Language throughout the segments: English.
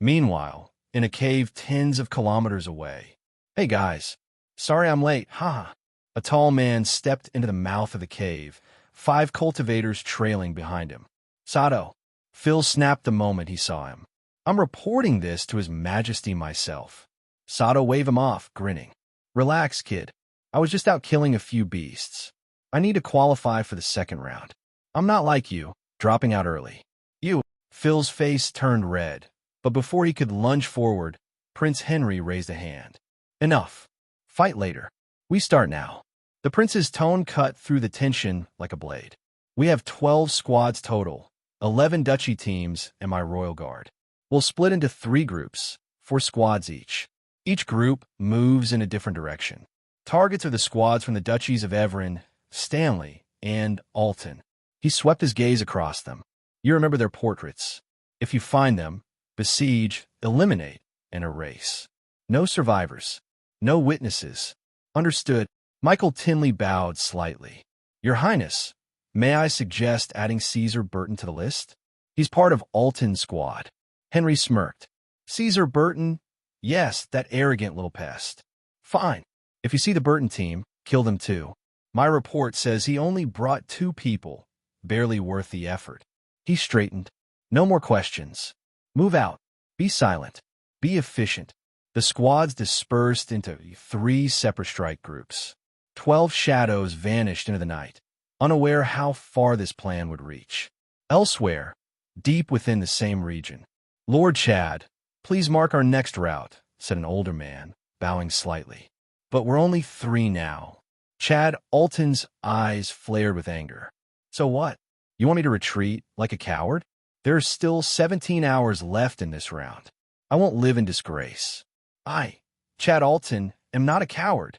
Meanwhile, in a cave tens of kilometers away. Hey guys, sorry I'm late, haha. A tall man stepped into the mouth of the cave, 5 cultivators trailing behind him. Sato. Phil snapped the moment he saw him. I'm reporting this to His Majesty myself. Sato waved him off, grinning. Relax, kid. I was just out killing a few beasts. I need to qualify for the second round. I'm not like you, dropping out early. You. Phil's face turned red, but before he could lunge forward, Prince Henry raised a hand. Enough. Fight later. We start now. The prince's tone cut through the tension like a blade. We have 12 squads total, 11 duchy teams and my royal guard. We'll split into 3 groups, 4 squads each. Each group moves in a different direction. Targets are the squads from the duchies of Everen, Stanley, and Alton. He swept his gaze across them. You remember their portraits. If you find them, besiege, eliminate, and erase. No survivors. No witnesses. Understood. Michael Tinley bowed slightly. Your Highness, may I suggest adding Caesar Burton to the list? He's part of Alton's squad. Henry smirked. Caesar Burton? Yes, that arrogant little pest. Fine. If you see the Burton team, kill them too. My report says he only brought 2 people, barely worth the effort. He straightened. No more questions. Move out. Be silent. Be efficient. The squads dispersed into 3 separate strike groups. 12 shadows vanished into the night, unaware how far this plan would reach. Elsewhere, deep within the same region. Lord Chad, please mark our next route, said an older man, bowing slightly. But we're only 3 now. Chad Alton's eyes flared with anger. So what? You want me to retreat like a coward? There's still 17 hours left in this round. I won't live in disgrace. I, Chad Alton, am not a coward.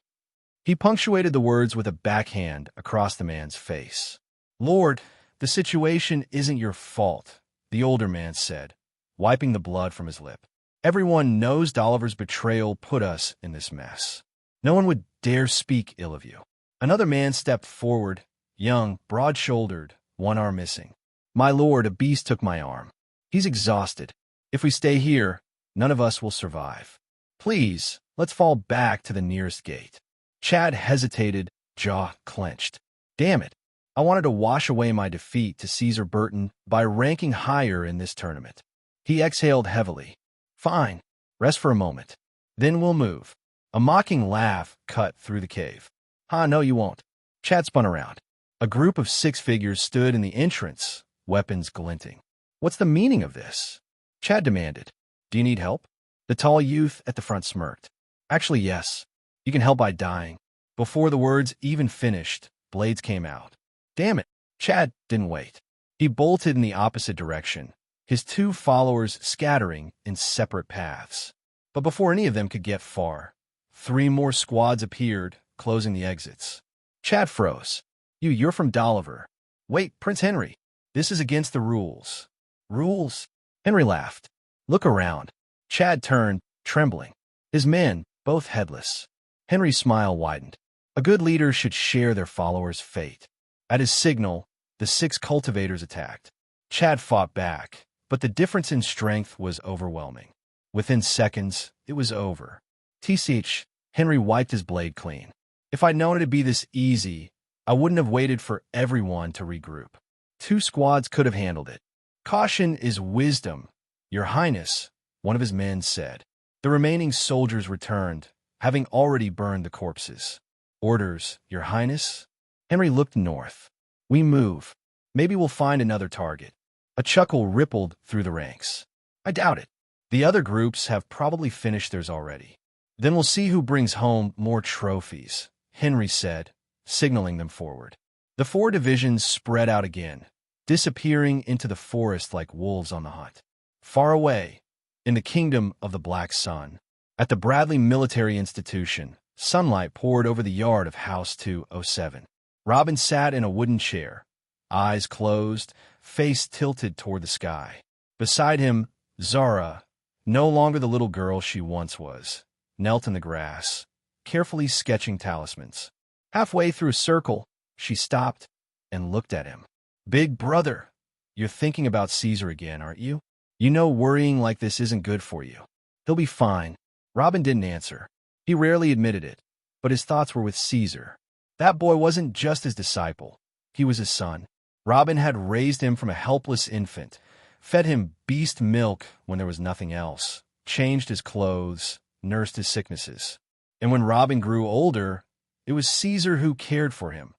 He punctuated the words with a backhand across the man's face. Lord, the situation isn't your fault, the older man said, wiping the blood from his lip. Everyone knows Dolliver's betrayal put us in this mess. No one would dare speak ill of you. Another man stepped forward, young, broad-shouldered, one arm missing. My lord, a beast took my arm. He's exhausted. If we stay here, none of us will survive. Please, let's fall back to the nearest gate. Chad hesitated, jaw clenched. Damn it. I wanted to wash away my defeat to Caesar Burton by ranking higher in this tournament. He exhaled heavily. Fine. Rest for a moment. Then we'll move. A mocking laugh cut through the cave. No, you won't. Chad spun around. A group of 6 figures stood in the entrance, weapons glinting. What's the meaning of this? Chad demanded. Do you need help? The tall youth at the front smirked. Actually, yes. You can help by dying. Before the words even finished, blades came out. Damn it. Chad didn't wait. He bolted in the opposite direction, his 2 followers scattering in separate paths. But before any of them could get far, 3 more squads appeared, closing the exits. Chad froze. You're from Dolliver. Wait, Prince Henry. This is against the rules. Rules? Henry laughed. Look around. Chad turned, trembling. His men, both headless. Henry's smile widened. A good leader should share their followers' fate. At his signal, the 6 cultivators attacked. Chad fought back, but the difference in strength was overwhelming. Within seconds, it was over. TCH, Henry wiped his blade clean. If I'd known it'd be this easy, I wouldn't have waited for everyone to regroup. 2 squads could have handled it. Caution is wisdom, Your Highness, one of his men said. The remaining soldiers returned, having already burned the corpses. Orders, Your Highness? Henry looked north. We move. Maybe we'll find another target. A chuckle rippled through the ranks. I doubt it. The other groups have probably finished theirs already. Then we'll see who brings home more trophies, Henry said, signaling them forward. The 4 divisions spread out again, disappearing into the forest like wolves on the hunt. Far away, in the kingdom of the Black Sun, at the Bradley Military Institution, sunlight poured over the yard of House 207. Robin sat in a wooden chair, eyes closed, face tilted toward the sky. Beside him, Zara, no longer the little girl she once was, knelt in the grass, carefully sketching talismans. Halfway through a circle, she stopped and looked at him. Big brother, you're thinking about Caesar again, aren't you? You know worrying like this isn't good for you. He'll be fine. Robin didn't answer. He rarely admitted it, but his thoughts were with Caesar. That boy wasn't just his disciple. He was his son. Robin had raised him from a helpless infant, fed him beast milk when there was nothing else, changed his clothes, nursed his sicknesses. And when Robin grew older, it was Caesar who cared for him,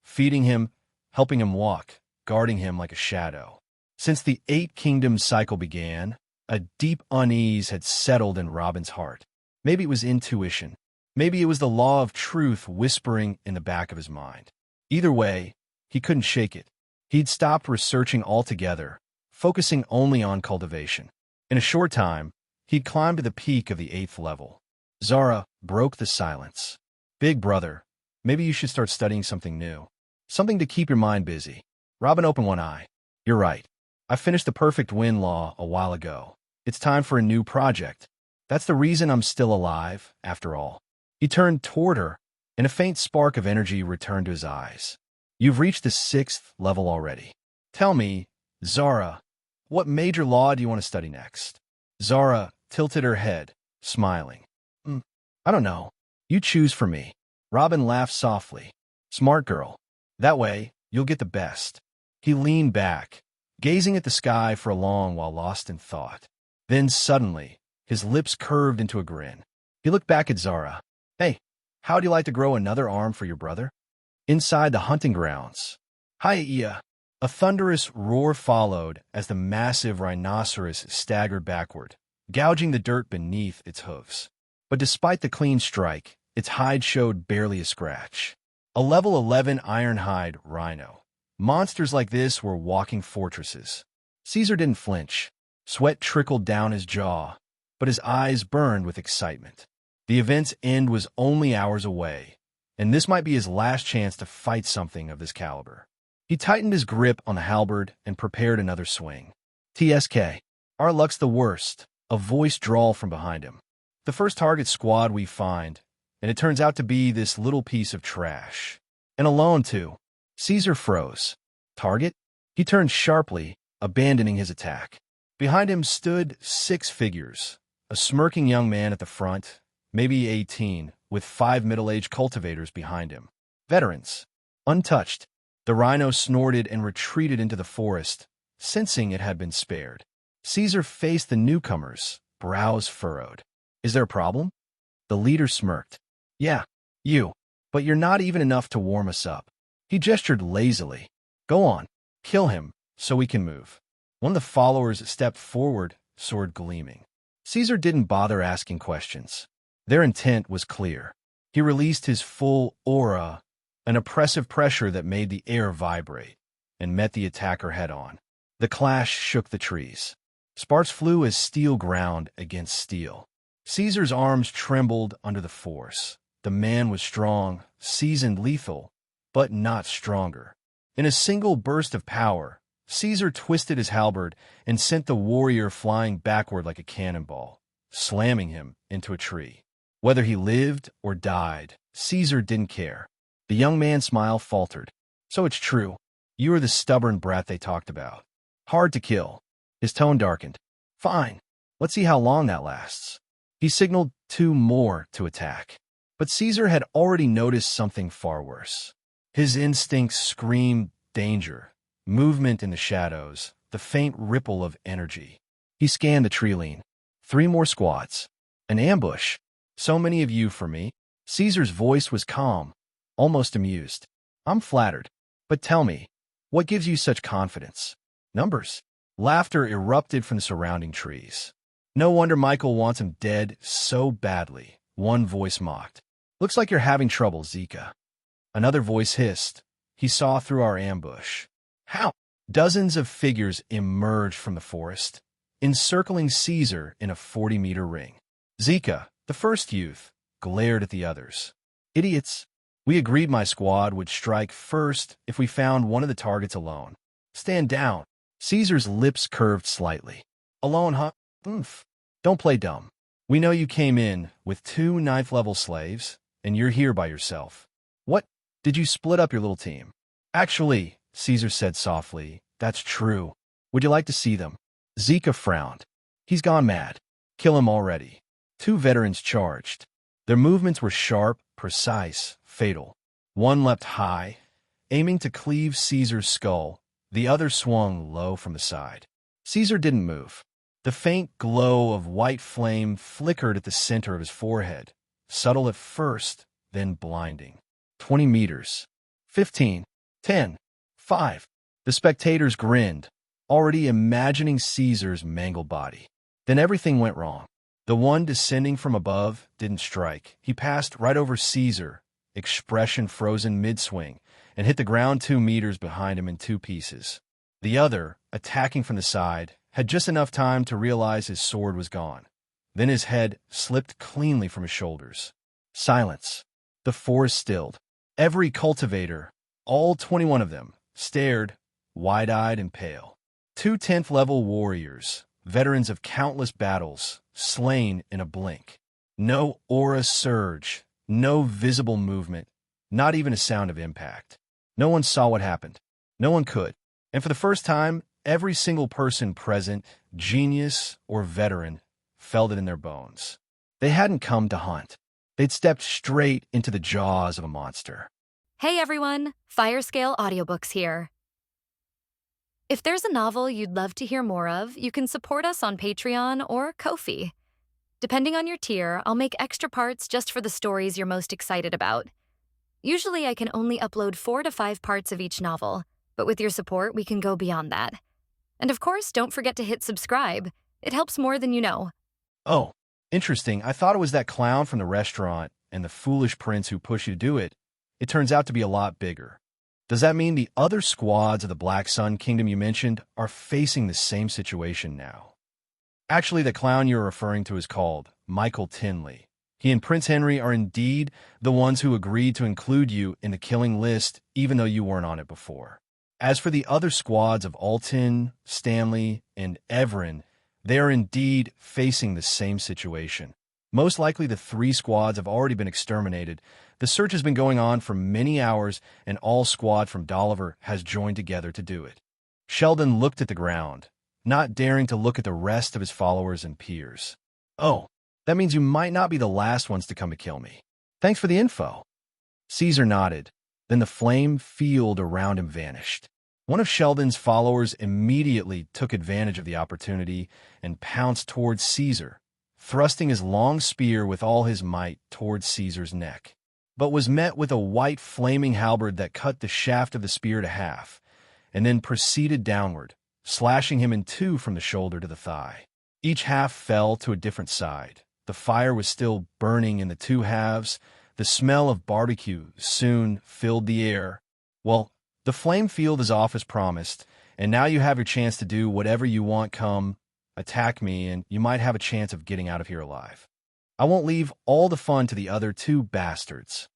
feeding him, helping him walk, guarding him like a shadow. Since the Eight Kingdoms cycle began, a deep unease had settled in Robin's heart. Maybe it was intuition. Maybe it was the law of truth whispering in the back of his mind. Either way, he couldn't shake it. He'd stopped researching altogether, focusing only on cultivation. In a short time, he'd climbed to the peak of the 8th level. Zara broke the silence. Big brother, maybe you should start studying something new. Something to keep your mind busy. Robin opened one eye. You're right. I finished the perfect win law a while ago. It's time for a new project. That's the reason I'm still alive, after all. He turned toward her, and a faint spark of energy returned to his eyes. You've reached the 6th level already. Tell me, Zara, what major law do you want to study next? Zara tilted her head, smiling. I don't know. You choose for me. Robin laughed softly. Smart girl. That way, you'll get the best. He leaned back, gazing at the sky for a long while lost in thought. Then suddenly, his lips curved into a grin. He looked back at Zara. Hey, how'd you like to grow another arm for your brother? Inside the hunting grounds. Hi-ya! A thunderous roar followed as the massive rhinoceros staggered backward, gouging the dirt beneath its hooves. But despite the clean strike, its hide showed barely a scratch. A level 11 ironhide rhino. Monsters like this were walking fortresses. Caesar didn't flinch. Sweat trickled down his jaw, but his eyes burned with excitement. The event's end was only hours away, and this might be his last chance to fight something of this caliber. He tightened his grip on the halberd and prepared another swing. TSK. Our luck's the worst, a voice drawled from behind him. The first target squad we find, and it turns out to be this little piece of trash. And alone, too. Caesar froze. Target? He turned sharply, abandoning his attack. Behind him stood 6 figures. A smirking young man at the front, maybe 18, with 5 middle-aged cultivators behind him. Veterans. Untouched. The rhino snorted and retreated into the forest, sensing it had been spared. Caesar faced the newcomers, brows furrowed. Is there a problem? The leader smirked. Yeah, you. But you're not even enough to warm us up. He gestured lazily. Go on, kill him, so we can move. One of the followers stepped forward, sword gleaming. Caesar didn't bother asking questions. Their intent was clear. He released his full aura, an oppressive pressure that made the air vibrate, and met the attacker head-on. The clash shook the trees. Sparks flew as steel ground against steel. Caesar's arms trembled under the force. The man was strong, seasoned, lethal, but not stronger. In a single burst of power, Caesar twisted his halberd and sent the warrior flying backward like a cannonball, slamming him into a tree. Whether he lived or died, Caesar didn't care. The young man's smile faltered. So it's true. You are the stubborn brat they talked about. Hard to kill. His tone darkened. Fine. Let's see how long that lasts. He signaled 2 more to attack. But Caesar had already noticed something far worse. His instincts screamed danger, movement in the shadows, the faint ripple of energy. He scanned the tree line. 3 more squads. An ambush. So many of you for me. Caesar's voice was calm, almost amused. I'm flattered. But tell me, what gives you such confidence? Numbers. Laughter erupted from the surrounding trees. No wonder Michael wants him dead so badly, one voice mocked. Looks like you're having trouble, Zika. Another voice hissed. He saw through our ambush. How? Dozens of figures emerged from the forest, encircling Caesar in a 40-meter ring. Zika, the first youth, glared at the others. Idiots. We agreed my squad would strike first if we found one of the targets alone. Stand down. Caesar's lips curved slightly. Alone, huh? Oomph. Don't play dumb. We know you came in with 2 9th-level slaves, and you're here by yourself. What? Did you split up your little team? Actually, Caesar said softly, that's true. Would you like to see them? Zika frowned. He's gone mad. Kill him already. Two veterans charged. Their movements were sharp, precise, fatal. One leapt high, aiming to cleave Caesar's skull. The other swung low from the side. Caesar didn't move. The faint glow of white flame flickered at the center of his forehead, subtle at first, then blinding. 20 meters. 15. 10. 5. The spectators grinned, already imagining Caesar's mangled body. Then everything went wrong. The one descending from above didn't strike. He passed right over Caesar, expression frozen mid-swing, and hit the ground 2 meters behind him in two pieces. The other, attacking from the side, had just enough time to realize his sword was gone. Then his head slipped cleanly from his shoulders. Silence. The forest stilled. Every cultivator, all 21 of them, stared, wide-eyed and pale. Two 10th-level warriors, veterans of countless battles, slain in a blink. No aura surge, no visible movement, not even a sound of impact. No one saw what happened. No one could. And for the first time, every single person present, genius or veteran, felt it in their bones. They hadn't come to hunt. They'd stepped straight into the jaws of a monster. Hey everyone, Firescale Audiobooks here. If there's a novel you'd love to hear more of, you can support us on Patreon or Ko-fi. Depending on your tier, I'll make extra parts just for the stories you're most excited about. Usually I can only upload 4 to 5 parts of each novel, but with your support, we can go beyond that. And of course, don't forget to hit subscribe. It helps more than you know. Oh, interesting. I thought it was that clown from the restaurant and the foolish prince who pushed you to do it. It turns out to be a lot bigger. Does that mean the other squads of the Black Sun Kingdom you mentioned are facing the same situation now? Actually, the clown you're referring to is called Michael Tinley. He and Prince Henry are indeed the ones who agreed to include you in the killing list, even though you weren't on it before. As for the other squads of Alton, Stanley, and Everin, they are indeed facing the same situation. Most likely the 3 squads have already been exterminated. The search has been going on for many hours, and all squad from Dolliver has joined together to do it. Sheldon looked at the ground, not daring to look at the rest of his followers and peers. Oh, that means you might not be the last ones to come to kill me. Thanks for the info. Caesar nodded. Then the flame field around him vanished. One of Sheldon's followers immediately took advantage of the opportunity and pounced towards Caesar, thrusting his long spear with all his might towards Caesar's neck, but was met with a white flaming halberd that cut the shaft of the spear to half, and then proceeded downward, slashing him in 2 from the shoulder to the thigh. Each half fell to a different side. The fire was still burning in the 2 halves. The smell of barbecue soon filled the air. Well, the flame field is off as promised, and now you have your chance to do whatever you want. Come, attack me, and you might have a chance of getting out of here alive. I won't leave all the fun to the other 2 bastards.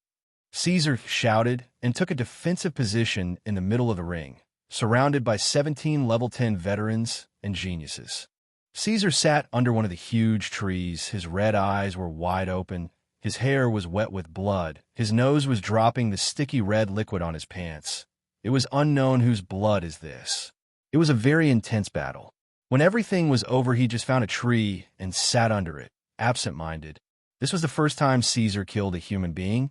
Caesar shouted and took a defensive position in the middle of the ring, surrounded by 17 level 10 veterans and geniuses. Caesar sat under one of the huge trees. His red eyes were wide open. His hair was wet with blood. His nose was dropping the sticky red liquid on his pants. It was unknown whose blood is this. It was a very intense battle. When everything was over, he just found a tree and sat under it, absent-minded. This was the first time Caesar killed a human being,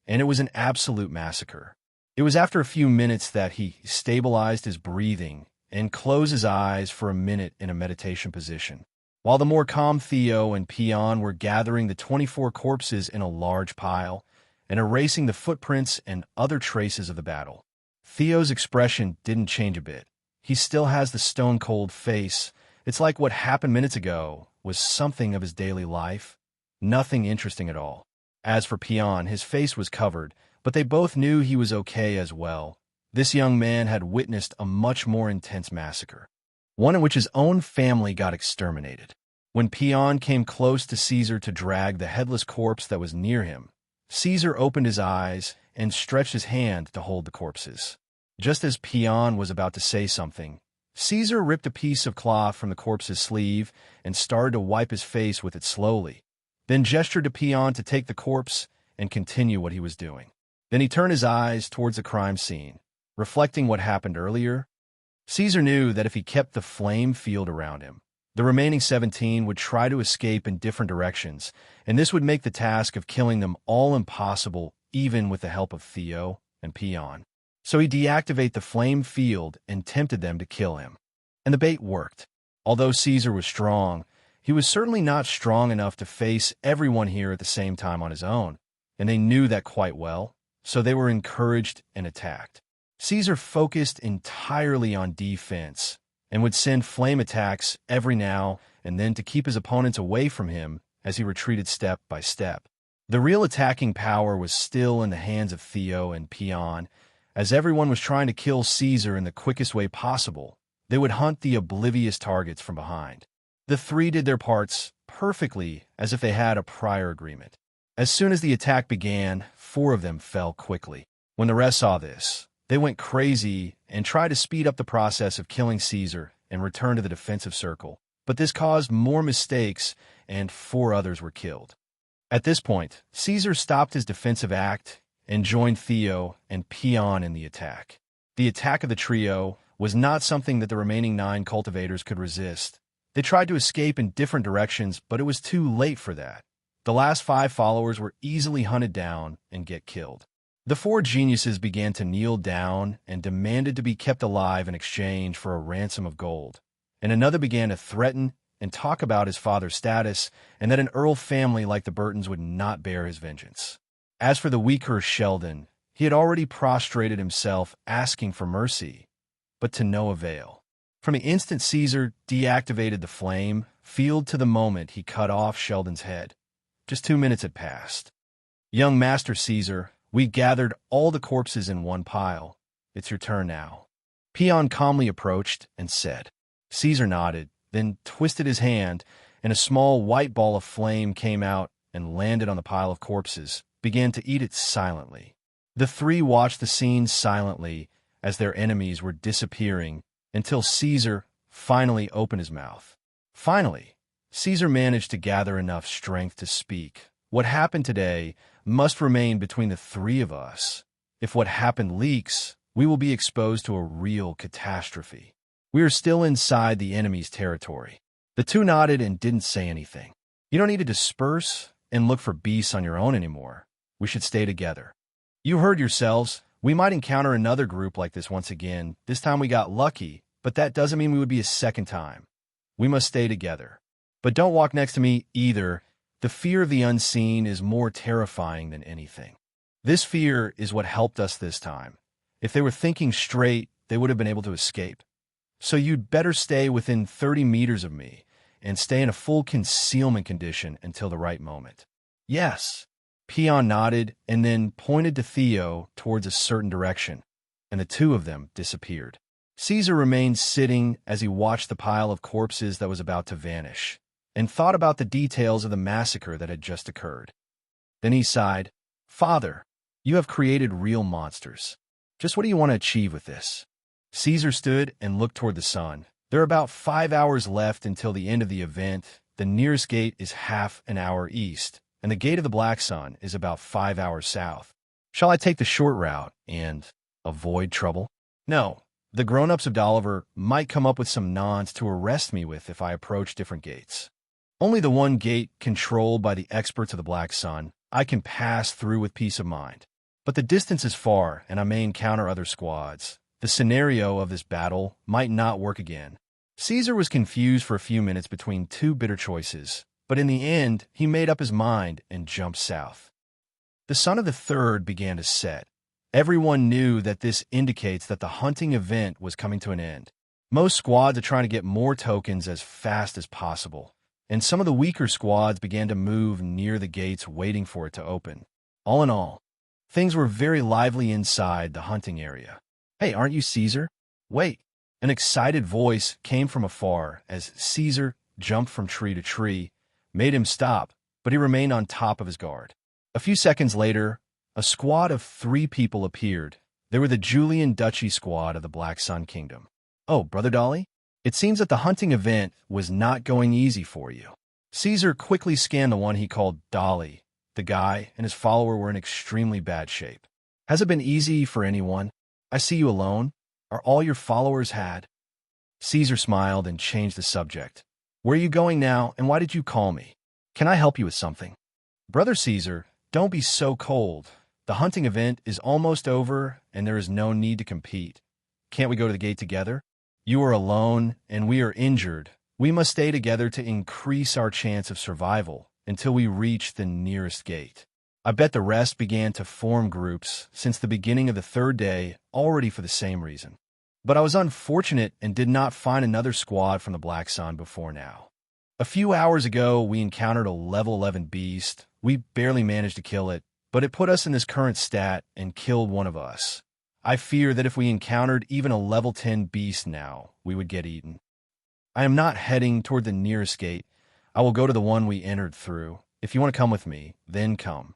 and it was an absolute massacre. It was after a few minutes that he stabilized his breathing and closed his eyes for a minute in a meditation position, while the more calm Theo and Peon were gathering the 24 corpses in a large pile and erasing the footprints and other traces of the battle. Theo's expression didn't change a bit. He still has the stone-cold face. It's like what happened minutes ago was something of his daily life. Nothing interesting at all. As for Peon, his face was covered, but they both knew he was okay as well. This young man had witnessed a much more intense massacre, one in which his own family got exterminated. When Peon came close to Caesar to drag the headless corpse that was near him, Caesar opened his eyes and stretched his hand to hold the corpses. Just as Peon was about to say something, Caesar ripped a piece of cloth from the corpse's sleeve and started to wipe his face with it slowly, then gestured to Peon to take the corpse and continue what he was doing. Then he turned his eyes towards the crime scene, reflecting what happened earlier. Caesar knew that if he kept the flame field around him, the remaining 17 would try to escape in different directions, and this would make the task of killing them all impossible, even with the help of Theo and Peon. So he deactivated the flame field and tempted them to kill him. And the bait worked. Although Caesar was strong, he was certainly not strong enough to face everyone here at the same time on his own, and they knew that quite well, so they were encouraged and attacked. Caesar focused entirely on defense and would send flame attacks every now and then to keep his opponents away from him as he retreated step by step. The real attacking power was still in the hands of Theo and Peon, as everyone was trying to kill Caesar in the quickest way possible. They would hunt the oblivious targets from behind. The three did their parts perfectly, as if they had a prior agreement. As soon as the attack began, 4 of them fell quickly. When the rest saw this, they went crazy and tried to speed up the process of killing Caesar and return to the defensive circle. But this caused more mistakes, and 4 others were killed. At this point, Caesar stopped his defensive act and joined Theo and Peon in the attack. The attack of the trio was not something that the remaining 9 cultivators could resist. They tried to escape in different directions, but it was too late for that. The last 5 followers were easily hunted down and get killed. The 4 geniuses began to kneel down and demanded to be kept alive in exchange for a ransom of gold. And another began to threaten and talk about his father's status and that an earl family like the Burtons would not bear his vengeance. As for the weaker Sheldon, he had already prostrated himself asking for mercy, but to no avail. From the instant Caesar deactivated the flame field to the moment he cut off Sheldon's head, just 2 minutes had passed. Young Master Caesar, we gathered all the corpses in one pile. It's your turn now. Peon calmly approached and said. Caesar nodded, then twisted his hand, and a small white ball of flame came out and landed on the pile of corpses, began to eat it silently. The 3 watched the scene silently as their enemies were disappearing until Caesar finally opened his mouth. Finally, Caesar managed to gather enough strength to speak. What happened today must remain between the 3 of us. If what happened leaks, we will be exposed to a real catastrophe. We are still inside the enemy's territory. The 2 nodded and didn't say anything. You don't need to disperse and look for beasts on your own anymore. We should stay together. You heard yourselves. We might encounter another group like this once again. This time we got lucky, but that doesn't mean we would be a second time. We must stay together. But don't walk next to me either. The fear of the unseen is more terrifying than anything. This fear is what helped us this time. If they were thinking straight, they would have been able to escape. So you'd better stay within 30 meters of me and stay in a full concealment condition until the right moment. Yes. Peon nodded and then pointed to Theo towards a certain direction, and the 2 of them disappeared. Caesar remained sitting as he watched the pile of corpses that was about to vanish, and thought about the details of the massacre that had just occurred. Then he sighed, Father, you have created real monsters. Just what do you want to achieve with this? Caesar stood and looked toward the sun. There are about 5 hours left until the end of the event. The nearest gate is half an hour east, and the gate of the Black Sun is about 5 hours south. Shall I take the short route and avoid trouble? No. The grown-ups of Dolliver might come up with some nonce to arrest me with if I approach different gates. Only the one gate controlled by the experts of the Black Sun I can pass through with peace of mind. But the distance is far, and I may encounter other squads. The scenario of this battle might not work again. Caesar was confused for a few minutes between 2 bitter choices, but in the end, he made up his mind and jumped south. The sun of the 3rd began to set. Everyone knew that this indicates that the hunting event was coming to an end. Most squads are trying to get more tokens as fast as possible, and some of the weaker squads began to move near the gates waiting for it to open. All in all, things were very lively inside the hunting area. Hey, aren't you Caesar? Wait. An excited voice came from afar as Caesar jumped from tree to tree, made him stop, but he remained on top of his guard. A few seconds later, a squad of 3 people appeared. They were the Julian Duchy squad of the Black Sun Kingdom. Oh, Brother Dolly? It seems that the hunting event was not going easy for you. Caesar quickly scanned the one he called Dolly. The guy and his follower were in extremely bad shape. Has it been easy for anyone? I see you alone. Are all your followers had? Caesar smiled and changed the subject. Where are you going now, and why did you call me? Can I help you with something? Brother Caesar, don't be so cold. The hunting event is almost over, and there is no need to compete. Can't we go to the gate together? You are alone, and we are injured. We must stay together to increase our chance of survival until we reach the nearest gate. I bet the rest began to form groups since the beginning of the third day, already for the same reason. But I was unfortunate and did not find another squad from the Black Sun before now. A few hours ago, we encountered a level 11 beast. We barely managed to kill it, but it put us in this current stat and killed one of us. I fear that if we encountered even a level 10 beast now, we would get eaten. I am not heading toward the nearest gate. I will go to the one we entered through. If you want to come with me, then come.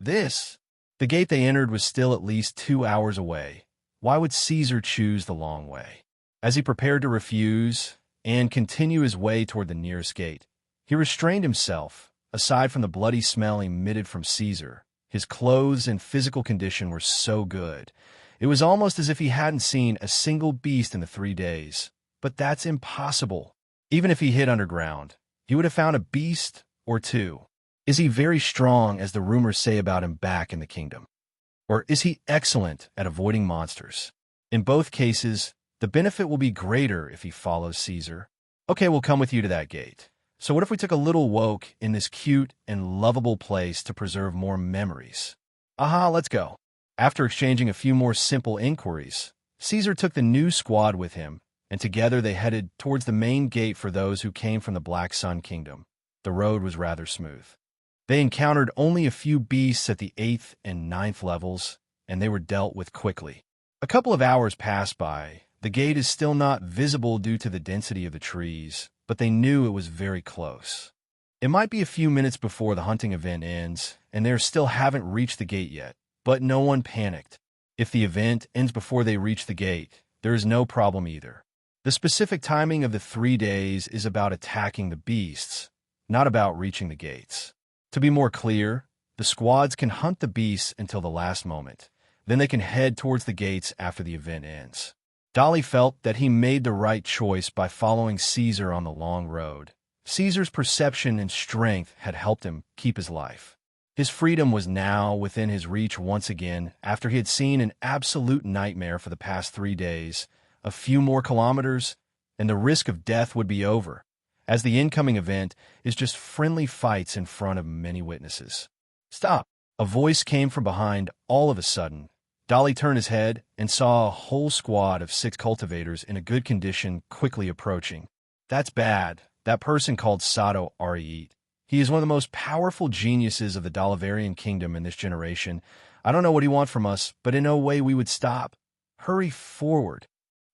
The gate they entered was still at least 2 hours away. Why would Caesar choose the long way? As he prepared to refuse and continue his way toward the nearest gate, he restrained himself. Aside from the bloody smell emitted from Caesar, his clothes and physical condition were so good. It was almost as if he hadn't seen a single beast in the 3 days. But that's impossible. Even if he hid underground, he would have found a beast or two. Is he very strong, as the rumors say about him back in the kingdom? Or is he excellent at avoiding monsters? In both cases, the benefit will be greater if he follows Caesar. Okay, we'll come with you to that gate. So what if we took a little woke in this cute and lovable place to preserve more memories? Aha, let's go. After exchanging a few more simple inquiries, Caesar took the new squad with him, and together they headed towards the main gate for those who came from the Black Sun Kingdom. The road was rather smooth. They encountered only a few beasts at the 8th and 9th levels, and they were dealt with quickly. A couple of hours passed by. The gate is still not visible due to the density of the trees, but they knew it was very close. It might be a few minutes before the hunting event ends, and they still haven't reached the gate yet, but no one panicked. If the event ends before they reach the gate, there is no problem either. The specific timing of the 3 days is about attacking the beasts, not about reaching the gates. To be more clear, the squads can hunt the beasts until the last moment. Then they can head towards the gates after the event ends. Dolly felt that he made the right choice by following Caesar on the long road. Caesar's perception and strength had helped him keep his life. His freedom was now within his reach once again after he had seen an absolute nightmare for the past 3 days. A few more kilometers, and the risk of death would be over, as the incoming event is just friendly fights in front of many witnesses. Stop! A voice came from behind all of a sudden. Dolly turned his head and saw a whole squad of 6 cultivators in a good condition quickly approaching. That's bad. That person called Sato Ariit. He is one of the most powerful geniuses of the Dalavarian kingdom in this generation. I don't know what he wants from us, but in no way we would stop. Hurry forward.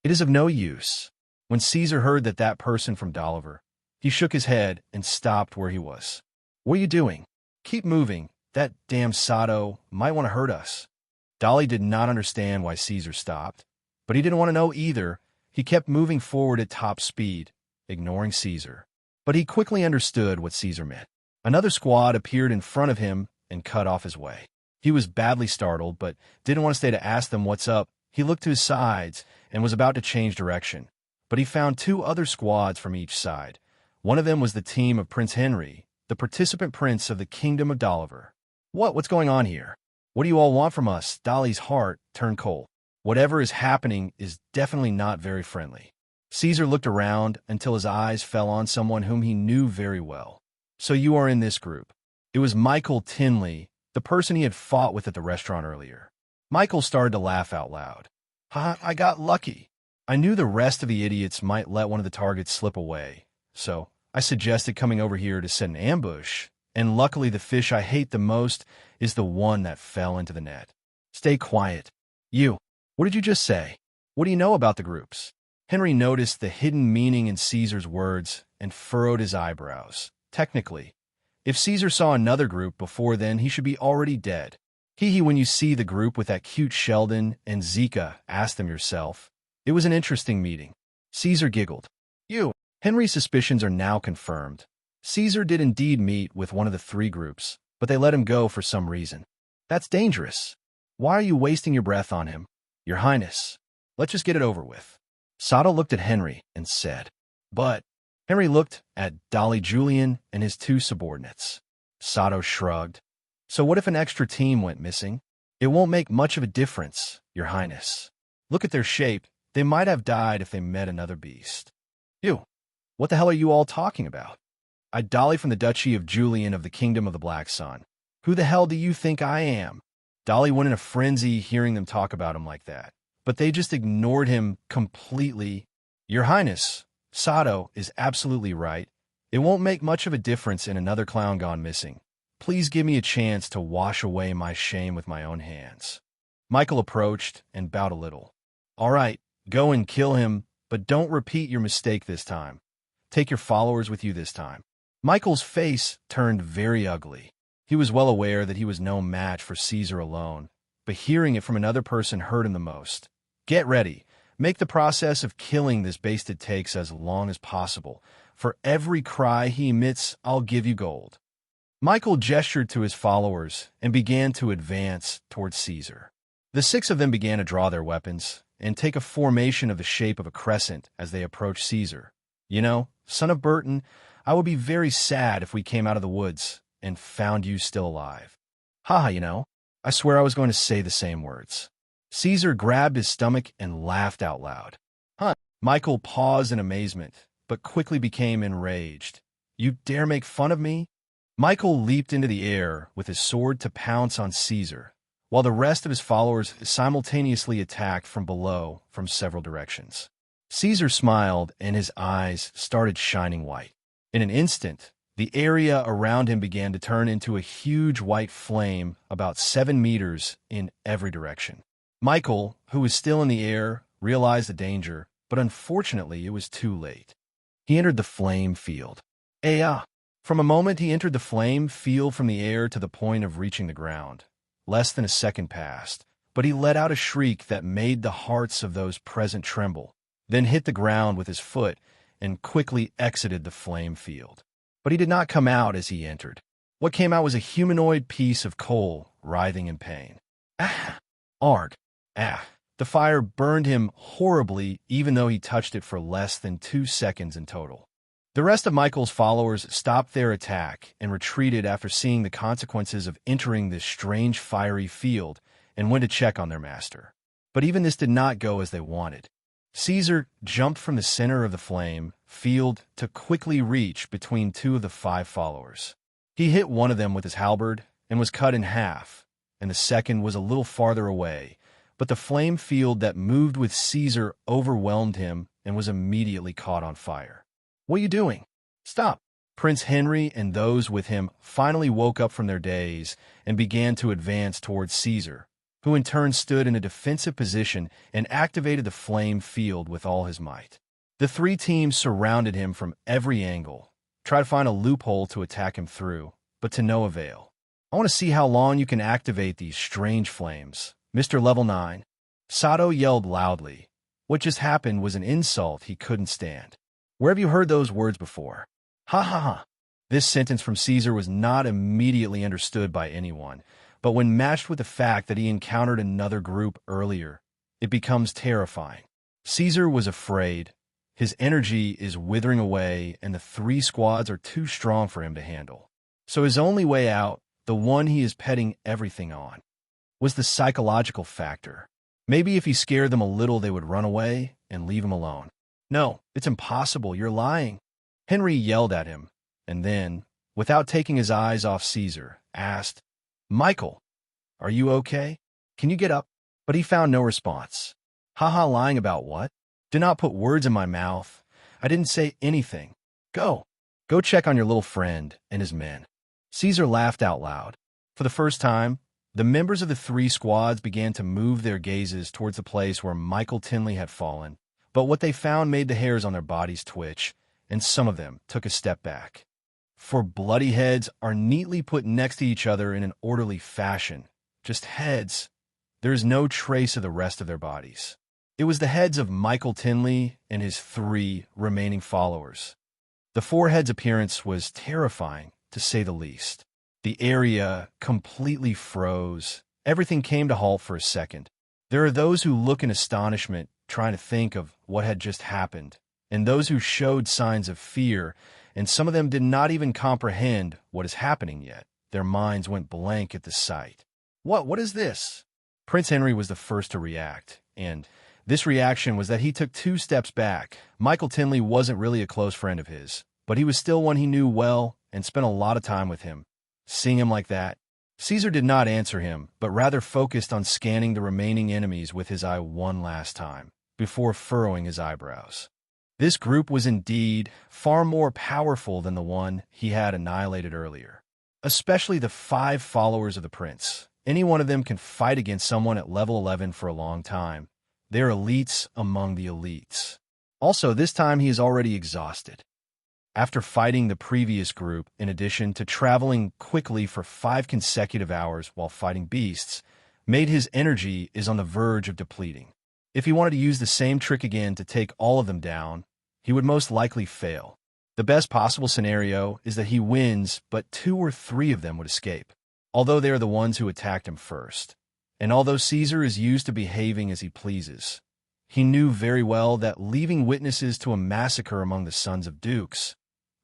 It is of no use. When Caesar heard that person from Dalavar, he shook his head and stopped where he was. What are you doing? Keep moving. That damn Sato might want to hurt us. Dolly did not understand why Caesar stopped, but he didn't want to know either. He kept moving forward at top speed, ignoring Caesar. But he quickly understood what Caesar meant. Another squad appeared in front of him and cut off his way. He was badly startled, but didn't want to stay to ask them what's up. He looked to his sides and was about to change direction, but he found 2 other squads from each side. One of them was the team of Prince Henry, the participant prince of the Kingdom of Dalavar. What's going on here? What do you all want from us? Dolly's heart turned cold. Whatever is happening is definitely not very friendly. Caesar looked around until his eyes fell on someone whom he knew very well. So you are in this group. It was Michael Tinley, the person he had fought with at the restaurant earlier. Michael started to laugh out loud. I got lucky. I knew the rest of the idiots might let one of the targets slip away, so I suggested coming over here to set an ambush, and luckily the fish I hate the most is the one that fell into the net. Stay quiet. You, what did you just say? What do you know about the groups? Henry noticed the hidden meaning in Caesar's words and furrowed his eyebrows. Technically, if Caesar saw another group before then, he should be already dead. When you see the group with that cute Sheldon and Zika, ask them yourself. It was an interesting meeting. Caesar giggled. Henry's suspicions are now confirmed. Caesar did indeed meet with one of the 3 groups, but they let him go for some reason. That's dangerous. Why are you wasting your breath on him? Your Highness, let's just get it over with. Sato looked at Henry and said, "But—" Henry looked at Dolly Julian and his two subordinates. Sato shrugged. "So what if an extra team went missing?" "It won't make much of a difference, Your Highness. Look at their shape. They might have died if they met another beast." "You, what the hell are you all talking about?" "I Dolly from the Duchy of Julian of the Kingdom of the Black Sun. Who the hell do you think I am?" Dolly went in a frenzy hearing them talk about him like that, but they just ignored him completely. "Your Highness, Sato is absolutely right. It won't make much of a difference in another clown gone missing. Please give me a chance to wash away my shame with my own hands." Michael approached and bowed a little. "All right, go and kill him, but don't repeat your mistake this time. Take your followers with you this time." Michael's face turned very ugly. He was well aware that he was no match for Caesar alone, but hearing it from another person hurt him the most. "Get ready. Make the process of killing this beast takes as long as possible. For every cry he emits, I'll give you gold." Michael gestured to his followers and began to advance towards Caesar. The six of them began to draw their weapons and take a formation of the shape of a crescent as they approached Caesar. "You know, son of Burton, I would be very sad if we came out of the woods and found you still alive." "Haha, you know, I swear I was going to say the same words." Caesar grabbed his stomach and laughed out loud. "Huh." Michael paused in amazement, but quickly became enraged. "You dare make fun of me?" Michael leaped into the air with his sword to pounce on Caesar, while the rest of his followers simultaneously attacked from below from several directions. Caesar smiled and his eyes started shining white. In an instant, the area around him began to turn into a huge white flame about 7 meters in every direction. Michael, who was still in the air, realized the danger, but unfortunately it was too late. He entered the flame field. From a moment he entered the flame field from the air to the point of reaching the ground. Less than a second passed, but he let out a shriek that made the hearts of those present tremble, then hit the ground with his foot and quickly exited the flame field. But he did not come out as he entered. What came out was a humanoid piece of coal writhing in pain. Arg. The fire burned him horribly even though he touched it for less than 2 seconds in total. The rest of Michael's followers stopped their attack and retreated after seeing the consequences of entering this strange fiery field and went to check on their master. But even this did not go as they wanted. Caesar jumped from the center of the flame field to quickly reach between 2 of the 5 followers. He hit one of them with his halberd and was cut in half, and the second was a little farther away, but the flame field that moved with Caesar overwhelmed him and was immediately caught on fire. "What are you doing? Stop!" Prince Henry and those with him finally woke up from their daze and began to advance towards Caesar, who in turn stood in a defensive position and activated the flame field with all his might. The 3 teams surrounded him from every angle, tried to find a loophole to attack him through, but to no avail. "I want to see how long you can activate these strange flames, Mr. Level 9. Sato yelled loudly. What just happened was an insult he couldn't stand. "Where have you heard those words before?" "Ha ha ha." This sentence from Caesar was not immediately understood by anyone, but when matched with the fact that he encountered another group earlier, it becomes terrifying. Caesar was afraid. His energy is withering away, and the 3 squads are too strong for him to handle. So his only way out, the one he is betting everything on, was the psychological factor. Maybe if he scared them a little, they would run away and leave him alone. "No, it's impossible. You're lying." Henry yelled at him, and then, without taking his eyes off Caesar, asked, "Michael, are you okay? Can you get up?" But he found no response. "Haha, lying about what? Do not put words in my mouth. I didn't say anything. Go check on your little friend and his men." Caesar laughed out loud. For the first time, the members of the 3 squads began to move their gazes towards the place where Michael Tinley had fallen, but what they found made the hairs on their bodies twitch, and some of them took a step back. For bloody heads are neatly put next to each other in an orderly fashion. Just heads. There is no trace of the rest of their bodies. It was the heads of Michael Tinley and his 3 remaining followers. The 4 heads' appearance was terrifying, to say the least. The area completely froze. Everything came to halt for a second. There are those who look in astonishment, trying to think of what had just happened, and those who showed signs of fear, and some of them did not even comprehend what is happening yet. Their minds went blank at the sight. What is this? Prince Henry was the first to react, and this reaction was that he took 2 steps back. Michael Tinley wasn't really a close friend of his, but he was still one he knew well and spent a lot of time with him. Seeing him like that, Caesar did not answer him, but rather focused on scanning the remaining enemies with his eye one last time, before furrowing his eyebrows. This group was indeed far more powerful than the one he had annihilated earlier, especially the 5 followers of the prince. Any one of them can fight against someone at level 11 for a long time. They're elites among the elites. Also, this time he is already exhausted. After fighting the previous group, in addition to traveling quickly for 5 consecutive hours while fighting beasts, made his energy is on the verge of depleting. If he wanted to use the same trick again to take all of them down, he would most likely fail. The best possible scenario is that he wins, but 2 or 3 of them would escape, although they are the ones who attacked him first. And although Caesar is used to behaving as he pleases, he knew very well that leaving witnesses to a massacre among the sons of dukes,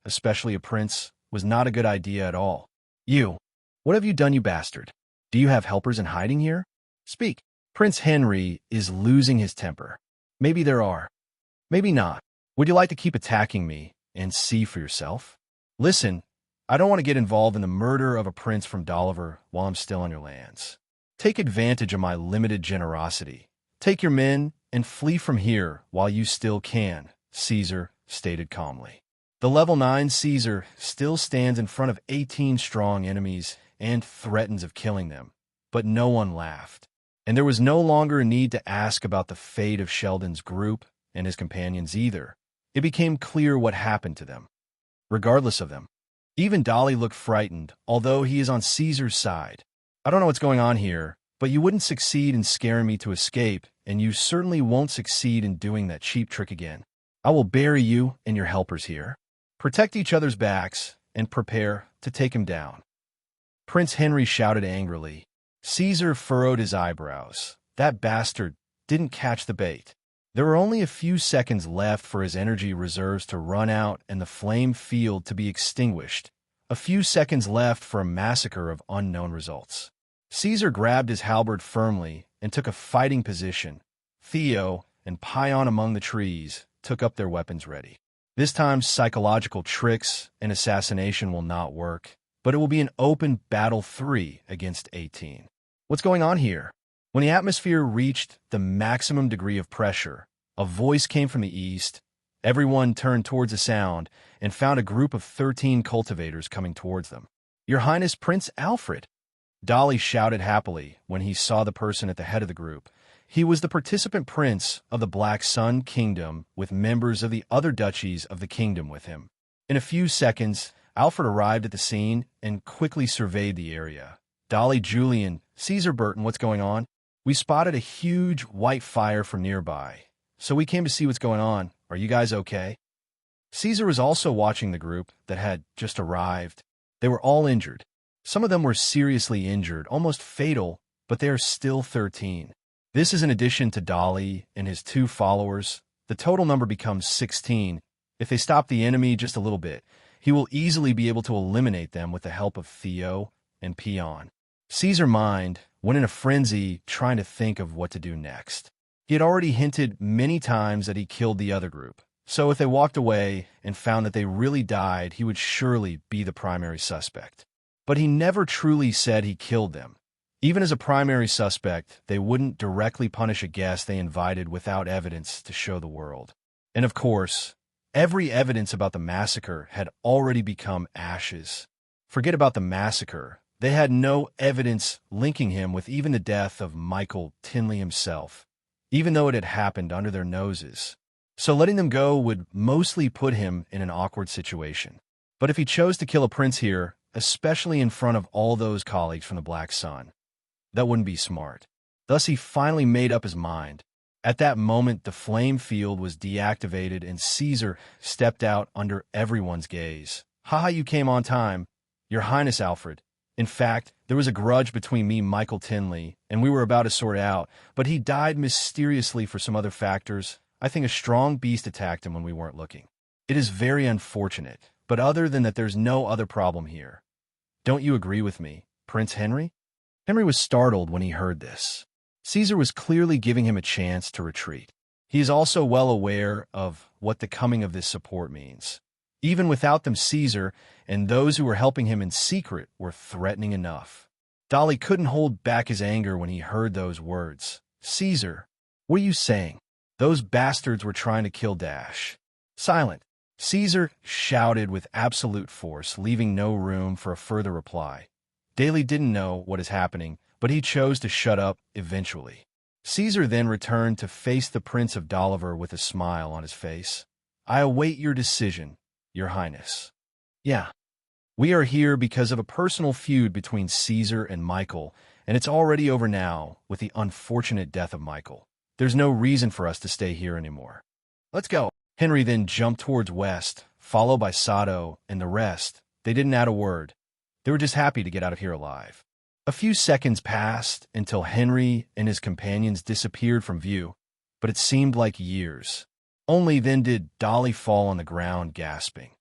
especially a prince, was not a good idea at all. You, what have you done, you bastard? Do you have helpers in hiding here? Speak. Prince Henry is losing his temper. Maybe there are. Maybe not. Would you like to keep attacking me and see for yourself? Listen, I don't want to get involved in the murder of a prince from Dolliver while I'm still on your lands. Take advantage of my limited generosity. Take your men and flee from here while you still can, Caesar stated calmly. The level 9 Caesar still stands in front of 18 strong enemies and threatens of killing them, but no one laughed. And there was no longer a need to ask about the fate of Sheldon's group and his companions either. It became clear what happened to them, regardless of them. Even Dolly looked frightened, although he is on Caesar's side. I don't know what's going on here, but you wouldn't succeed in scaring me to escape, and you certainly won't succeed in doing that cheap trick again. I will bury you and your helpers here. Protect each other's backs and prepare to take him down. Prince Henry shouted angrily. Caesar furrowed his eyebrows. That bastard didn't catch the bait. There were only a few seconds left for his energy reserves to run out and the flame field to be extinguished. A few seconds left for a massacre of unknown results. Caesar grabbed his halberd firmly and took a fighting position. Theo and Pion among the trees took up their weapons ready. This time, psychological tricks and assassination will not work, but it will be an open battle 3 against 18. What's going on here? When the atmosphere reached the maximum degree of pressure, a voice came from the east. Everyone turned towards the sound and found a group of 13 cultivators coming towards them. Your Highness Prince Alfred! Dolly shouted happily when he saw the person at the head of the group. He was the participant prince of the Black Sun Kingdom with members of the other duchies of the kingdom with him. In a few seconds, Alfred arrived at the scene and quickly surveyed the area. Dolly, Julian, Caesar Burton, what's going on? We spotted a huge white fire from nearby, so we came to see what's going on. Are you guys okay? Caesar was also watching the group that had just arrived. They were all injured. Some of them were seriously injured, almost fatal, but they are still 13. This is in addition to Dolly and his 2 followers. The total number becomes 16. If they stop the enemy just a little bit, he will easily be able to eliminate them with the help of Theo and Pion. Caesar's mind went in a frenzy trying to think of what to do next. He had already hinted many times that he killed the other group, so if they walked away and found that they really died, he would surely be the primary suspect. But he never truly said he killed them. Even as a primary suspect, they wouldn't directly punish a guest they invited without evidence to show the world. And of course, every evidence about the massacre had already become ashes. Forget about the massacre. They had no evidence linking him with even the death of Michael Tinley himself, even though it had happened under their noses. So letting them go would mostly put him in an awkward situation. But if he chose to kill a prince here, especially in front of all those colleagues from the Black Sun, that wouldn't be smart. Thus, he finally made up his mind. At that moment, the flame field was deactivated and Caesar stepped out under everyone's gaze. Haha, you came on time. Your Highness Alfred, In fact, there was a grudge between me and Michael Tinley, and we were about to sort it out, but he died mysteriously for some other factors. I think a strong beast attacked him when we weren't looking. It is very unfortunate, but other than that, there's no other problem here. Don't you agree with me, Prince Henry? Henry was startled when he heard this. Caesar was clearly giving him a chance to retreat. He is also well aware of what the coming of this support means. Even without them, Caesar and those who were helping him in secret were threatening enough. Dolly couldn't hold back his anger when he heard those words. Caesar, what are you saying? Those bastards were trying to kill Dash. Silent. Caesar shouted with absolute force, leaving no room for a further reply. Daly didn't know what is happening, but he chose to shut up eventually. Caesar then returned to face the Prince of Dolliver with a smile on his face. I await your decision, Your Highness. Yeah, we are here because of a personal feud between Caesar and Michael, and it's already over now with the unfortunate death of Michael. There's no reason for us to stay here anymore. Let's go. Henry then jumped towards west, followed by Sato and the rest. They didn't add a word. They were just happy to get out of here alive. A few seconds passed until Henry and his companions disappeared from view, but it seemed like years. Only then did Dolly fall on the ground, gasping.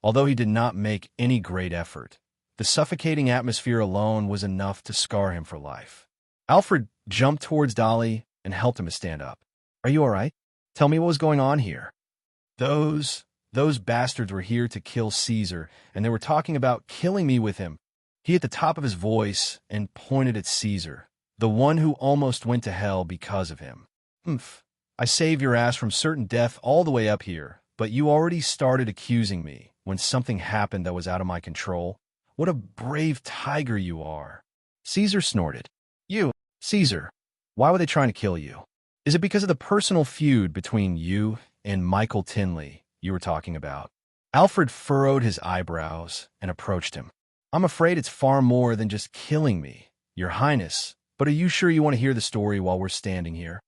Although he did not make any great effort, the suffocating atmosphere alone was enough to scar him for life. Alfred jumped towards Dolly and helped him to stand up. Are you all right? Tell me what was going on here. Those bastards were here to kill Caesar, and they were talking about killing me with him. He hit the top of his voice and pointed at Caesar, the one who almost went to hell because of him. I saved your ass from certain death all the way up here, but you already started accusing me when something happened that was out of my control. What a brave tiger you are. Caesar snorted. You, Caesar, why were they trying to kill you? Is it because of the personal feud between you and Michael Tinley you were talking about? Alfred furrowed his eyebrows and approached him. I'm afraid it's far more than just killing me, Your Highness, but are you sure you want to hear the story while we're standing here?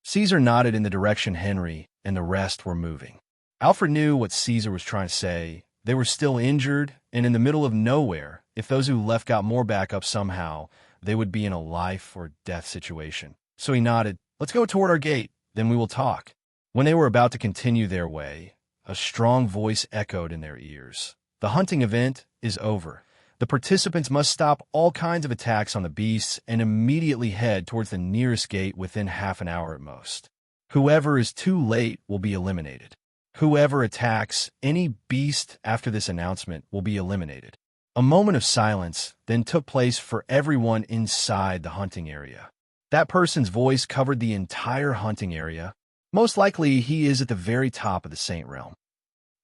Caesar nodded in the direction Henry and the rest were moving. Alfred knew what Caesar was trying to say. They were still injured and in the middle of nowhere. If those who left got more backup somehow, they would be in a life or death situation. So he nodded. Let's go toward our gate, then we will talk. When they were about to continue their way, a strong voice echoed in their ears. The hunting event is over. The participants must stop all kinds of attacks on the beasts and immediately head towards the nearest gate within half an hour at most. Whoever is too late will be eliminated. Whoever attacks any beast after this announcement will be eliminated. A moment of silence then took place for everyone inside the hunting area. That person's voice covered the entire hunting area. Most likely he is at the very top of the Saint Realm.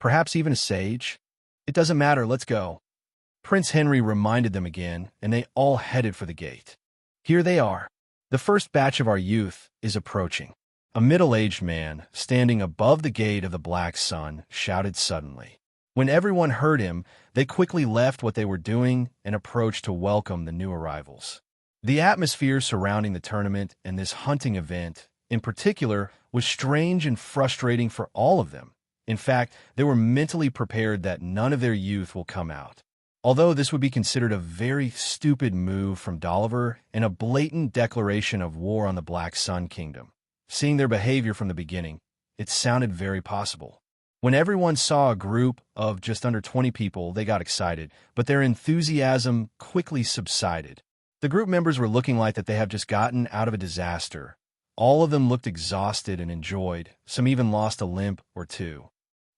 Perhaps even a sage? It doesn't matter, let's go. Prince Henry reminded them again, and they all headed for the gate. Here they are. The first batch of our youth is approaching. A middle-aged man, standing above the gate of the Black Sun, shouted suddenly. When everyone heard him, they quickly left what they were doing and approached to welcome the new arrivals. The atmosphere surrounding the tournament and this hunting event, in particular, was strange and frustrating for all of them. In fact, they were mentally prepared that none of their youth will come out. Although this would be considered a very stupid move from Dolliver and a blatant declaration of war on the Black Sun Kingdom. Seeing their behavior from the beginning, it sounded very possible. When everyone saw a group of just under 20 people, they got excited, but their enthusiasm quickly subsided. The group members were looking like that they have just gotten out of a disaster. All of them looked exhausted and enjoyed. Some even lost a limb or two.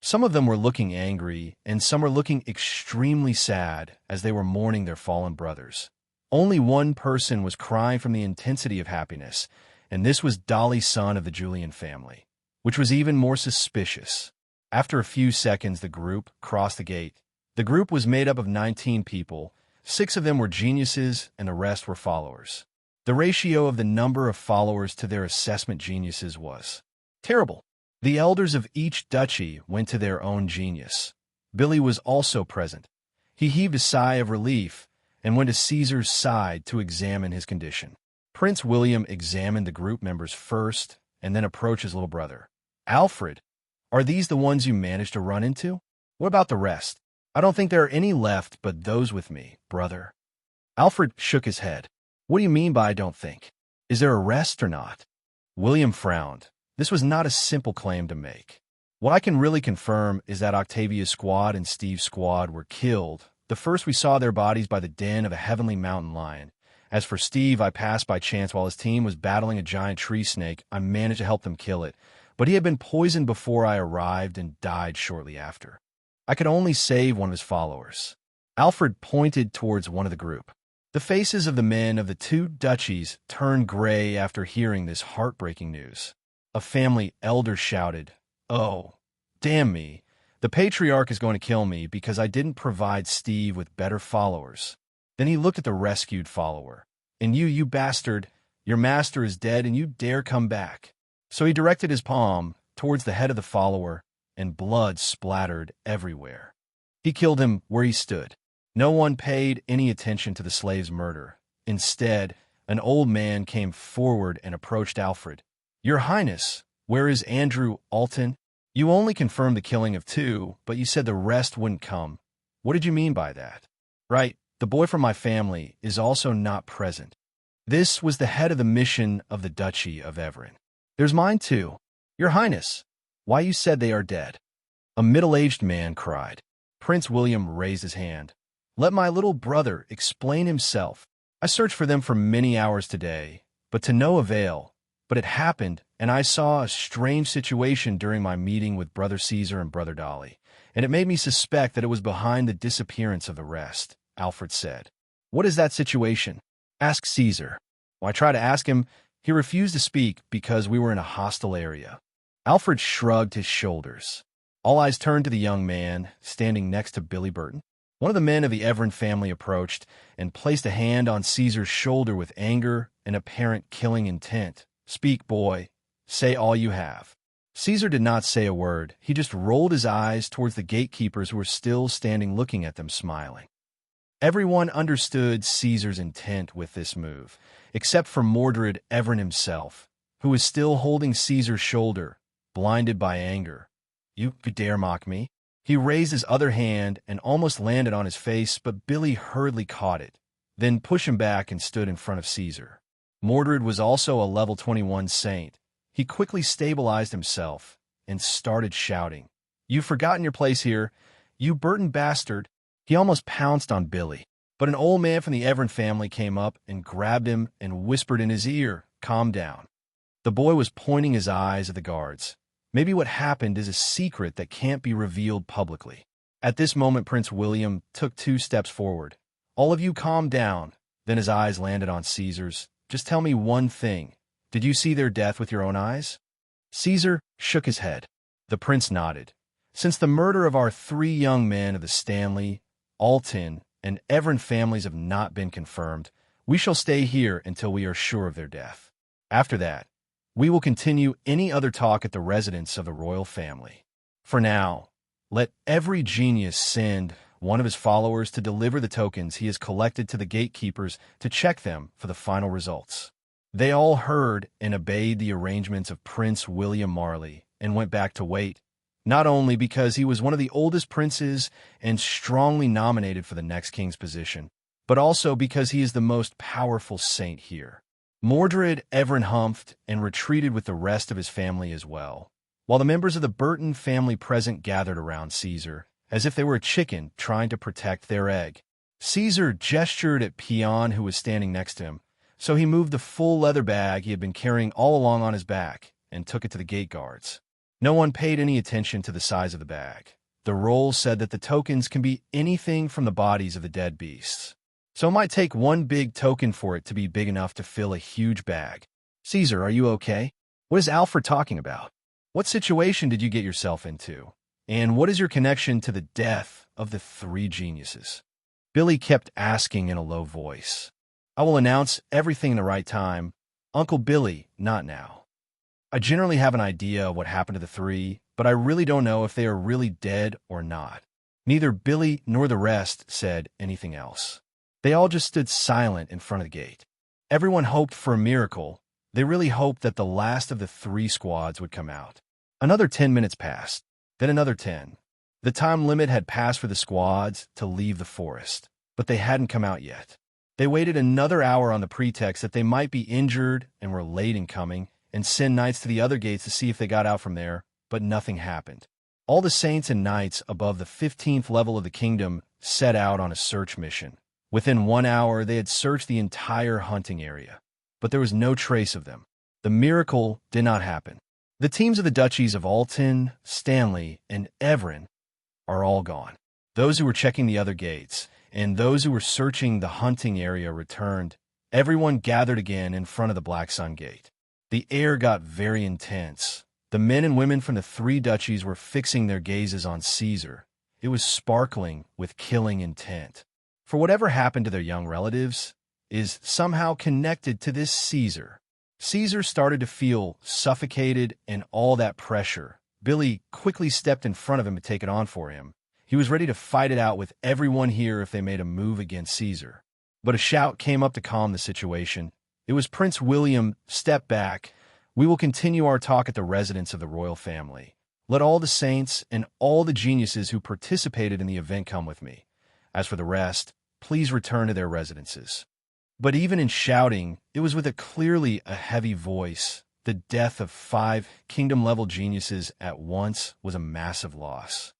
Some of them were looking angry, and some were looking extremely sad as they were mourning their fallen brothers. Only one person was crying from the intensity of happiness, and this was Dolly's son of the Julian family, which was even more suspicious. After a few seconds, the group crossed the gate. The group was made up of 19 people. 6 of them were geniuses, and the rest were followers. The ratio of the number of followers to their assessment geniuses was terrible. The elders of each duchy went to their own genius. Billy was also present. He heaved a sigh of relief and went to Caesar's side to examine his condition. Prince William examined the group members first and then approached his little brother. Alfred, are these the ones you managed to run into? What about the rest? I don't think there are any left but those with me, brother. Alfred shook his head. What do you mean by I don't think? Is there a rest or not? William frowned. This was not a simple claim to make. What I can really confirm is that Octavia's squad and Steve's squad were killed. The first we saw their bodies by the den of a heavenly mountain lion. As for Steve, I passed by chance while his team was battling a giant tree snake. I managed to help them kill it, but he had been poisoned before I arrived and died shortly after. I could only save one of his followers. Alfred pointed towards one of the group. The faces of the men of the two duchies turned gray after hearing this heartbreaking news. A family elder shouted, "Oh, damn me. The patriarch is going to kill me because I didn't provide Steve with better followers." Then he looked at the rescued follower. "And you bastard, your master is dead and you dare come back." So he directed his palm towards the head of the follower, and blood splattered everywhere. He killed him where he stood. No one paid any attention to the slave's murder. Instead, an old man came forward and approached Alfred. "Your Highness, where is Andrew Alton? You only confirmed the killing of 2, but you said the rest wouldn't come. What did you mean by that?" "Right, the boy from my family is also not present." This was the head of the mission of the Duchy of Everin. "There's mine too. Your Highness, why you said they are dead?" A middle-aged man cried. Prince William raised his hand. "Let my little brother explain himself. I searched for them for many hours today, but to no avail. But it happened, and I saw a strange situation during my meeting with Brother Caesar and Brother Dolly, and it made me suspect that it was behind the disappearance of the rest," Alfred said. "What is that situation?" asked Caesar. When I tried to ask him, he refused to speak because we were in a hostile area. Alfred shrugged his shoulders. All eyes turned to the young man standing next to Billy Burton. One of the men of the Everin family approached and placed a hand on Caesar's shoulder with anger and apparent killing intent. "Speak, boy. Say all you have." Caesar did not say a word. He just rolled his eyes towards the gatekeepers who were still standing looking at them, smiling. Everyone understood Caesar's intent with this move, except for Mordred Everin himself, who was still holding Caesar's shoulder, blinded by anger. You dare mock me?" He raised his other hand and almost landed on his face, but Billy hurriedly caught it, then pushed him back and stood in front of Caesar. Mordred was also a level 21 saint. He quickly stabilized himself and started shouting, "You've forgotten your place here, you Burton bastard." He almost pounced on Billy, but an old man from the Everin family came up and grabbed him and whispered in his ear, "Calm down." The boy was pointing his eyes at the guards. Maybe what happened is a secret that can't be revealed publicly. At this moment, Prince William took 2 steps forward. "All of you calm down." Then his eyes landed on Caesar's. "Just tell me one thing. Did you see their death with your own eyes?" Caesar shook his head. The prince nodded. "Since the murder of our 3 young men of the Stanley, Alton, and Everin families have not been confirmed, we shall stay here until we are sure of their death. After that, we will continue any other talk at the residence of the royal family. For now, let every genius send one of his followers to deliver the tokens he has collected to the gatekeepers to check them for the final results." They all heard and obeyed the arrangements of Prince William Marley and went back to wait, not only because he was one of the oldest princes and strongly nominated for the next king's position, but also because he is the most powerful saint here. Mordred Everin humphed and retreated with the rest of his family as well, while the members of the Burton family present gathered around Caesar, as if they were a chicken trying to protect their egg. Caesar gestured at Peon, who was standing next to him, so he moved the full leather bag he had been carrying all along on his back and took it to the gate guards. No one paid any attention to the size of the bag. The roll said that the tokens can be anything from the bodies of the dead beasts. So it might take one big token for it to be big enough to fill a huge bag. "Caesar, are you okay? What is Alfred talking about? What situation did you get yourself into? And what is your connection to the death of the 3 geniuses?" Billy kept asking in a low voice. "I will announce everything in the right time. Uncle Billy, not now. I generally have an idea of what happened to the 3, but I really don't know if they are really dead or not." Neither Billy nor the rest said anything else. They all just stood silent in front of the gate. Everyone hoped for a miracle. They really hoped that the last of the 3 squads would come out. Another 10 minutes passed, then another 10. The time limit had passed for the squads to leave the forest, but they hadn't come out yet. They waited another hour on the pretext that they might be injured and were late in coming, and send knights to the other gates to see if they got out from there, but nothing happened. All the saints and knights above the 15th level of the kingdom set out on a search mission. Within 1 hour, they had searched the entire hunting area, but there was no trace of them. The miracle did not happen. The teams of the duchies of Alton, Stanley, and Everin are all gone. Those who were checking the other gates and those who were searching the hunting area returned. Everyone gathered again in front of the Black Sun Gate. The air got very intense. The men and women from the 3 duchies were fixing their gazes on Caesar. It was sparkling with killing intent. For whatever happened to their young relatives is somehow connected to this Caesar. Caesar started to feel suffocated and all that pressure. Billy quickly stepped in front of him to take it on for him. He was ready to fight it out with everyone here if they made a move against Caesar. But a shout came up to calm the situation. It was Prince William. Step back. We will continue our talk at the residence of the royal family. Let all the saints and all the geniuses who participated in the event come with me. As for the rest, please return to their residences. But even in shouting, it was with clearly a heavy voice. The death of 5 kingdom-level geniuses at once was a massive loss.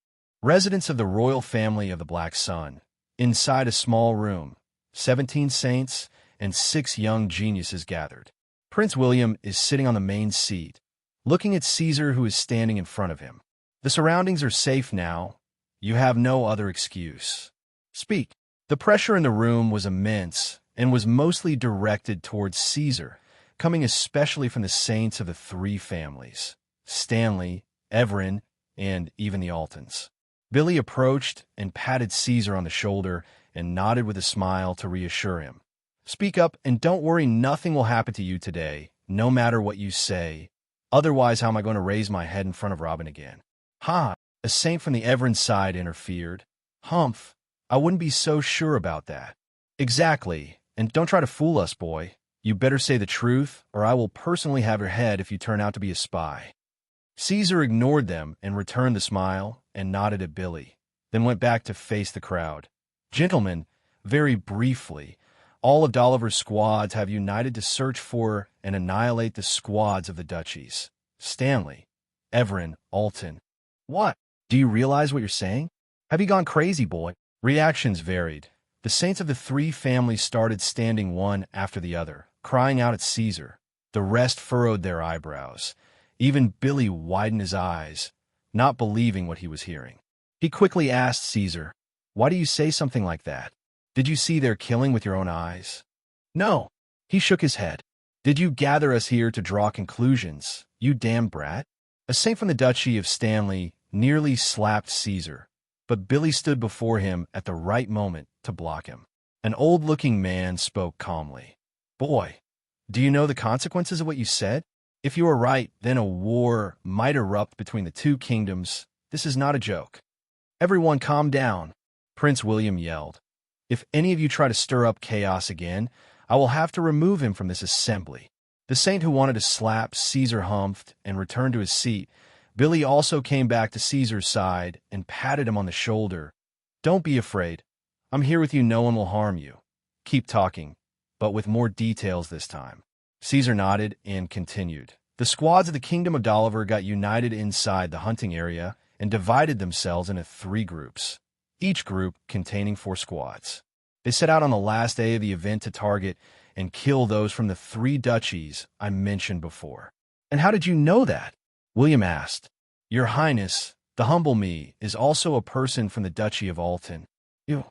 Residents of the royal family of the Black Sun. Inside a small room, 17 saints and 6 young geniuses gathered. Prince William is sitting on the main seat, looking at Caesar, who is standing in front of him. The surroundings are safe now. You have no other excuse. Speak. The pressure in the room was immense and was mostly directed towards Caesar, coming especially from the saints of the 3 families, Stanley, Everin, and even the Altons. Billy approached and patted Caesar on the shoulder and nodded with a smile to reassure him. Speak up and don't worry, nothing will happen to you today, no matter what you say. Otherwise, how am I going to raise my head in front of Robin again? Ha! A saint from the Everin side interfered. Humph! I wouldn't be so sure about that. Exactly. And don't try to fool us, boy. You better say the truth, or I will personally have your head if you turn out to be a spy. Caesar ignored them and returned the smile and nodded at Billy, then went back to face the crowd. Gentlemen, very briefly, all of Dolliver's squads have united to search for and annihilate the squads of the duchies. Stanley, Everin, Alton. What? Do you realize what you're saying? Have you gone crazy, boy? Reactions varied. The saints of the 3 families started standing one after the other, crying out at Caesar. The rest furrowed their eyebrows. Even Billy widened his eyes, not believing what he was hearing. He quickly asked Caesar, "Why do you say something like that? Did you see their killing with your own eyes?" "No." He shook his head. "Did you gather us here to draw conclusions, you damned brat?" A saint from the Duchy of Stanley nearly slapped Caesar, but Billy stood before him at the right moment to block him. An old-looking man spoke calmly. "Boy, do you know the consequences of what you said? If you are right, then a war might erupt between the 2 kingdoms. This is not a joke." "Everyone calm down," Prince William yelled. "If any of you try to stir up chaos again, I will have to remove him from this assembly." The saint who wanted to slap Caesar humphed and returned to his seat. Billy also came back to Caesar's side and patted him on the shoulder. "Don't be afraid. I'm here with you. No one will harm you. Keep talking, but with more details this time." Caesar nodded and continued. The squads of the Kingdom of Dolliver got united inside the hunting area and divided themselves into 3 groups, each group containing 4 squads. They set out on the last day of the event to target and kill those from the 3 duchies I mentioned before. "And how did you know that?" William asked. "Your Highness, the humble me, is also a person from the Duchy of Alton." You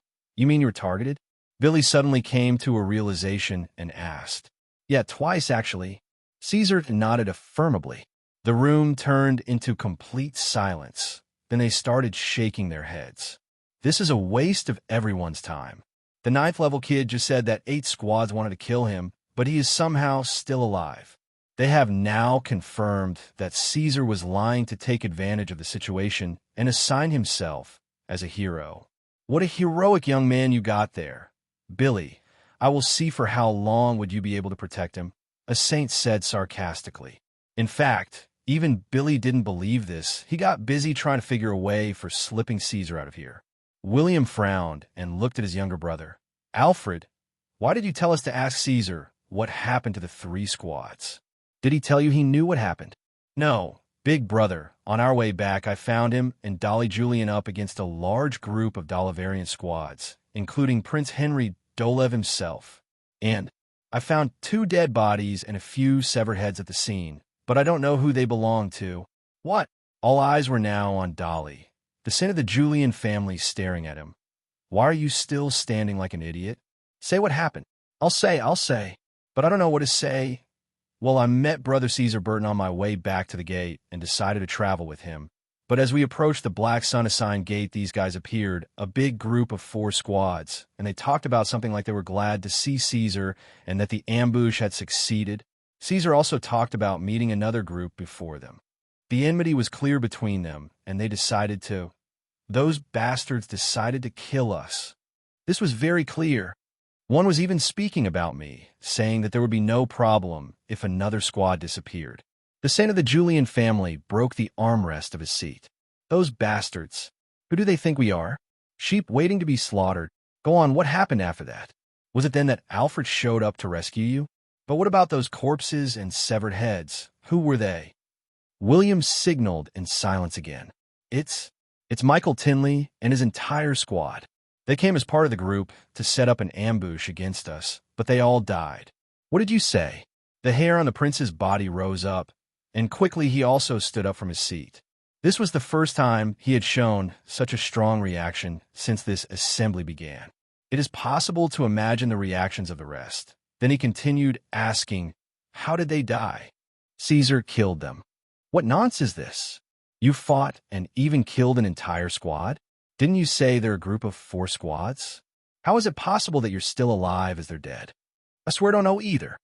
mean you were targeted?" Billy suddenly came to a realization and asked. "Yeah, twice, actually." Caesar nodded affirmably. The room turned into complete silence. Then they started shaking their heads. "This is a waste of everyone's time. The 9th level kid just said that 8 squads wanted to kill him, but he is somehow still alive. They have now confirmed that Caesar was lying to take advantage of the situation and assign himself as a hero. What a heroic young man you got there. Billy, I will see for how long would you be able to protect him," a saint said sarcastically. In fact, even Billy didn't believe this. He got busy trying to figure a way for slipping Caesar out of here. William frowned and looked at his younger brother. "Alfred, Why did you tell us to ask Caesar what happened to the 3 squads? Did he tell you he knew what happened? No, big brother. On our way back, I found him and Dolly Julian up against a large group of Dolivarian squads, including Prince Henry Dolev himself. And I found 2 dead bodies and a few severed heads at the scene, but I don't know who they belong to. What? All eyes were now on Dolly, the sin of the Julian family staring at him. Why are you still standing like an idiot? Say what happened. I'll say. But I don't know what to say. Well, I met Brother Caesar Burton on my way back to the gate and decided to travel with him. But as we approached the Black Sun assigned gate, these guys appeared, a big group of 4 squads, and they talked about something like they were glad to see Caesar and that the ambush had succeeded. Caesar also talked about meeting another group before them. The enmity was clear between them, and those bastards decided to kill us. This was very clear. One was even speaking about me, saying that there would be no problem if another squad disappeared. The saint of the Julian family broke the armrest of his seat. Those bastards. Who do they think we are? Sheep waiting to be slaughtered. Go on, what happened after that? Was it then that Alfred showed up to rescue you? But what about those corpses and severed heads? Who were they? William signaled in silence again. It's Michael Tinley and his entire squad. They came as part of the group to set up an ambush against us, but they all died. What did you say? The hair on the prince's body rose up, and quickly he also stood up from his seat. This was the first time he had shown such a strong reaction since this assembly began. It is possible to imagine the reactions of the rest. Then he continued asking, how did they die? Caesar killed them. What nonsense is this? You fought and even killed an entire squad? Didn't you say they're a group of 4 squads? How is it possible that you're still alive as they're dead? I swear I don't know either.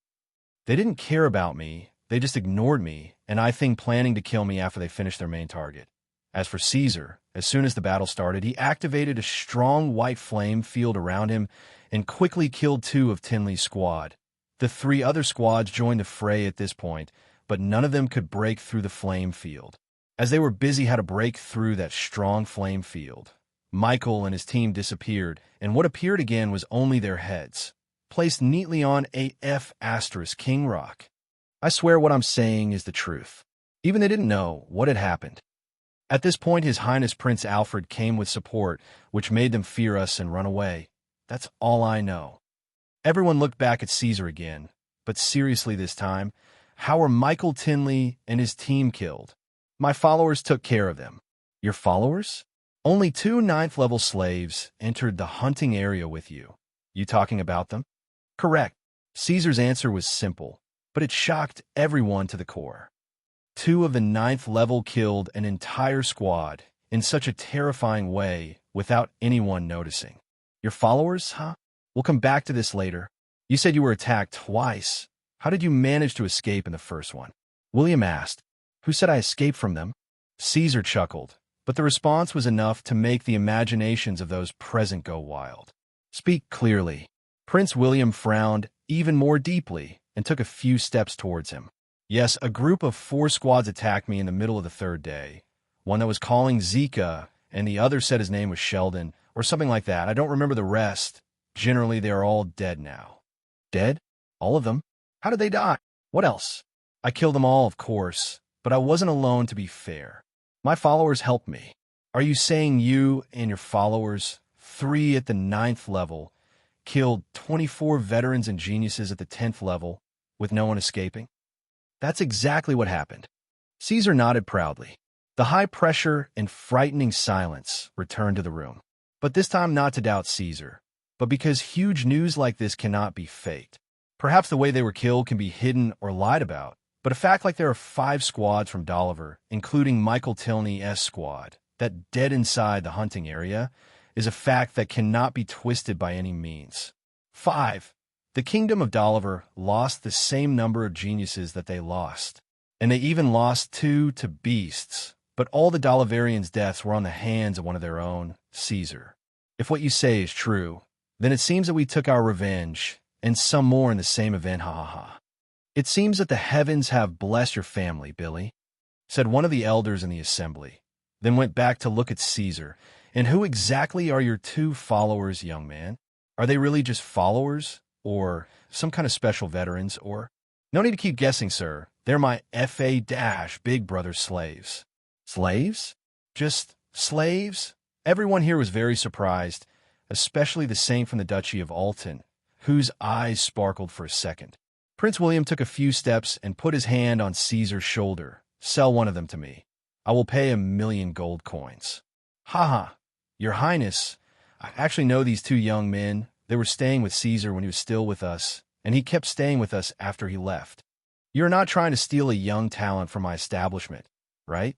They didn't care about me. They just ignored me, and I think planning to kill me after they finished their main target. As for Caesar, as soon as the battle started, he activated a strong white flame field around him and quickly killed 2 of Tinley's squad. The 3 other squads joined the fray at this point, but none of them could break through the flame field. As they were busy how to break through that strong flame field, Michael and his team disappeared, and what appeared again was only their heads, placed neatly on a F** King Rock. I swear what I'm saying is the truth. Even they didn't know what had happened. At this point, His Highness Prince Alfred came with support, which made them fear us and run away. That's all I know. Everyone looked back at Caesar again, but seriously this time, how were Michael Tinley and his team killed? My followers took care of them. Your followers? Only 2 9th-level slaves entered the hunting area with you. You talking about them? Correct. Caesar's answer was simple, but it shocked everyone to the core. 2 of the 9th level killed an entire squad in such a terrifying way without anyone noticing. Your followers, huh? We'll come back to this later. You said you were attacked twice. How did you manage to escape in the first one? William asked. Who said I escaped from them? Caesar chuckled, but the response was enough to make the imaginations of those present go wild. Speak clearly. Prince William frowned even more deeply and took a few steps towards him. Yes, a group of 4 squads attacked me in the middle of the 3rd day. One that was calling Zika, and the other said his name was Sheldon, or something like that. I don't remember the rest. Generally, they are all dead now. Dead? All of them? How did they die? What else? I killed them all, of course, but I wasn't alone, to be fair. My followers helped me. Are you saying you and your followers, 3 at the 9th level, killed 24 veterans and geniuses at the 10th level with no one escaping? That's exactly what happened. Caesar nodded proudly. The high pressure and frightening silence returned to the room. But this time not to doubt Caesar, but because huge news like this cannot be faked. Perhaps the way they were killed can be hidden or lied about, but a fact like there are 5 squads from Dolliver, including Michael Tilney's squad, that dead inside the hunting area, is a fact that cannot be twisted by any means. 5. The kingdom of Dolliver lost the same number of geniuses that they lost, and they even lost 2 to beasts, but all the Dollivarians' deaths were on the hands of one of their own, Caesar. If what you say is true, then it seems that we took our revenge, and some more in the same event, ha ha ha. It seems that the heavens have blessed your family, Billy, said one of the elders in the assembly, then went back to look at Caesar. And who exactly are your 2 followers, young man? Are they really just followers, or some kind of special veterans, or... No need to keep guessing, sir. They're my FA-Big Brother slaves. Slaves? Just slaves? Everyone here was very surprised, especially the saint from the Duchy of Alton, whose eyes sparkled for a second. Prince William took a few steps and put his hand on Caesar's shoulder. Sell one of them to me. I will pay 1,000,000 gold coins. Ha ha, Your Highness, I actually know these two young men. They were staying with Caesar when he was still with us, and he kept staying with us after he left. You're not trying to steal a young talent from my establishment, right?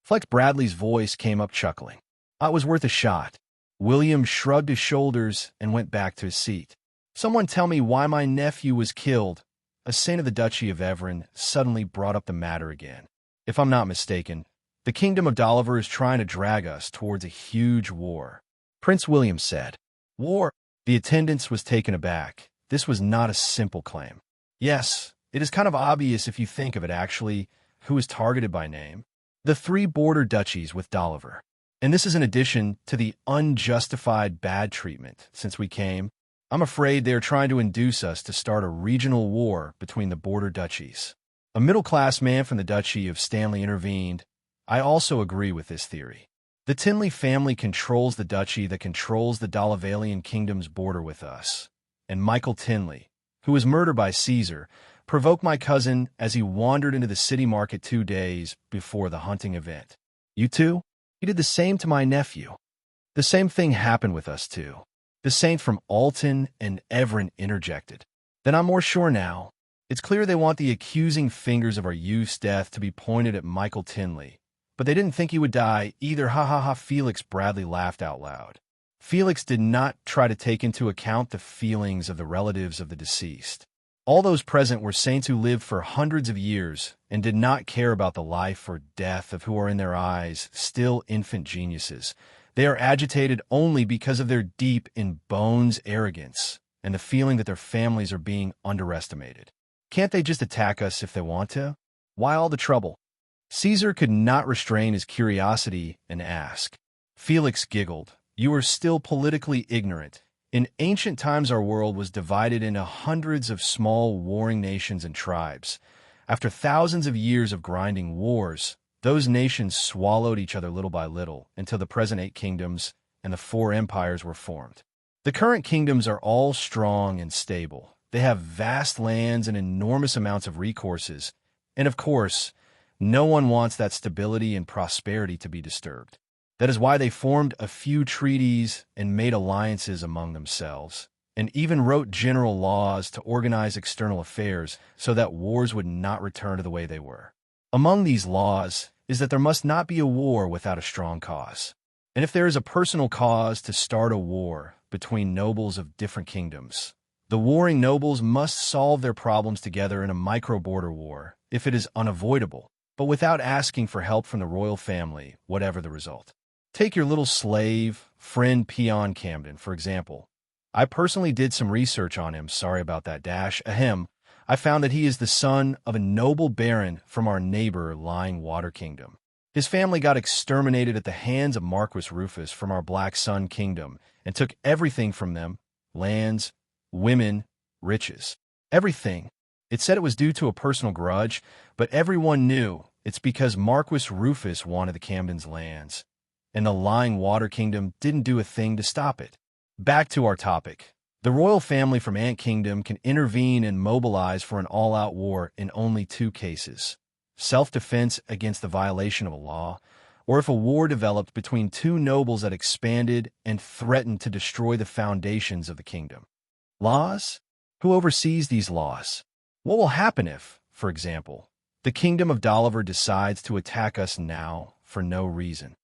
Flex Bradley's voice came up chuckling. It was worth a shot. William shrugged his shoulders and went back to his seat. Someone tell me why my nephew was killed. A saint of the Duchy of Evran suddenly brought up the matter again. If I'm not mistaken, the Kingdom of Doliver is trying to drag us towards a huge war. Prince William said. War? The attendants was taken aback. This was not a simple claim. Yes, it is kind of obvious if you think of it actually, who is targeted by name. The 3 border duchies with Doliver. And this is in addition to the unjustified bad treatment since we came. I'm afraid they are trying to induce us to start a regional war between the border duchies. A middle-class man from the Duchy of Stanley intervened. I also agree with this theory. The Tinley family controls the duchy that controls the Dolivalian kingdom's border with us. And Michael Tinley, who was murdered by Caesar, provoked my cousin as he wandered into the city market 2 days before the hunting event. You too? He did the same to my nephew. The same thing happened with us too. The saint from Alton and Evran interjected. Then I'm more sure now. It's clear they want the accusing fingers of our youth's death to be pointed at Michael Tinley. But they didn't think he would die either. Ha ha ha. Felix Bradley laughed out loud. Felix did not try to take into account the feelings of the relatives of the deceased. All those present were saints who lived for hundreds of years and did not care about the life or death of who are in their eyes still infant geniuses. They are agitated only because of their deep in bones arrogance and the feeling that their families are being underestimated. Can't they just attack us if they want to? Why all the trouble? Caesar could not restrain his curiosity and asked. Felix giggled. You are still politically ignorant. In ancient times our world was divided into hundreds of small warring nations and tribes. After thousands of years of grinding wars, those nations swallowed each other little by little until the present 8 kingdoms and the 4 empires were formed. The current kingdoms are all strong and stable. They have vast lands and enormous amounts of resources. And of course, no one wants that stability and prosperity to be disturbed. That is why they formed a few treaties and made alliances among themselves, and even wrote general laws to organize external affairs so that wars would not return to the way they were. Among these laws is that there must not be a war without a strong cause. And if there is a personal cause to start a war between nobles of different kingdoms, the warring nobles must solve their problems together in a micro-border war if it is unavoidable, but without asking for help from the royal family, whatever the result. Take your little slave, friend Peon Camden, for example. I personally did some research on him. Sorry about that dash. Ahem. I found that he is the son of a noble baron from our neighbor Lying Water Kingdom. His family got exterminated at the hands of Marquis Rufus from our Black Sun Kingdom and took everything from them, lands, women, riches. Everything. It said it was due to a personal grudge, but everyone knew it's because Marquis Rufus wanted the Camden's lands, and the Lying Water Kingdom didn't do a thing to stop it. Back to our topic. The royal family from Ant Kingdom can intervene and mobilize for an all-out war in only 2 cases. Self-defense against the violation of a law, or if a war developed between 2 nobles that expanded and threatened to destroy the foundations of the kingdom. Laws? Who oversees these laws? What will happen if, for example, the Kingdom of Doliver decides to attack us now for no reason?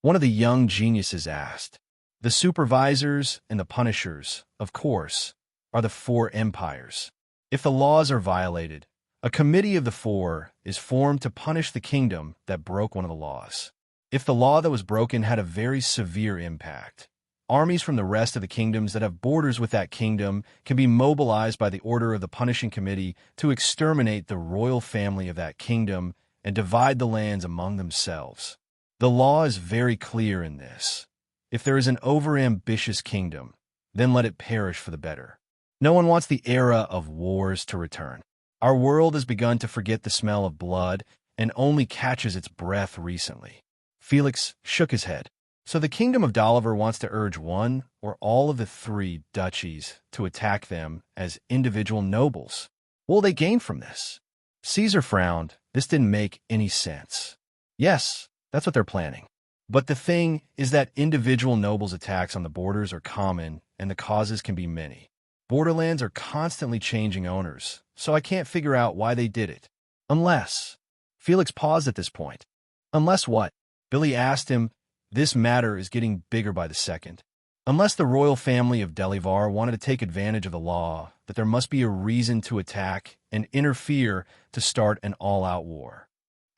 One of the young geniuses asked. The supervisors and the punishers, of course, are the 4 empires. If the laws are violated, a committee of the 4 is formed to punish the kingdom that broke one of the laws. If the law that was broken had a very severe impact, armies from the rest of the kingdoms that have borders with that kingdom can be mobilized by the order of the punishing committee to exterminate the royal family of that kingdom and divide the lands among themselves. The law is very clear in this. If there is an overambitious kingdom, then let it perish for the better. No one wants the era of wars to return. Our world has begun to forget the smell of blood and only catches its breath recently. Felix shook his head. So the kingdom of Doliver wants to urge one or all of the three duchies to attack them as individual nobles. What will they gain from this? Caesar frowned. This didn't make any sense. Yes, that's what they're planning. But the thing is that individual nobles' attacks on the borders are common, and the causes can be many. Borderlands are constantly changing owners, so I can't figure out why they did it. Unless... Felix paused at this point. Unless what? Billy asked him. This matter is getting bigger by the second. Unless the royal family of Delivar wanted to take advantage of the law, that there must be a reason to attack and interfere to start an all-out war.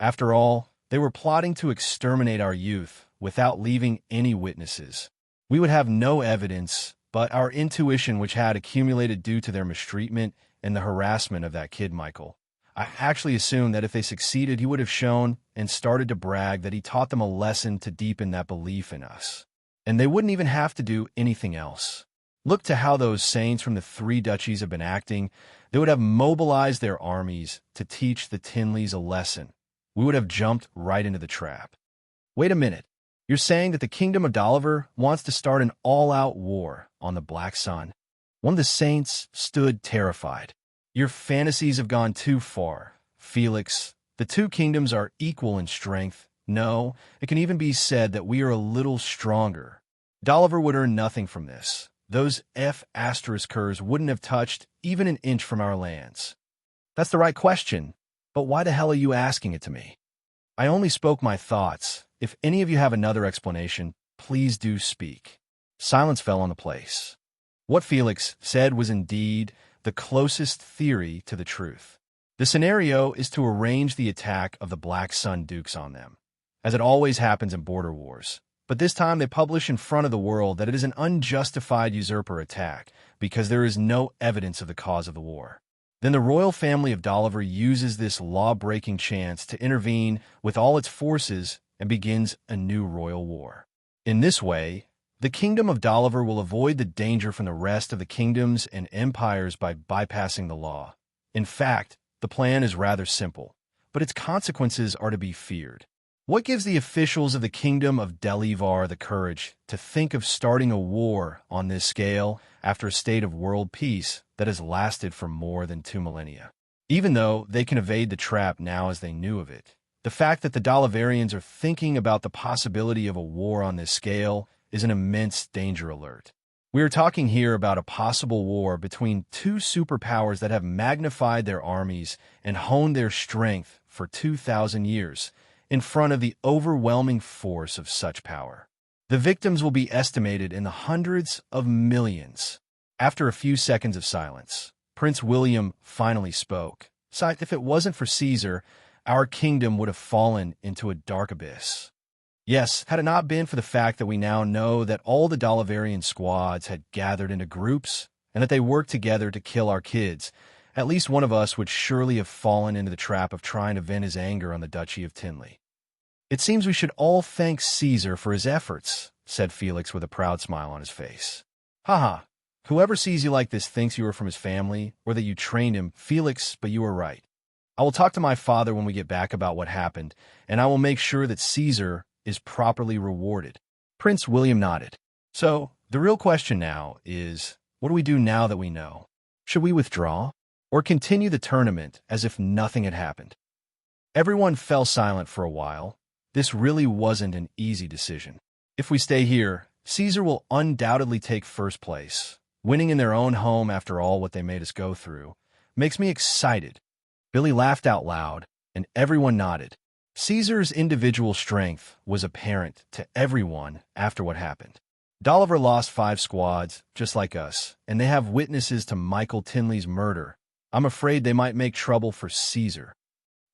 After all, they were plotting to exterminate our youth without leaving any witnesses. We would have no evidence, but our intuition, which had accumulated due to their mistreatment and the harassment of that kid Michael. I actually assumed that if they succeeded, he would have shown and started to brag that he taught them a lesson to deepen that belief in us. And they wouldn't even have to do anything else. Look to how those saints from the three duchies have been acting. They would have mobilized their armies to teach the Tinleys a lesson. We would have jumped right into the trap. Wait a minute. You're saying that the kingdom of Doliver wants to start an all-out war on the Black Sun? One of the saints stood terrified. Your fantasies have gone too far, Felix. The two kingdoms are equal in strength. No, it can even be said that we are a little stronger. Doliver would earn nothing from this. Those F***ers wouldn't have touched even an inch from our lands. That's the right question, but why the hell are you asking it to me? I only spoke my thoughts. If any of you have another explanation, please do speak. Silence fell on the place. What Felix said was indeed the closest theory to the truth. The scenario is to arrange the attack of the Black Sun Dukes on them, as it always happens in border wars. But this time they publish in front of the world that it is an unjustified usurper attack because there is no evidence of the cause of the war. Then the royal family of Doliver uses this law-breaking chance to intervene with all its forces and begins a new royal war. In this way, the kingdom of Doliver will avoid the danger from the rest of the kingdoms and empires by bypassing the law. In fact, the plan is rather simple, but its consequences are to be feared. What gives the officials of the kingdom of Delivar the courage to think of starting a war on this scale after a state of world peace that has lasted for more than 2 millennia? Even though they can evade the trap now as they knew of it, the fact that the Dolivarians are thinking about the possibility of a war on this scale is an immense danger alert. We are talking here about a possible war between two superpowers that have magnified their armies and honed their strength for 2,000 years in front of the overwhelming force of such power. The victims will be estimated in the hundreds of millions. After a few seconds of silence, Prince William finally spoke. If it wasn't for Caesar, our kingdom would have fallen into a dark abyss. Yes, had it not been for the fact that we now know that all the Dolivarian squads had gathered into groups and that they worked together to kill our kids, at least one of us would surely have fallen into the trap of trying to vent his anger on the Duchy of Tinley. It seems we should all thank Caesar for his efforts, said Felix with a proud smile on his face. Haha, whoever sees you like this thinks you are from his family or that you trained him, Felix, but you are right. I will talk to my father when we get back about what happened, and I will make sure that Caesar is properly rewarded. Prince William nodded. So, the real question now is, what do we do now that we know? Should we withdraw? Or continue the tournament as if nothing had happened? Everyone fell silent for a while. This really wasn't an easy decision. If we stay here, Caesar will undoubtedly take first place. Winning in their own home after all what they made us go through makes me excited. Billy laughed out loud, and everyone nodded. Caesar's individual strength was apparent to everyone after what happened. Doliver lost 5 squads, just like us, and they have witnesses to Michael Tinley's murder. I'm afraid they might make trouble for Caesar.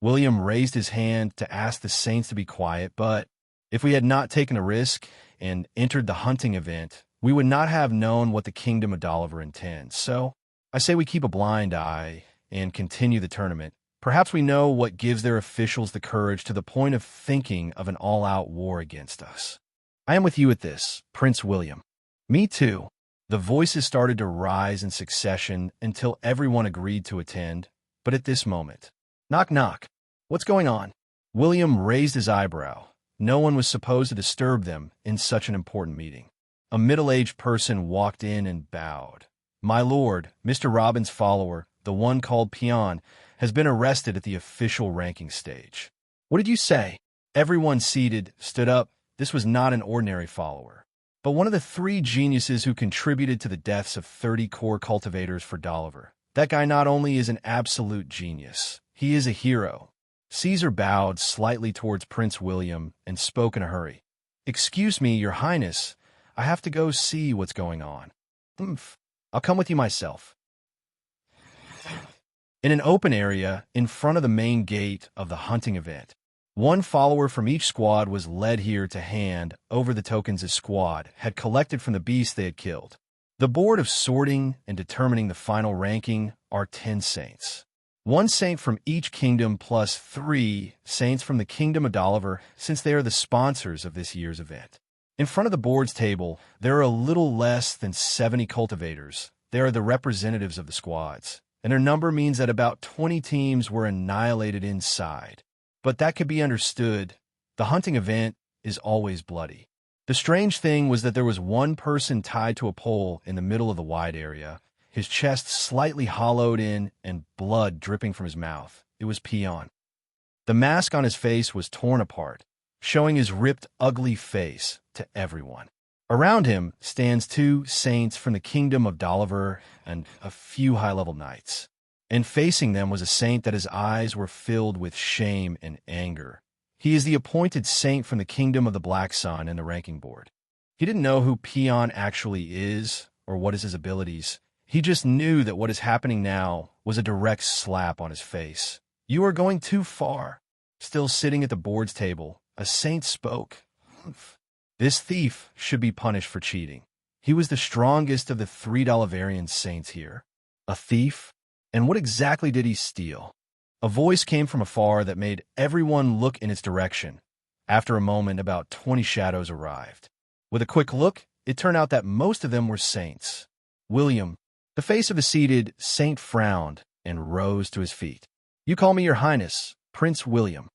William raised his hand to ask the saints to be quiet, but if we had not taken a risk and entered the hunting event, we would not have known what the kingdom of Doliver intends. So I say we keep a blind eye and continue the tournament. Perhaps we know what gives their officials the courage to the point of thinking of an all-out war against us. I am with you at this, Prince William. Me too. The voices started to rise in succession until everyone agreed to attend. But at this moment, knock knock. What's going on? William raised his eyebrow. No one was supposed to disturb them in such an important meeting. A middle-aged person walked in and bowed. My lord, Mr. Robbins' follower, the one called Peon, has been arrested at the official ranking stage. What did you say? Everyone seated stood up. This was not an ordinary follower, but one of the 3 geniuses who contributed to the deaths of 30 core cultivators for Dolliver. That guy not only is an absolute genius, he is a hero. Caesar bowed slightly towards Prince William and spoke in a hurry. Excuse me, your highness, I have to go see what's going on. I'll come with you myself. In an open area in front of the main gate of the hunting event, one follower from each squad was led here to hand over the tokens his squad had collected from the beasts they had killed. The board of sorting and determining the final ranking are 10 saints. 1 saint from each kingdom plus 3 saints from the Kingdom of Dolliver, since they are the sponsors of this year's event. In front of the board's table, there are a little less than 70 cultivators. They are the representatives of the squads, and their number means that about 20 teams were annihilated inside. But that could be understood. The hunting event is always bloody. The strange thing was that there was one person tied to a pole in the middle of the wide area, his chest slightly hollowed in and blood dripping from his mouth. It was Peon. The mask on his face was torn apart, showing his ripped, ugly face to everyone. Around him stands 2 saints from the Kingdom of Dolliver and a few high-level knights. And facing them was a saint that his eyes were filled with shame and anger. He is the appointed saint from the Kingdom of the Black Sun and the ranking board. He didn't know who Peon actually is or what is his abilities. He just knew that what is happening now was a direct slap on his face. You are going too far. Still sitting at the board's table, a saint spoke. This thief should be punished for cheating. He was the strongest of the 3 Dollivarian saints here. A thief? And what exactly did he steal? A voice came from afar that made everyone look in its direction. After a moment, about 20 shadows arrived. With a quick look, it turned out that most of them were saints. William, the face of a seated saint, frowned and rose to his feet. You call me your highness, Prince William.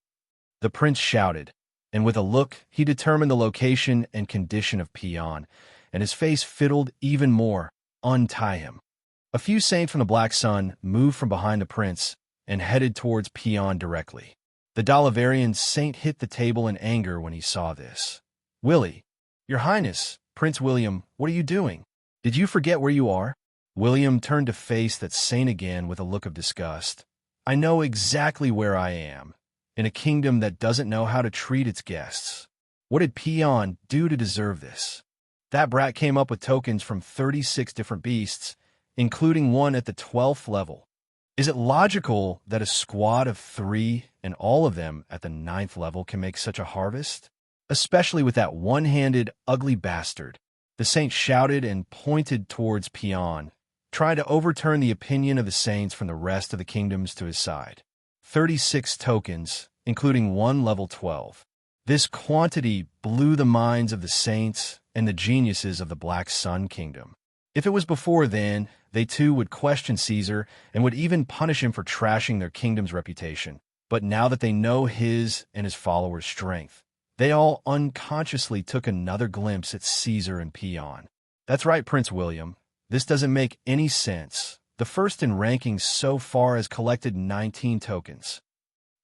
The prince shouted, and with a look, he determined the location and condition of Peon, and his face fiddled even more. Untie him. A few saints from the Black Sun moved from behind the prince and headed towards Peon directly. The Dollivarian saint hit the table in anger when he saw this. Willie, your highness, Prince William, what are you doing? Did you forget where you are? William turned to face that saint again with a look of disgust. I know exactly where I am, in a kingdom that doesn't know how to treat its guests. What did Peon do to deserve this? That brat came up with tokens from 36 different beasts, including one at the 12th level. Is it logical that a squad of 3 and all of them at the 9th level can make such a harvest? Especially with that one-handed, ugly bastard. The saint shouted and pointed towards Peon, trying to overturn the opinion of the saints from the rest of the kingdoms to his side. 36 tokens, including 1 level 12. This quantity blew the minds of the saints and the geniuses of the Black Sun Kingdom. If it was before then, they too would question Caesar and would even punish him for trashing their kingdom's reputation. But now that they know his and his followers' strength, they all unconsciously took another glimpse at Caesar and Peon. That's right, Prince William. This doesn't make any sense. The first in ranking so far has collected 19 tokens.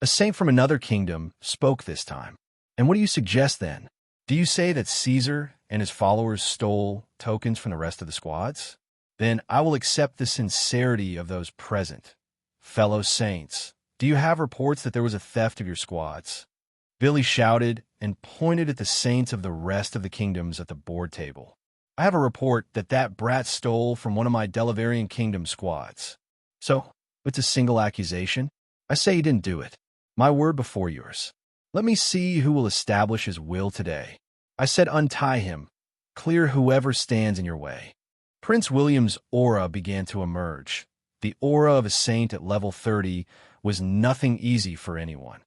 A saint from another kingdom spoke this time. And what do you suggest then? Do you say that Caesar and his followers stole tokens from the rest of the squads? Then I will accept the sincerity of those present. Fellow saints, do you have reports that there was a theft of your squads? Billy shouted and pointed at the saints of the rest of the kingdoms at the board table. I have a report that that brat stole from one of my Dollivarian Kingdom squads. So, it's a single accusation? I say he didn't do it. My word before yours. Let me see who will establish his will today. I said untie him. Clear whoever stands in your way. Prince William's aura began to emerge. The aura of a saint at level 30 was nothing easy for anyone.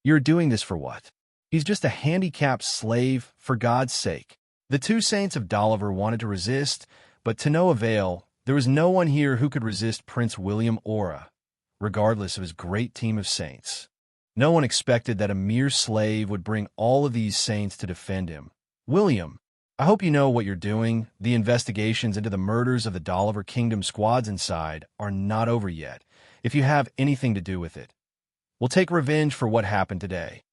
You're doing this for what? He's just a handicapped slave, for God's sake. The two saints of Dolivar wanted to resist, but to no avail. There was no one here who could resist Prince William Ora, regardless of his great team of saints. No one expected that a mere slave would bring all of these saints to defend him. William, I hope you know what you're doing. The investigations into the murders of the Dolivar Kingdom squads inside are not over yet. If you have anything to do with it, we'll take revenge for what happened today.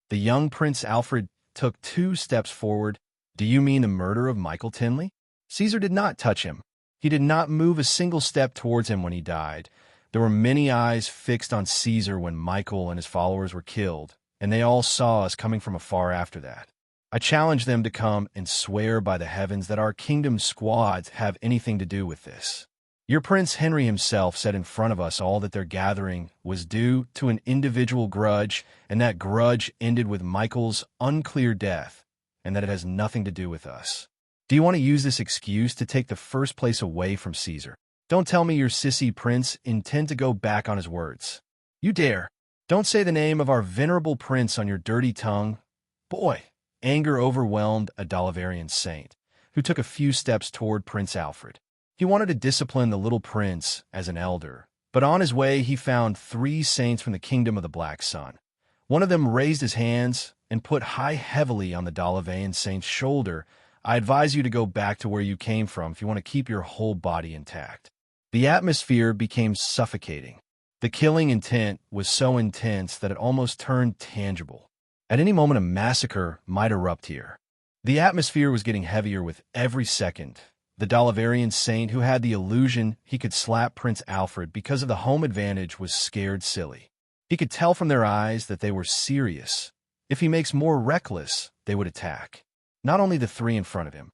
The young Prince Alfred took 2 steps forward. Do you mean the murder of Michael Tinley? Caesar did not touch him. He did not move a single step towards him when he died. There were many eyes fixed on Caesar when Michael and his followers were killed, and they all saw us coming from afar after that. I challenge them to come and swear by the heavens that our kingdom's squads have anything to do with this. Your Prince Henry himself said in front of us all that their gathering was due to an individual grudge, and that grudge ended with Michael's unclear death, and that it has nothing to do with us. Do you want to use this excuse to take the first place away from Caesar? Don't tell me your sissy prince intend to go back on his words. You dare. Don't say the name of our venerable prince on your dirty tongue. Boy, anger overwhelmed a Dolivarian saint, who took a few steps toward Prince Alfred. He wanted to discipline the little prince as an elder, but on his way he found 3 saints from the kingdom of the Black Sun. One of them raised his hands and put heavily on the Dolivarian saint's shoulder. I advise you to go back to where you came from if you want to keep your whole body intact. The atmosphere became suffocating. The killing intent was so intense that it almost turned tangible. At any moment, a massacre might erupt here. The atmosphere was getting heavier with every second. The Dolivarian saint who had the illusion he could slap Prince Alfred because of the home advantage was scared silly. He could tell from their eyes that they were serious. If he makes more reckless, they would attack. Not only the 3 in front of him.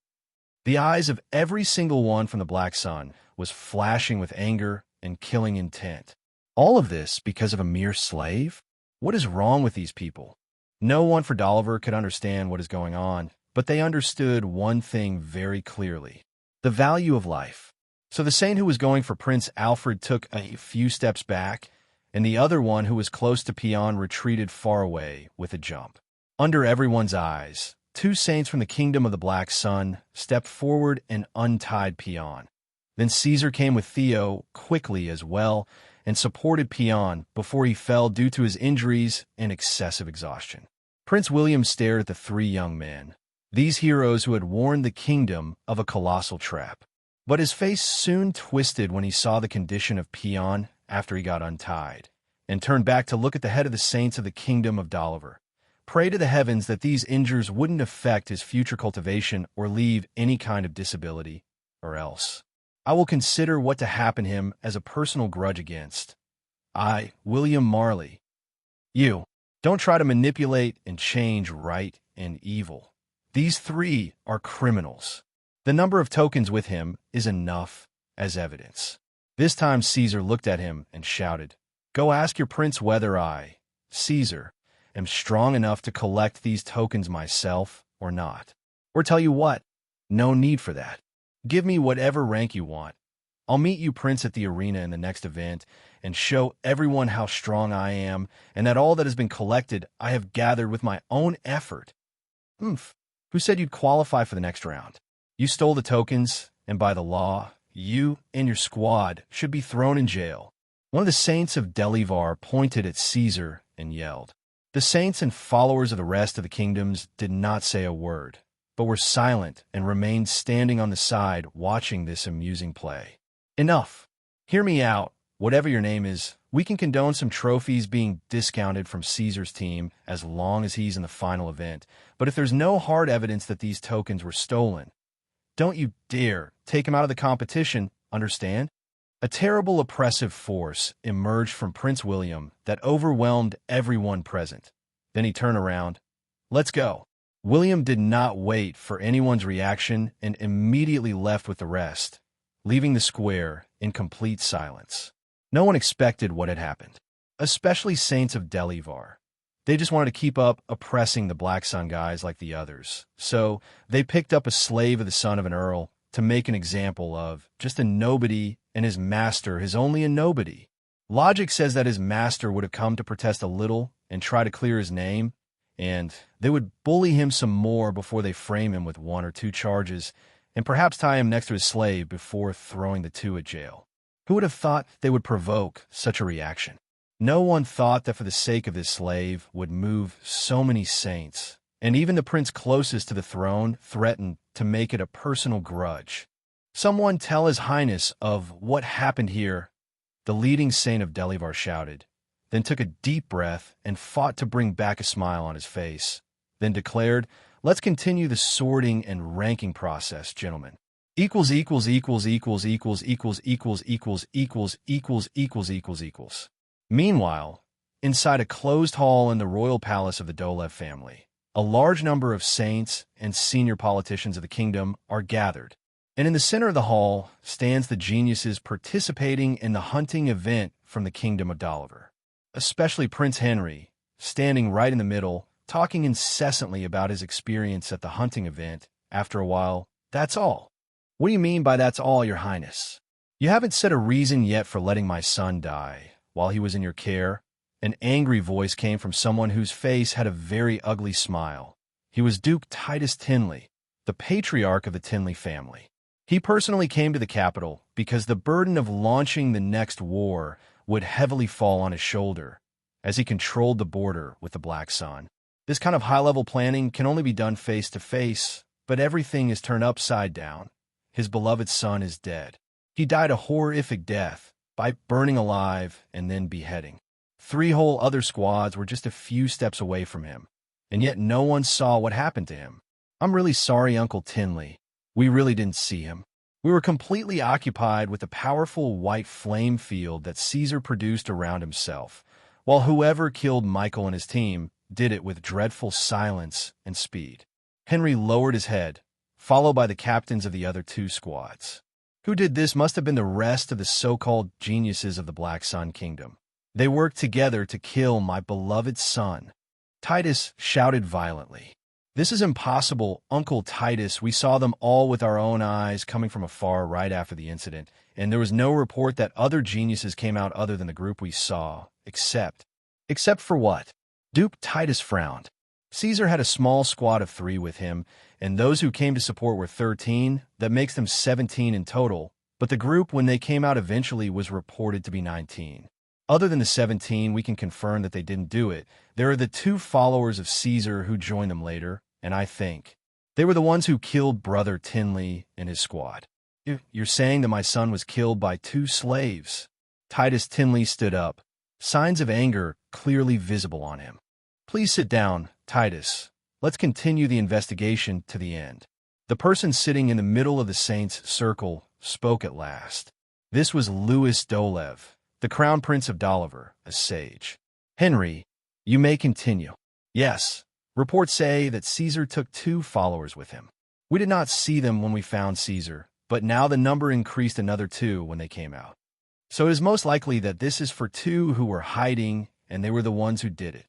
The eyes of every single one from the Black Sun was flashing with anger and killing intent. All of this because of a mere slave? What is wrong with these people? No one for Dolivar could understand what is going on, but they understood one thing very clearly: the value of life. So the saint who was going for Prince Alfred took a few steps back, and the other one who was close to Peon retreated far away with a jump. Under everyone's eyes, 2 saints from the kingdom of the Black Sun stepped forward and untied Peon. Then Caesar came with Theo quickly as well and supported Peon before he fell due to his injuries and excessive exhaustion. Prince William stared at the 3 young men, these heroes who had warned the kingdom of a colossal trap. But his face soon twisted when he saw the condition of Peon after he got untied, and turned back to look at the head of the saints of the kingdom of Dolivar. Pray to the heavens that these injuries wouldn't affect his future cultivation or leave any kind of disability, or else I will consider what to happen him as a personal grudge against. I, William Marley. You, don't try to manipulate and change right and evil. These 3 are criminals. The number of tokens with him is enough as evidence. This time Caesar looked at him and shouted, "Go ask your prince whether I, Caesar, am strong enough to collect these tokens myself or not. Or tell you what, no need for that. Give me whatever rank you want. I'll meet you, Prince, at the arena in the next event and show everyone how strong I am and that all that has been collected I have gathered with my own effort." Who said you'd qualify for the next round? You stole the tokens, and by the law, you and your squad should be thrown in jail. One of the saints of Dolivar pointed at Caesar and yelled. The saints and followers of the rest of the kingdoms did not say a word, but were silent and remained standing on the side watching this amusing play. Enough. Hear me out. Whatever your name is, we can condone some trophies being discounted from Caesar's team as long as he's in the final event. But if there's no hard evidence that these tokens were stolen, don't you dare take him out of the competition, understand? A terrible oppressive force emerged from Prince William that overwhelmed everyone present. Then he turned around. Let's go. William did not wait for anyone's reaction and immediately left with the rest, leaving the square in complete silence. No one expected what had happened, especially saints of Dolivar. They just wanted to keep up oppressing the Black Sun guys like the others. So they picked up a slave of the son of an earl to make an example of, just a nobody, and his master is only a nobody. Logic says that his master would have come to protest a little and try to clear his name. and they would bully him some more before they frame him with 1 or 2 charges, and perhaps tie him next to his slave before throwing the two at jail. Who would have thought they would provoke such a reaction? No one thought that for the sake of this slave would move so many saints, and even the prince closest to the throne threatened to make it a personal grudge. "Someone tell His Highness of what happened here," the leading saint of Delivar shouted, then took a deep breath and fought to bring back a smile on his face, then declared, "Let's continue the sorting and ranking process, gentlemen. Equals equals equals equals equals equals equals equals equals equals equals equals equals." Meanwhile, inside a closed hall in the royal palace of the Dolev family, a large number of saints and senior politicians of the kingdom are gathered, and in the center of the hall stands the geniuses participating in the hunting event from the kingdom of Doliver, especially Prince Henry, standing right in the middle, talking incessantly about his experience at the hunting event. After a while, "That's all." "What do you mean by that's all, Your Highness? You haven't said a reason yet for letting my son die while he was in your care." An angry voice came from someone whose face had a very ugly smile. He was Duke Titus Tinley, the patriarch of the Tinley family. He personally came to the capital because the burden of launching the next war would heavily fall on his shoulder, as he controlled the border with the Black Sun. This kind of high-level planning can only be done face-to-face, but everything is turned upside down. His beloved son is dead. He died a horrific death by burning alive and then beheading. 3 whole other squads were just a few steps away from him, and yet no one saw what happened to him. "I'm really sorry, Uncle Tinley. We really didn't see him. We were completely occupied with the powerful white flame field that Caesar produced around himself, while whoever killed Michael and his team did it with dreadful silence and speed." Henry lowered his head, followed by the captains of the other 2 squads. Who did this must have been the rest of the so-called geniuses of the Black Sun Kingdom. "They worked together to kill my beloved son," Titus shouted violently. "This is impossible, Uncle Titus. We saw them all with our own eyes coming from afar right after the incident, and there was no report that other geniuses came out other than the group we saw, except for what?" Duke Titus frowned. "Caesar had a small squad of 3 with him, and those who came to support were 13. That makes them 17 in total, but the group, when they came out eventually, was reported to be 19. Other than the 17, we can confirm that they didn't do it. There are the 2 followers of Caesar who joined them later, and I think they were the ones who killed Brother Tinley and his squad." "You're saying that my son was killed by 2 slaves?" Titus Tinley stood up, signs of anger clearly visible on him. "Please sit down, Titus. Let's continue the investigation to the end." The person sitting in the middle of the saints' circle spoke at last. This was Louis Dolev, the Crown Prince of Doliver, a sage. "Henry, you may continue." "Yes. Reports say that Caesar took 2 followers with him. We did not see them when we found Caesar, but now the number increased another 2 when they came out. So it is most likely that this is for 2 who were hiding, and they were the ones who did it.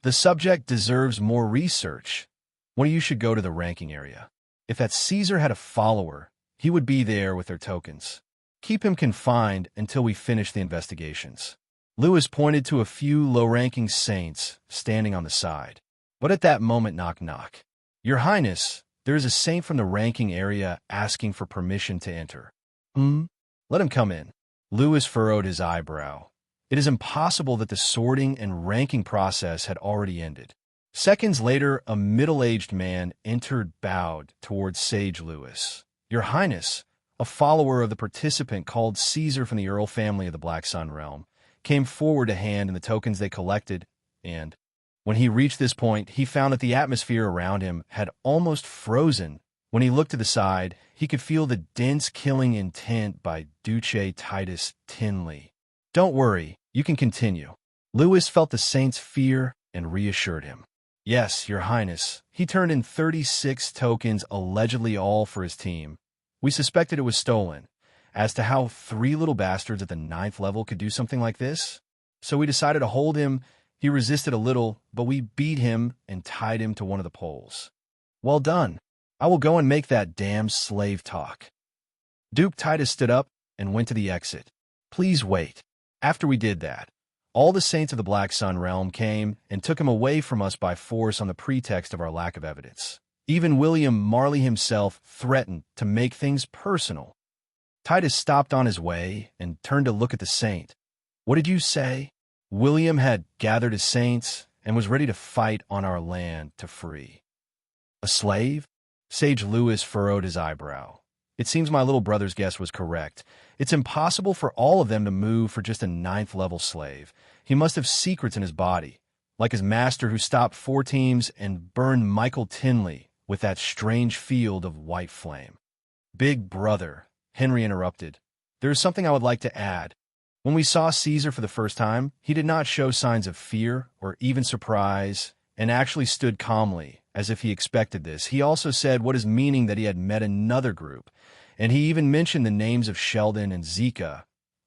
The subject deserves more research. One of you should go to the ranking area. If that Caesar had a follower, he would be there with their tokens. Keep him confined until we finish the investigations." Louis pointed to a few low-ranking saints standing on the side. But at that moment, knock knock. "Your Highness, there is a saint from the ranking area asking for permission to enter." Let him come in." Louis furrowed his eyebrow. It is impossible that the sorting and ranking process had already ended. Seconds later, a middle-aged man entered, bowed towards Sage Louis. "Your Highness," a follower of the participant called Caesar from the Earl family of the Black Sun realm, came forward to hand in the tokens they collected, and when he reached this point, he found that the atmosphere around him had almost frozen. When he looked to the side, he could feel the dense killing intent by Duce Titus Tinley. "Don't worry, you can continue." Louis felt the saint's fear and reassured him. "Yes, Your Highness. He turned in 36 tokens, allegedly all for his team. We suspected it was stolen. As to how 3 little bastards at the 9th level could do something like this, so we decided to hold him. He resisted a little, but we beat him and tied him to one of the poles." "Well done. I will go and make that damn slave talk." Duke Titus stood up and went to the exit. "Please wait." After we did that, All the saints of the Black Sun realm came and took him away from us by force on the pretext of our lack of evidence. Even William Marley himself threatened to make things personal. Titus stopped on his way and turned to look at the saint. What did you say? William had gathered his saints and was ready to fight on our land to free. A slave? Sage Lewis furrowed his eyebrow. It seems my little brother's guess was correct. It's impossible for all of them to move for just a 9th-level slave. He must have secrets in his body, like his master who stopped 4 teams and burned Michael Tinley with that strange field of white flame. Big brother, Henry interrupted. There is something I would like to add. When we saw Caesar for the first time, he did not show signs of fear or even surprise, and actually stood calmly, as if he expected this. He also said what is meaning that he had met another group, and he even mentioned the names of Sheldon and Zika.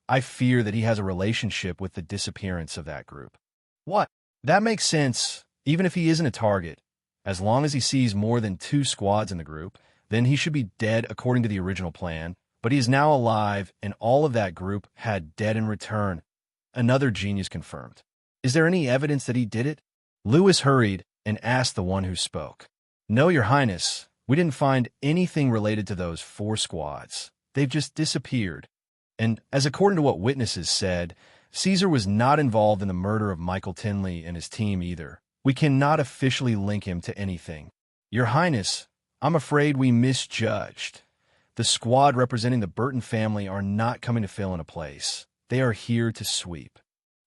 I fear that he has a relationship with the disappearance of that group. What? That makes sense, even if he isn't a target. As long as he sees more than 2 squads in the group, then he should be dead according to the original plan. But he is now alive, and all of that group had dead in return. Another genius confirmed. Is there any evidence that he did it? Lewis hurried and asked the one who spoke. No, Your Highness. We didn't find anything related to those 4 squads. They've just disappeared. And as according to what witnesses said, Caesar was not involved in the murder of Michael Tinley and his team either. We cannot officially link him to anything. Your Highness, I'm afraid we misjudged. The squad representing the Burton family are not coming to fill in a place. They are here to sweep.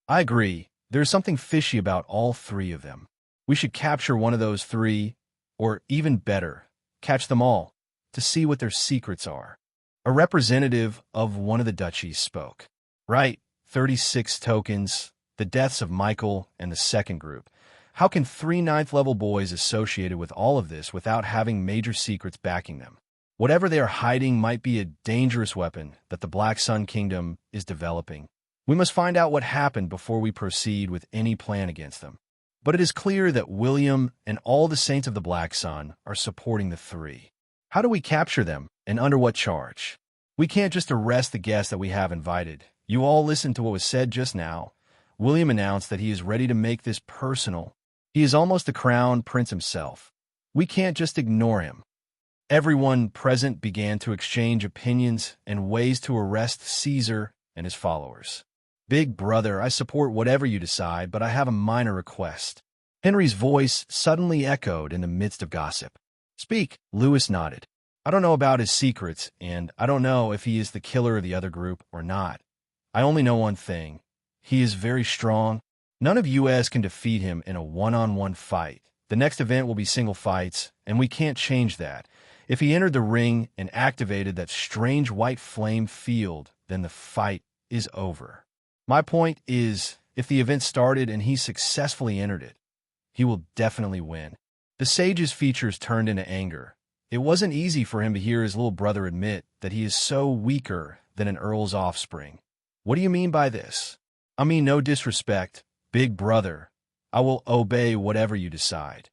I agree. There's something fishy about all 3 of them. We should capture one of those 3, or even better, catch them all, to see what their secrets are. A representative of one of the duchies spoke. Right, 36 tokens, the deaths of Michael and the second group. How can 3 9th-level boys associated with all of this without having major secrets backing them? Whatever they are hiding might be a dangerous weapon that the Black Sun Kingdom is developing. We must find out what happened before we proceed with any plan against them. But it is clear that William and all the Saints of the Black Sun are supporting the 3. How do we capture them, and under what charge? We can't just arrest the guests that we have invited. You all listened to what was said just now. William announced that he is ready to make this personal. He is almost the crown prince himself. We can't just ignore him. Everyone present began to exchange opinions and ways to arrest Caesar and his followers. Big brother, I support whatever you decide, but I have a minor request. Henry's voice suddenly echoed in the midst of gossip. Speak, Lewis nodded. I don't know about his secrets, and I don't know if he is the killer of the other group or not. I only know one thing. He is very strong. None of US can defeat him in a one-on-one fight. The next event will be single fights, and we can't change that. If he entered the ring and activated that strange white flame field, then the fight is over. My point is, if the event started and he successfully entered it, he will definitely win. The sage's features turned into anger. It wasn't easy for him to hear his little brother admit that he is so weaker than an earl's offspring. What do you mean by this? I mean no disrespect, big brother. I will obey whatever you decide.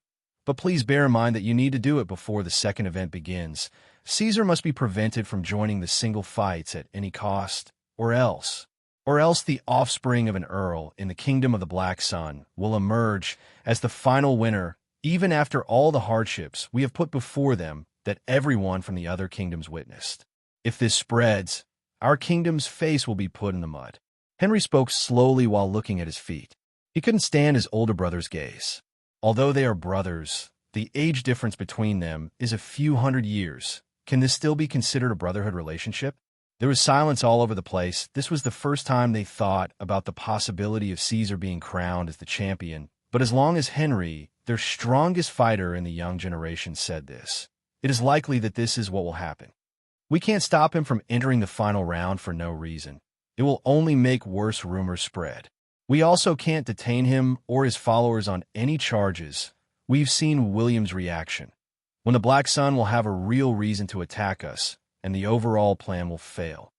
But please bear in mind that you need to do it before the second event begins. Caesar must be prevented from joining the single fights at any cost, or else the offspring of an earl in the kingdom of the Black Sun will emerge as the final winner, even after all the hardships we have put before them that everyone from the other kingdoms witnessed. If this spreads, our kingdom's face will be put in the mud. Henry spoke slowly while looking at his feet. He couldn't stand his older brother's gaze. Although they are brothers, the age difference between them is a few hundred years. Can this still be considered a brotherhood relationship? There was silence all over the place. This was the first time they thought about the possibility of Caesar being crowned as the champion. But as long as Henry, their strongest fighter in the young generation, said this, it is likely that this is what will happen. We can't stop him from entering the final round for no reason. It will only make worse rumors spread. We also can't detain him or his followers on any charges. We've seen William's reaction. When the Black Sun will have a real reason to attack us, and the overall plan will fail.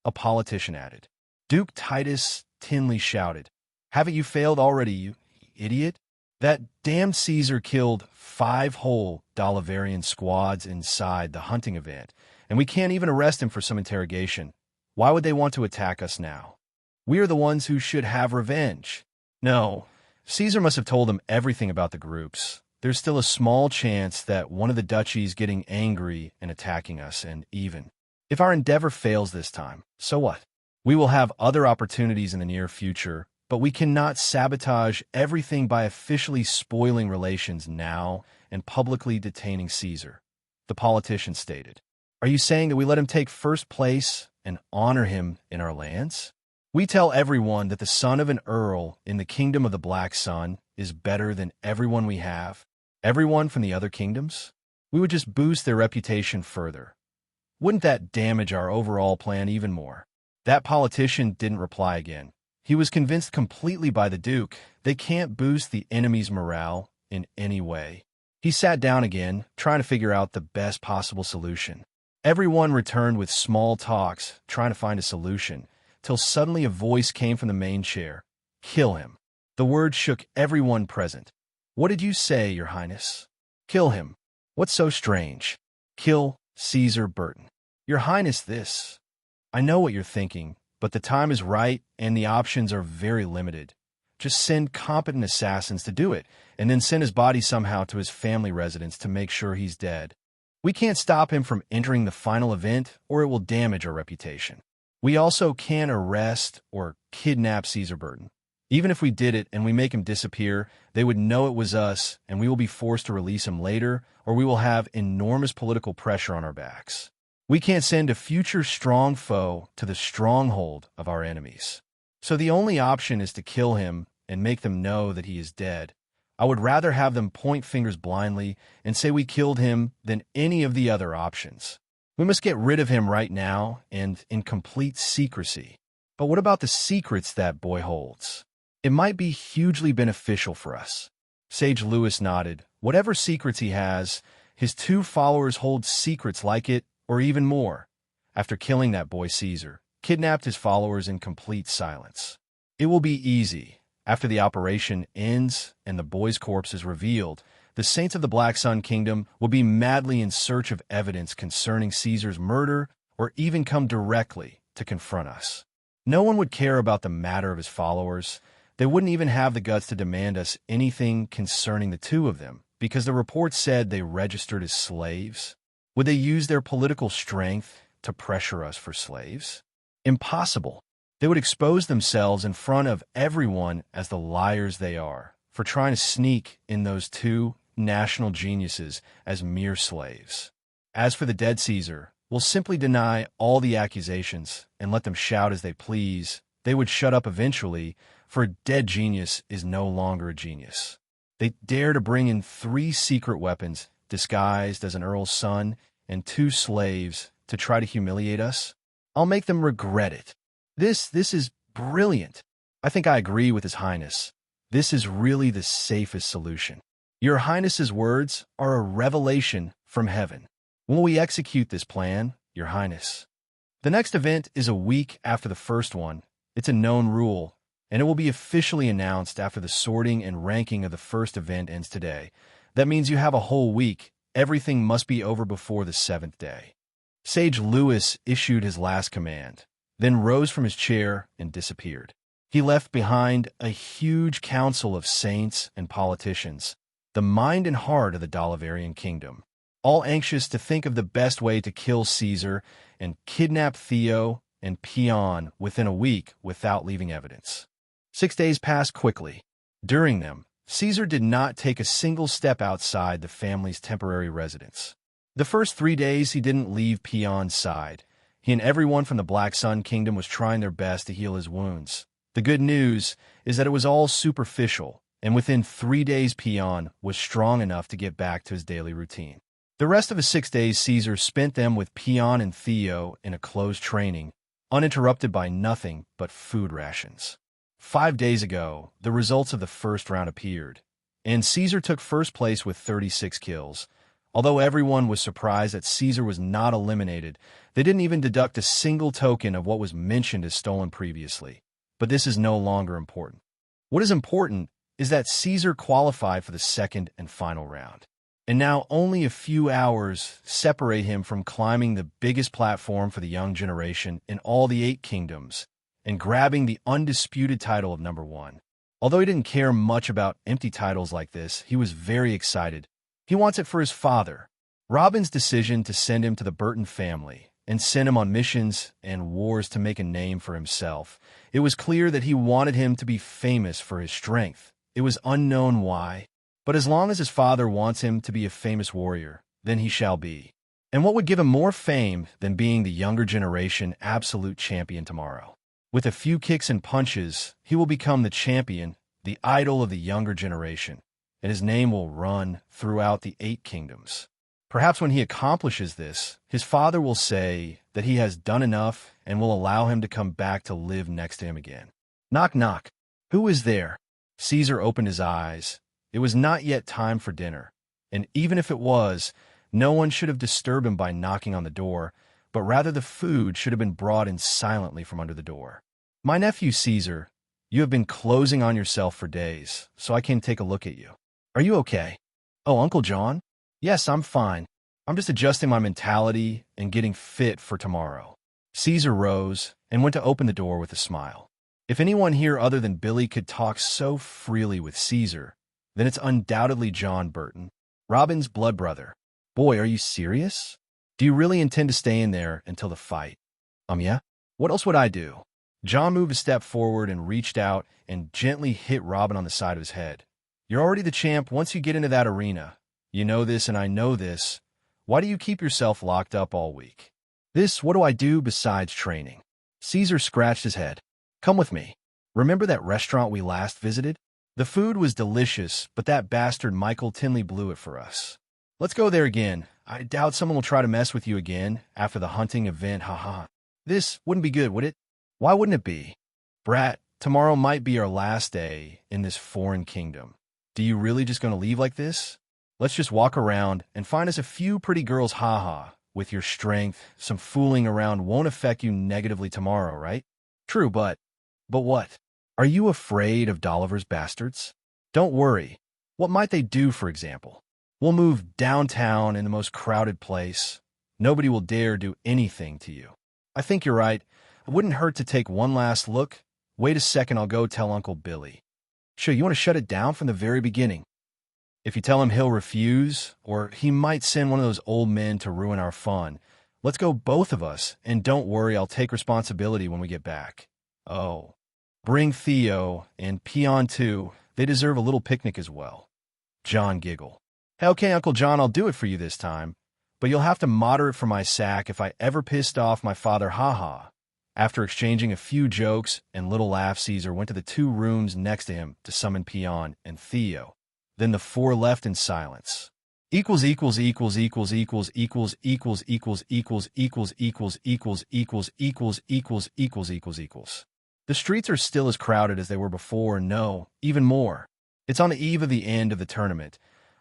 A politician added. Duke Titus Tinley shouted, Haven't you failed already, you idiot? That damned Caesar killed 5 whole Dalivarian squads inside the hunting event, and we can't even arrest him for some interrogation. Why would they want to attack us now? We are the ones who should have revenge. No, Caesar must have told them everything about the groups. There's still a small chance that one of the duchies getting angry and attacking us, and even if our endeavor fails this time, so what? We will have other opportunities in the near future, but we cannot sabotage everything by officially spoiling relations now and publicly detaining Caesar, the politician stated. Are you saying that we let him take first place and honor him in our lands? We tell everyone that the son of an earl in the kingdom of the Black Sun is better than everyone we have, everyone from the other kingdoms? We would just boost their reputation further. Wouldn't that damage our overall plan even more? That politician didn't reply again. He was convinced completely by the Duke they can't boost the enemy's morale in any way. He sat down again, trying to figure out the best possible solution. Everyone returned with small talks, trying to find a solution, till suddenly a voice came from the main chair. Kill him. The word shook everyone present. What did you say, Your Highness? Kill him. What's so strange? Kill Caesar Burton. Your Highness, this. I know what you're thinking, but the time is right and the options are very limited. Just send competent assassins to do it, and then send his body somehow to his family residence to make sure he's dead. We can't stop him from entering the final event, or it will damage our reputation. We also can't arrest or kidnap Caesar Burton. Even if we did it and we make him disappear, they would know it was us, and we will be forced to release him later, or we will have enormous political pressure on our backs. We can't send a future strong foe to the stronghold of our enemies. So the only option is to kill him and make them know that he is dead. I would rather have them point fingers blindly and say we killed him than any of the other options. We must get rid of him right now and in complete secrecy. But what about the secrets that boy holds? It might be hugely beneficial for us. Sage Lewis nodded. Whatever secrets he has, his two followers hold secrets like it, or even more. After killing that boy Caesar, kidnapped his followers in complete silence. It will be easy. After the operation ends and the boy's corpse is revealed, the saints of the Black Sun Kingdom will be madly in search of evidence concerning Caesar's murder or even come directly to confront us. No one would care about the matter of his followers. They wouldn't even have the guts to demand us anything concerning the two of them, because the report said they registered as slaves. Would they use their political strength to pressure us for slaves? Impossible. They would expose themselves in front of everyone as the liars they are for trying to sneak in those two national geniuses as mere slaves. As for the dead Caesar, we'll simply deny all the accusations and let them shout as they please. They would shut up eventually, for a dead genius is no longer a genius. They dare to bring in 3 secret weapons disguised as an earl's son and 2 slaves to try to humiliate us. I'll make them regret it. This is brilliant. I think I agree with His Highness. This is really the safest solution. Your Highness's words are a revelation from heaven. When will we execute this plan, Your Highness? The next event is a week after the first one. It's a known rule, and it will be officially announced after the sorting and ranking of the first event ends today. That means you have a whole week. Everything must be over before the 7th day. Sage Lewis issued his last command, then rose from his chair and disappeared. He left behind a huge council of saints and politicians, the mind and heart of the Dalivarian kingdom, all anxious to think of the best way to kill Caesar and kidnap Theo and Peon within a week without leaving evidence. 6 days passed quickly. During them, Caesar did not take a single step outside the family's temporary residence. The first 3 days he didn't leave Peon's side. He and everyone from the Black Sun Kingdom was trying their best to heal his wounds. The good news is that it was all superficial, and within 3 days Peon was strong enough to get back to his daily routine. The rest of his 6 days Caesar spent them with Peon and Theo in a closed training, uninterrupted by nothing but food rations. 5 days ago, the results of the first round appeared, and Caesar took first place with 36 kills. Although everyone was surprised that Caesar was not eliminated, they didn't even deduct a single token of what was mentioned as stolen previously. But this is no longer important. What is important is that Caesar qualified for the second and final round. And now only a few hours separate him from climbing the biggest platform for the young generation in all the 8 kingdoms, and grabbing the undisputed title of #1. Although he didn't care much about empty titles like this, he was very excited. He wants it for his father. Robin's decision to send him to the Burton family and send him on missions and wars to make a name for himself. It was clear that he wanted him to be famous for his strength. It was unknown why, but as long as his father wants him to be a famous warrior, then he shall be. And what would give him more fame than being the younger generation absolute champion tomorrow? With a few kicks and punches, he will become the champion, the idol of the younger generation, and his name will run throughout the 8 kingdoms. Perhaps when he accomplishes this, his father will say that he has done enough and will allow him to come back to live next to him again. Knock, knock. Who is there? Caesar opened his eyes. It was not yet time for dinner, and even if it was, no one should have disturbed him by knocking on the door, but rather the food should have been brought in silently from under the door. My nephew Caesar, you have been closing on yourself for days, so I came to take a look at you. Are you okay? Oh, Uncle John? Yes, I'm fine. I'm just adjusting my mentality and getting fit for tomorrow. Caesar rose and went to open the door with a smile. If anyone here other than Billy could talk so freely with Caesar, then it's undoubtedly John Burton, Robin's blood brother. Boy, are you serious? Do you really intend to stay in there until the fight? Yeah? What else would I do? John moved a step forward and reached out and gently hit Robin on the side of his head. You're already the champ once you get into that arena. You know this and I know this. Why do you keep yourself locked up all week? What do I do besides training? Caesar scratched his head. Come with me. Remember that restaurant we last visited? The food was delicious, but that bastard Michael Tinley blew it for us. Let's go there again. I doubt someone will try to mess with you again after the hunting event, haha. This wouldn't be good, would it? Why wouldn't it be? Brat, tomorrow might be our last day in this foreign kingdom. Do you really just gonna leave like this? Let's just walk around and find us a few pretty girls, haha. With your strength, some fooling around won't affect you negatively tomorrow, right? True, but what? Are you afraid of Dolliver's bastards? Don't worry. What might they do, for example? We'll move downtown in the most crowded place. Nobody will dare do anything to you. I think you're right. It wouldn't hurt to take one last look. Wait a second, I'll go tell Uncle Billy. Sure, you want to shut it down from the very beginning? If you tell him he'll refuse, or he might send one of those old men to ruin our fun, let's go both of us, and don't worry, I'll take responsibility when we get back. Oh, bring Theo and Peon too. They deserve a little picnic as well. John giggled. Okay, Uncle John, I'll do it for you this time, but you'll have to moderate for my sack if I ever pissed off my father, haha. After exchanging a few jokes and little laughs, Caesar went to the 2 rooms next to him to summon Peon and Theo. Then the 4 left in silence. Equals equals equals equals equals equals equals equals equals equals equals equals equals equals equals equals equals equals. The streets are still as crowded as they were before, no, even more. It's on the eve of the end of the tournament.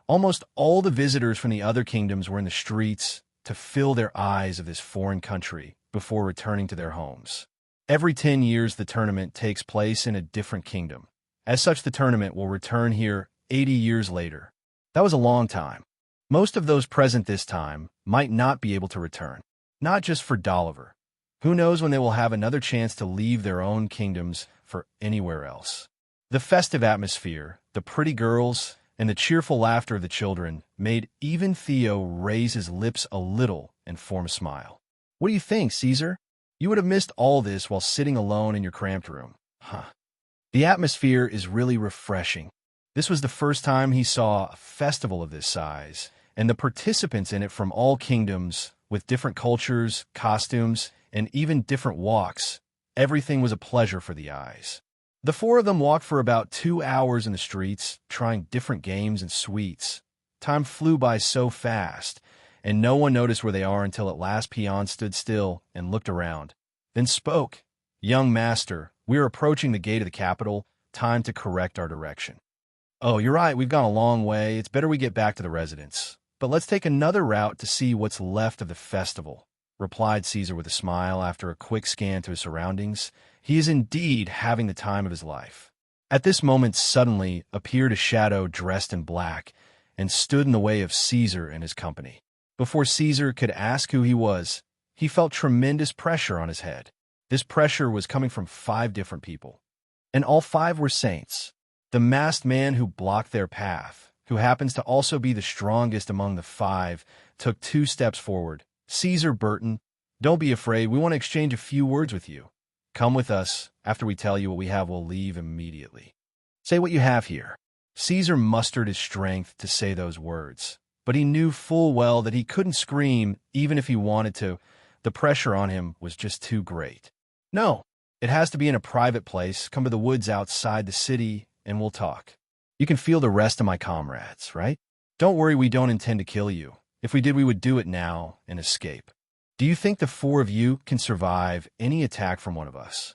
Almost all the visitors from the other kingdoms were in the streets to fill their eyes of this foreign country before returning to their homes. Every 10 years, the tournament takes place in a different kingdom. As such, the tournament will return here 80 years later. That was a long time. Most of those present this time might not be able to return. Not just for Dolliver. Who knows when they will have another chance to leave their own kingdoms for anywhere else. The festive atmosphere, the pretty girls, and the cheerful laughter of the children made even Theo raise his lips a little and form a smile. What do you think, Caesar? You would have missed all this while sitting alone in your cramped room. Huh. The atmosphere is really refreshing. This was the first time he saw a festival of this size, and the participants in it from all kingdoms, with different cultures, costumes, and even different walks. Everything was a pleasure for the eyes. The 4 of them walked for about 2 hours in the streets, trying different games and sweets. Time flew by so fast, and no one noticed where they are until at last Peon stood still and looked around, then spoke. Young master, we are approaching the gate of the capital. Time to correct our direction. Oh, you're right, we've gone a long way. It's better we get back to the residence. But let's take another route to see what's left of the festival, replied Caesar with a smile after a quick scan to his surroundings. He is indeed having the time of his life. At this moment suddenly appeared a shadow dressed in black and stood in the way of Caesar and his company. Before Caesar could ask who he was, he felt tremendous pressure on his head. This pressure was coming from 5 different people, and all 5 were saints. The masked man who blocked their path, who happens to also be the strongest among the 5, took 2 steps forward. "Caesar Burton, don't be afraid. We want to exchange a few words with you. Come with us. After we tell you what we have, we'll leave immediately. Say what you have here." Caesar mustered his strength to say those words, but he knew full well that he couldn't scream even if he wanted to. The pressure on him was just too great. "No, it has to be in a private place. Come to the woods outside the city, and we'll talk. You can feel the rest of my comrades, right? Don't worry, we don't intend to kill you. If we did, we would do it now and escape. Do you think the 4 of you can survive any attack from one of us?"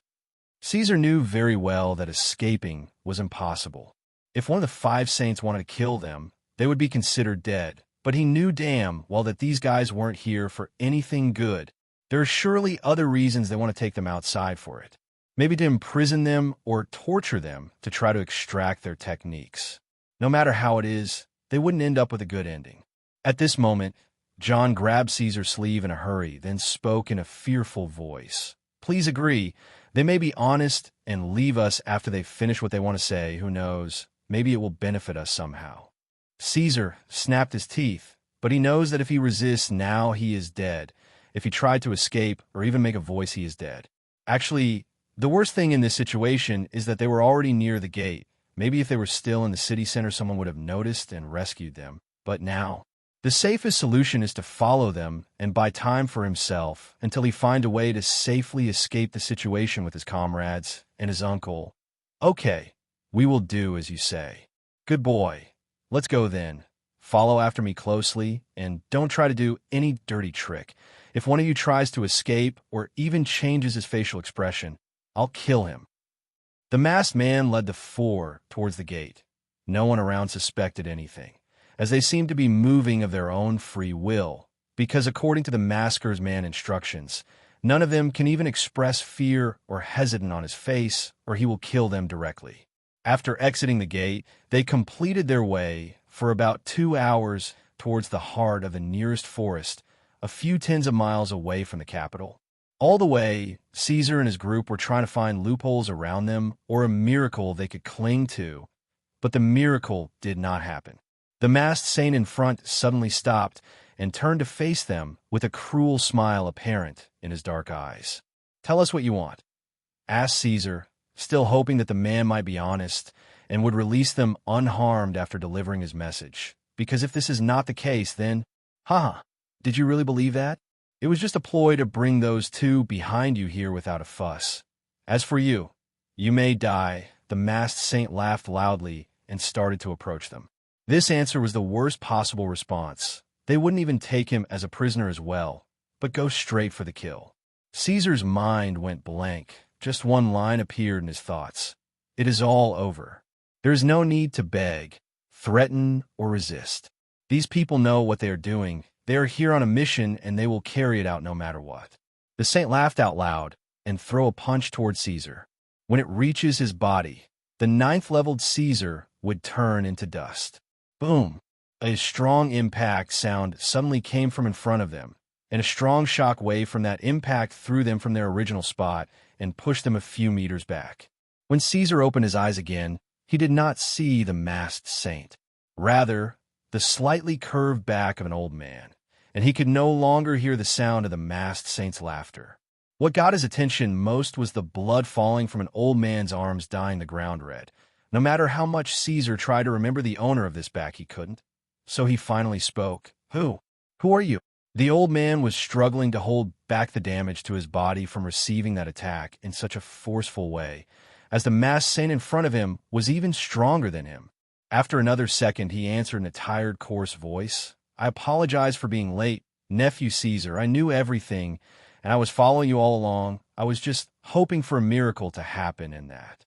Caesar knew very well that escaping was impossible. If one of the 5 saints wanted to kill them, they would be considered dead. But he knew damn well that these guys weren't here for anything good. There are surely other reasons they want to take them outside for it. Maybe to imprison them or torture them to try to extract their techniques. No matter how it is, they wouldn't end up with a good ending. At this moment, John grabbed Caesar's sleeve in a hurry, then spoke in a fearful voice. "Please agree. They may be honest and leave us after they finish what they want to say. Who knows? Maybe it will benefit us somehow." Caesar snapped his teeth, but he knows that if he resists now, he is dead. If he tried to escape or even make a voice, he is dead. Actually, the worst thing in this situation is that they were already near the gate. Maybe if they were still in the city center, someone would have noticed and rescued them. But now, the safest solution is to follow them and buy time for himself until he finds a way to safely escape the situation with his comrades and his uncle. "Okay, we will do as you say. Good boy. Let's go then. Follow after me closely, and don't try to do any dirty trick. If one of you tries to escape or even changes his facial expression, I'll kill him." The masked man led the 4 towards the gate. No one around suspected anything, as they seemed to be moving of their own free will, because according to the masker's man instructions, none of them can even express fear or hesitant on his face, or he will kill them directly. After exiting the gate, they completed their way for about 2 hours towards the heart of the nearest forest, a few tens of miles away from the capital. All the way, Caesar and his group were trying to find loopholes around them or a miracle they could cling to, but the miracle did not happen. The masked saint in front suddenly stopped and turned to face them with a cruel smile apparent in his dark eyes. "Tell us what you want," asked Caesar, still hoping that the man might be honest and would release them unharmed after delivering his message. Because if this is not the case, then, did you really believe that? It was just a ploy to bring those 2 behind you here without a fuss. As for you, you may die." The masked saint laughed loudly and started to approach them. This answer was the worst possible response. They wouldn't even take him as a prisoner as well, but go straight for the kill. Caesar's mind went blank. Just one line appeared in his thoughts. "It is all over. There is no need to beg, threaten, or resist. These people know what they are doing. They are here on a mission, and they will carry it out no matter what." The saint laughed out loud and threw a punch toward Caesar. When it reaches his body, the 9th-leveled Caesar would turn into dust. Boom! A strong impact sound suddenly came from in front of them, and a strong shock wave from that impact threw them from their original spot and pushed them a few meters back. When Caesar opened his eyes again, he did not see the masked saint. Rather, the slightly curved back of an old man, and he could no longer hear the sound of the masked saint's laughter. What got his attention most was the blood falling from an old man's arms dyeing the ground red. No matter how much Caesar tried to remember the owner of this back, he couldn't. So he finally spoke. Who are you?" The old man was struggling to hold back the damage to his body from receiving that attack in such a forceful way, as the masked saint in front of him was even stronger than him. After another second, he answered in a tired, coarse voice. "I apologize for being late, nephew Caesar. I knew everything, and I was following you all along. I was just hoping for a miracle to happen in that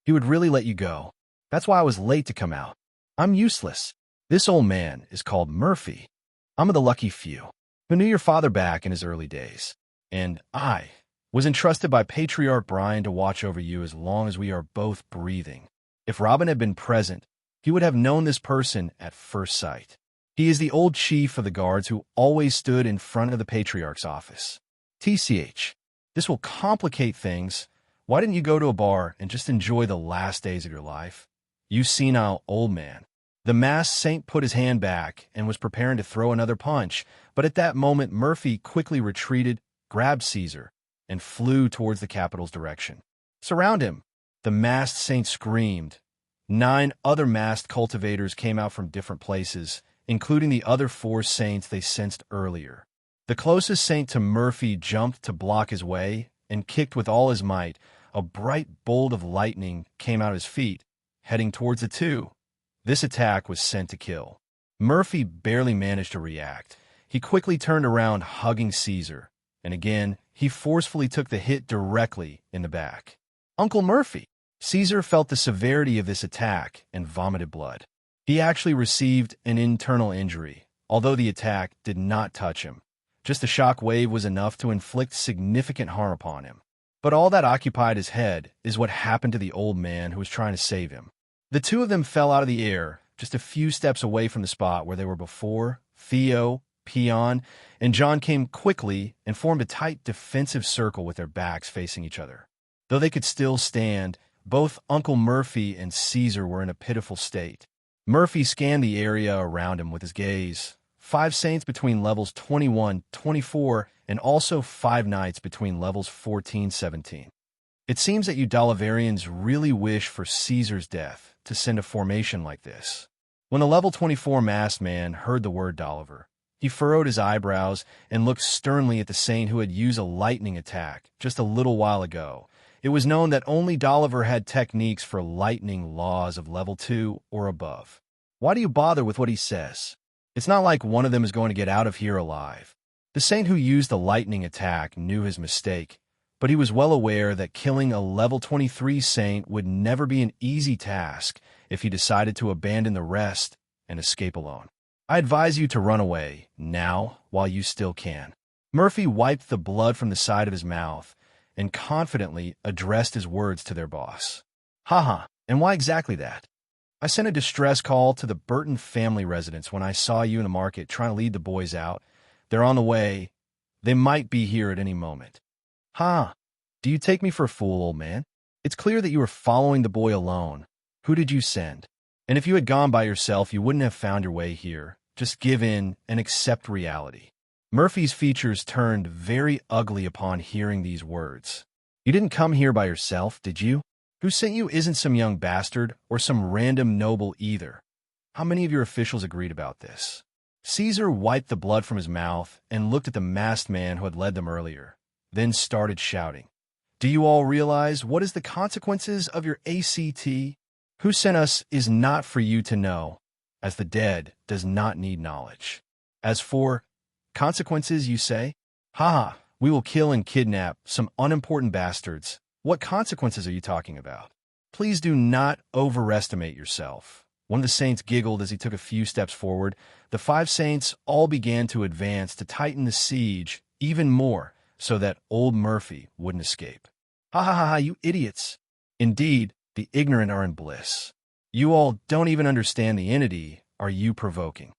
he would really let you go. That's why I was late to come out. I'm useless. This old man is called Murphy. I'm of the lucky few who knew your father back in his early days, and I was entrusted by Patriarch Brian to watch over you as long as we are both breathing. If Robin had been present, he would have known this person at first sight. He is the old chief of the guards who always stood in front of the Patriarch's office. TCH. This will complicate things. Why didn't you go to a bar and just enjoy the last days of your life? You senile old man. The masked saint put his hand back and was preparing to throw another punch, but at that moment Murphy quickly retreated, grabbed Caesar, and flew towards the Capitol's direction. Surround him! The masked saint screamed. 9 other masked cultivators came out from different places, including the other 4 saints they sensed earlier. The closest saint to Murphy jumped to block his way and kicked with all his might. A bright bolt of lightning came out of his feet, heading towards the 2. This attack was sent to kill. Murphy barely managed to react. He quickly turned around, hugging Caesar, and again, he forcefully took the hit directly in the back. Uncle Murphy! Caesar felt the severity of this attack and vomited blood. He actually received an internal injury, although the attack did not touch him. Just a shock wave was enough to inflict significant harm upon him. But all that occupied his head is what happened to the old man who was trying to save him. The 2 of them fell out of the air, just a few steps away from the spot where they were before. Theo, Peon, and John came quickly and formed a tight defensive circle with their backs facing each other. Though they could still stand, both Uncle Murphy and Caesar were in a pitiful state. Murphy scanned the area around him with his gaze. 5 saints between levels 21, 24, and also 5 knights between levels 14, 17. It seems that you Dalivarians really wish for Caesar's death to send a formation like this. When the level 24 masked man heard the word Daliver, he furrowed his eyebrows and looked sternly at the saint who had used a lightning attack just a little while ago. It was known that only Daliver had techniques for lightning laws of level 2 or above. Why do you bother with what he says? It's not like one of them is going to get out of here alive. The saint who used the lightning attack knew his mistake, but he was well aware that killing a level 23 saint would never be an easy task if he decided to abandon the rest and escape alone. I advise you to run away, now, while you still can. Murphy wiped the blood from the side of his mouth and confidently addressed his words to their boss. Haha, and why exactly that? I sent a distress call to the Burton family residence when I saw you in the market trying to lead the boys out. They're on the way. They might be here at any moment. Ha! Do you take me for a fool, old man? It's clear that you were following the boy alone. Who did you send? And if you had gone by yourself, you wouldn't have found your way here. Just give in and accept reality. Murphy's features turned very ugly upon hearing these words. You didn't come here by yourself, did you? Who sent you isn't some young bastard or some random noble either. How many of your officials agreed about this? Caesar wiped the blood from his mouth and looked at the masked man who had led them earlier, then started shouting. Do you all realize what is the consequences of your ACT? Who sent us is not for you to know, as the dead does not need knowledge. As for consequences, you say? Ha! We will kill and kidnap some unimportant bastards. What consequences are you talking about? Please do not overestimate yourself. One of the saints giggled as he took a few steps forward. The 5 saints all began to advance to tighten the siege even more so that old Murphy wouldn't escape. Ha ha ha ha, you idiots! Indeed, the ignorant are in bliss. You all don't even understand the entity are you provoking.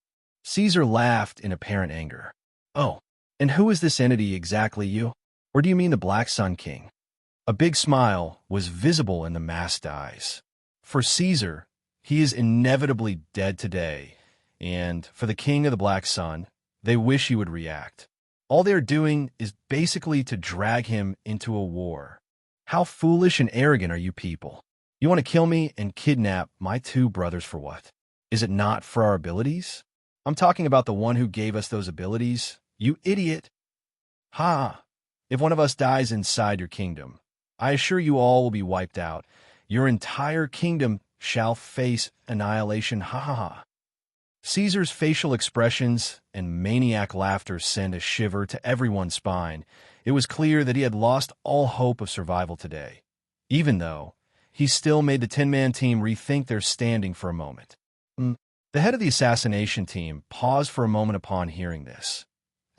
Caesar laughed in apparent anger. Oh, and who is this entity exactly, you? Or do you mean the Black Sun King? A big smile was visible in the masked eyes. For Caesar, he is inevitably dead today, and for the King of the Black Sun, they wish he would react. All they're doing is basically to drag him into a war. How foolish and arrogant are you people? You want to kill me and kidnap my 2 brothers for what? Is it not for our abilities? I'm talking about the one who gave us those abilities. You idiot! Ha! If one of us dies inside your kingdom, I assure you all will be wiped out. Your entire kingdom shall face annihilation. Ha ha ha. Caesar's facial expressions and maniac laughter sent a shiver to everyone's spine. It was clear that he had lost all hope of survival today, even though he still made the 10-man team rethink their standing for a moment. The head of the assassination team paused for a moment upon hearing this.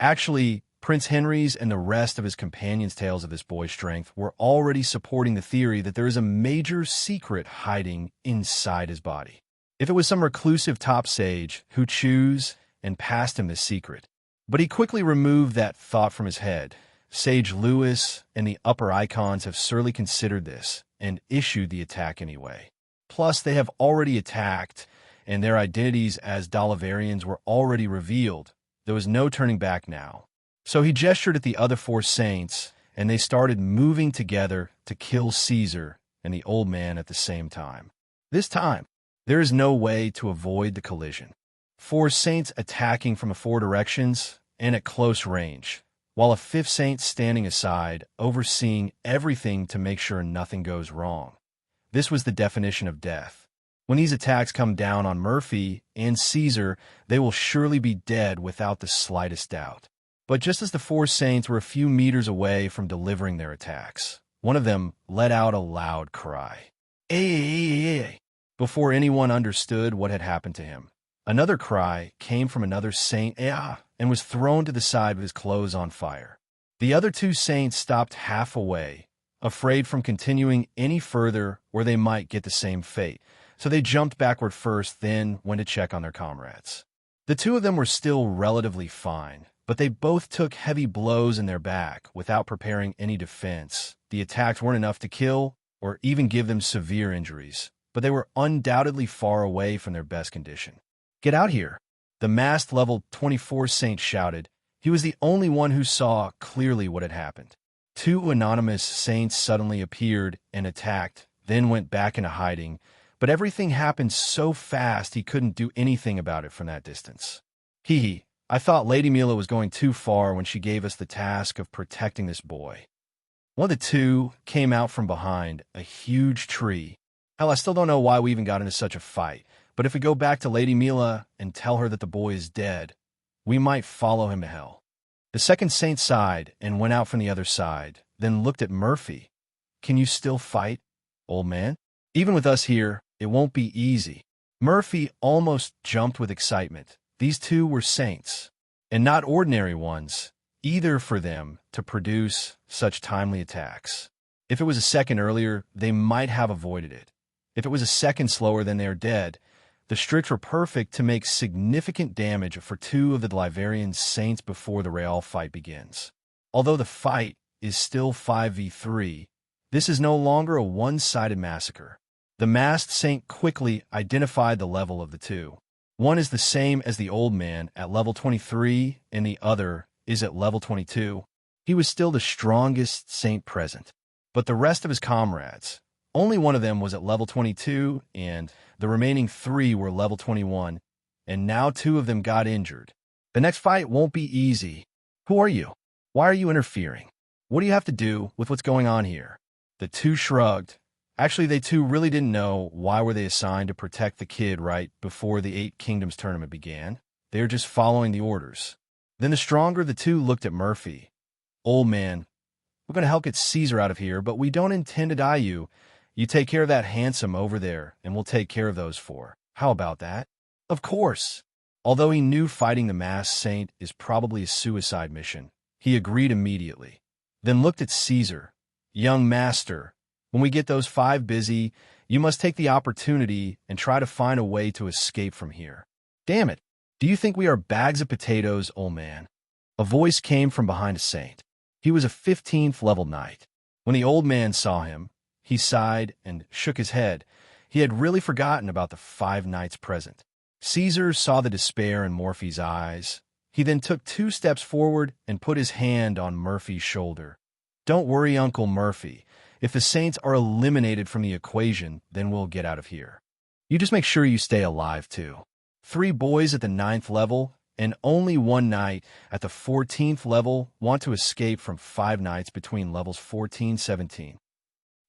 Actually, Prince Henry's and the rest of his companions' tales of this boy's strength were already supporting the theory that there is a major secret hiding inside his body. If it was some reclusive top sage who chose and passed him this secret. But he quickly removed that thought from his head. Sage Lewis and the upper icons have surely considered this and issued the attack anyway. Plus, they have already attacked, and their identities as Dalivarians were already revealed. There was no turning back now. So he gestured at the other four saints, and they started moving together to kill Caesar and the old man at the same time. This time, there is no way to avoid the collision. Four saints attacking from four directions and at close range, while a fifth saint standing aside, overseeing everything to make sure nothing goes wrong. This was the definition of death. When these attacks come down on Murphy and Caesar, they will surely be dead without the slightest doubt. But just as the four saints were a few meters away from delivering their attacks, one of them let out a loud cry, "Ay!" before anyone understood what had happened to him. Another cry came from another saint, and was thrown to the side with his clothes on fire. The other two saints stopped halfway, afraid from continuing any further or they might get the same fate, so they jumped backward first, then went to check on their comrades. The two of them were still relatively fine, but they both took heavy blows in their back without preparing any defense. The attacks weren't enough to kill or even give them severe injuries, but they were undoubtedly far away from their best condition. "Get out here!" The masked level 24 saint shouted. He was the only one who saw clearly what had happened. Two anonymous saints suddenly appeared and attacked, then went back into hiding, but everything happened so fast he couldn't do anything about it from that distance. I thought Lady Mila was going too far when she gave us the task of protecting this boy. One of the two came out from behind a huge tree. Hell, I still don't know why we even got into such a fight. But if we go back to Lady Mila and tell her that the boy is dead, we might follow him to hell. The second saint sighed and went out from the other side, then looked at Murphy. "Can you still fight, old man? Even with us here, it won't be easy." Murphy almost jumped with excitement. These two were saints, and not ordinary ones, either for them to produce such timely attacks. If it was a second earlier, they might have avoided it. If it was a second slower, then they are dead. The Strix were perfect to make significant damage for two of the Dalivarian saints before the Real fight begins. Although the fight is still 5v3, this is no longer a one-sided massacre. The masked saint quickly identified the level of the two. One is the same as the old man at level 23, and the other is at level 22. He was still the strongest saint present. But the rest of his comrades, only one of them was at level 22, and the remaining three were level 21, and now two of them got injured. The next fight won't be easy. Who are you? Why are you interfering? What do you have to do with what's going on here? The two shrugged. Actually, they too really didn't know why were they assigned to protect the kid right before the 8 Kingdoms tournament began. They were just following the orders. Then the stronger the two looked at Murphy. "Old man, we're going to help get Caesar out of here, but we don't intend to die you. You take care of that handsome over there, and we'll take care of those four. How about that?" Of course. Although he knew fighting the masked saint is probably a suicide mission, he agreed immediately. Then looked at Caesar. "Young master, when we get those 5 busy, you must take the opportunity and try to find a way to escape from here." "Damn it, do you think we are bags of potatoes, old man?" A voice came from behind a saint. He was a 15th level knight. When the old man saw him, he sighed and shook his head. He had really forgotten about the 5 knights present. Caesar saw the despair in Murphy's eyes. He then took 2 steps forward and put his hand on Murphy's shoulder. "Don't worry, Uncle Murphy. If the saints are eliminated from the equation, then we'll get out of here. You just make sure you stay alive, too." 3 boys at the 9th level and only 1 knight at the 14th level want to escape from 5 knights between levels 14-17.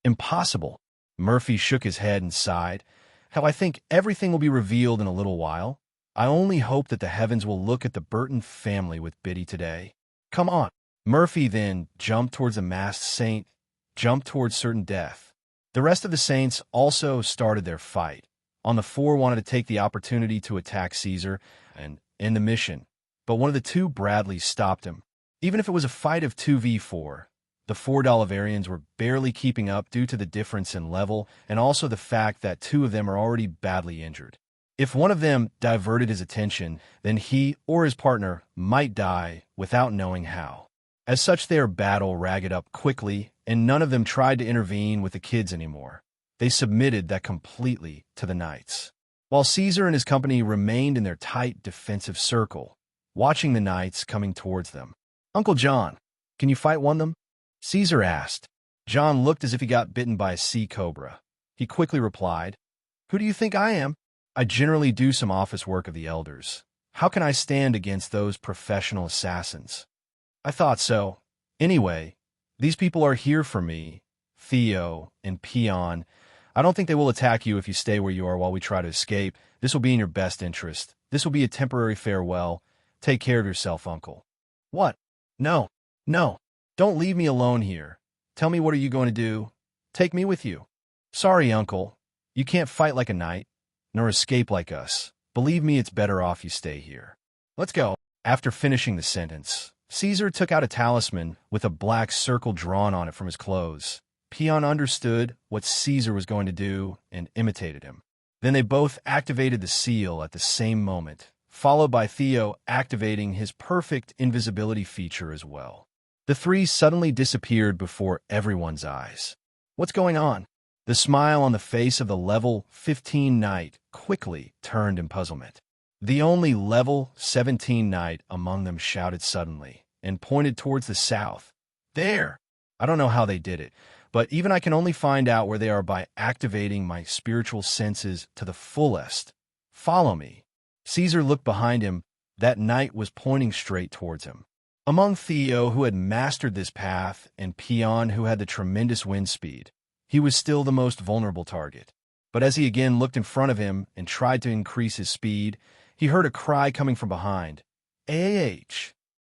Impossible. Murphy shook his head and sighed. "How I think everything will be revealed in a little while. I only hope that the heavens will look at the Burton family with Biddy today. Come on." Murphy then jumped towards the masked saint, jumped towards certain death. The rest of the saints also started their fight. On the 4 wanted to take the opportunity to attack Caesar and end the mission, but one of the 2 Bradleys stopped him. Even if it was a fight of 2v4, the 4 Dalivarians were barely keeping up due to the difference in level and also the fact that 2 of them are already badly injured. If one of them diverted his attention, then he or his partner might die without knowing how. As such, their battle ragged up quickly, and none of them tried to intervene with the kids anymore. They submitted that completely to the knights. While Caesar and his company remained in their tight defensive circle, watching the knights coming towards them. "Uncle John, can you fight one of them?" Caesar asked. John looked as if he got bitten by a sea cobra. He quickly replied, "Who do you think I am? I generally do some office work of the elders. How can I stand against those professional assassins?" "I thought so. Anyway, these people are here for me, Theo and Peon. I don't think they will attack you if you stay where you are while we try to escape. This will be in your best interest. This will be a temporary farewell. Take care of yourself, uncle." "What? No, no. Don't leave me alone here. Tell me, what are you going to do? Take me with you." "Sorry, uncle. You can't fight like a knight, nor escape like us. Believe me, it's better off you stay here. Let's go." After finishing the sentence, Caesar took out a talisman with a black circle drawn on it from his clothes. Peon understood what Caesar was going to do and imitated him. Then they both activated the seal at the same moment, followed by Theo activating his perfect invisibility feature as well. The three suddenly disappeared before everyone's eyes. "What's going on?" The smile on the face of the level 15 knight quickly turned in puzzlement. The only level 17 knight among them shouted suddenly and pointed towards the south. "There!" I don't know how they did it, but even I can only find out where they are by activating my spiritual senses to the fullest. "Follow me." Caesar looked behind him. That knight was pointing straight towards him. Among Theo, who had mastered this path, and Peon, who had the tremendous wind speed, he was still the most vulnerable target. But as he again looked in front of him and tried to increase his speed, he heard a cry coming from behind. "AH!"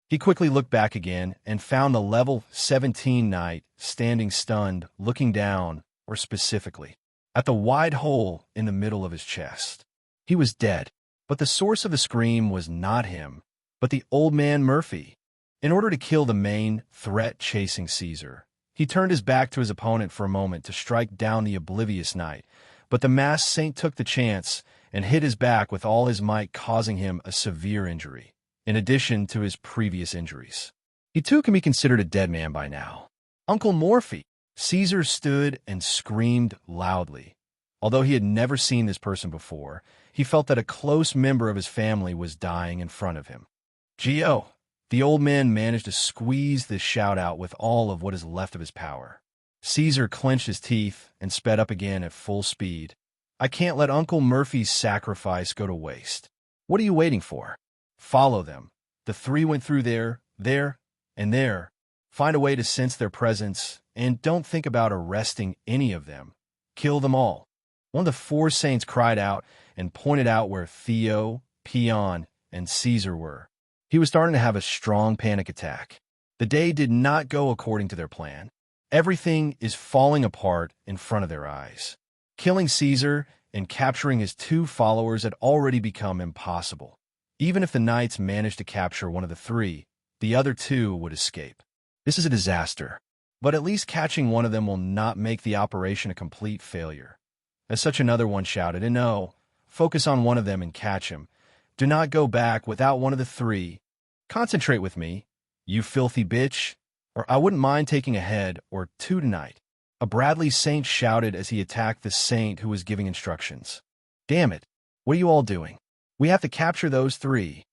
He quickly looked back again and found the level 17 knight standing stunned, looking down, or specifically, at the wide hole in the middle of his chest. He was dead, but the source of the scream was not him, but the old man Murphy. In order to kill the main threat chasing Caesar, he turned his back to his opponent for a moment to strike down the oblivious knight, but the masked saint took the chance and hit his back with all his might, causing him a severe injury, in addition to his previous injuries. He too can be considered a dead man by now. "Uncle Morphy!" Caesar stood and screamed loudly. Although he had never seen this person before, he felt that a close member of his family was dying in front of him. "Gio!" The old man managed to squeeze this shout out with all of what is left of his power. Caesar clenched his teeth and sped up again at full speed. "I can't let Uncle Murphy's sacrifice go to waste. What are you waiting for? Follow them." The three went through there, and there. Find a way to sense their presence, and don't think about arresting any of them. Kill them all. One of the four saints cried out and pointed out where Theo, Peon, and Caesar were. He was starting to have a strong panic attack. The day did not go according to their plan. Everything is falling apart in front of their eyes. Killing Caesar and capturing his two followers had already become impossible. Even if the knights managed to capture one of the three, the other two would escape. This is a disaster. But at least catching one of them will not make the operation a complete failure. As such, another one shouted, "And no, focus on one of them and catch him. Do not go back without one of the three. Concentrate with me, you filthy bitch, or I wouldn't mind taking a head or two tonight." A Bradley saint shouted as he attacked the saint who was giving instructions. "Damn it, what are you all doing? We have to capture those three."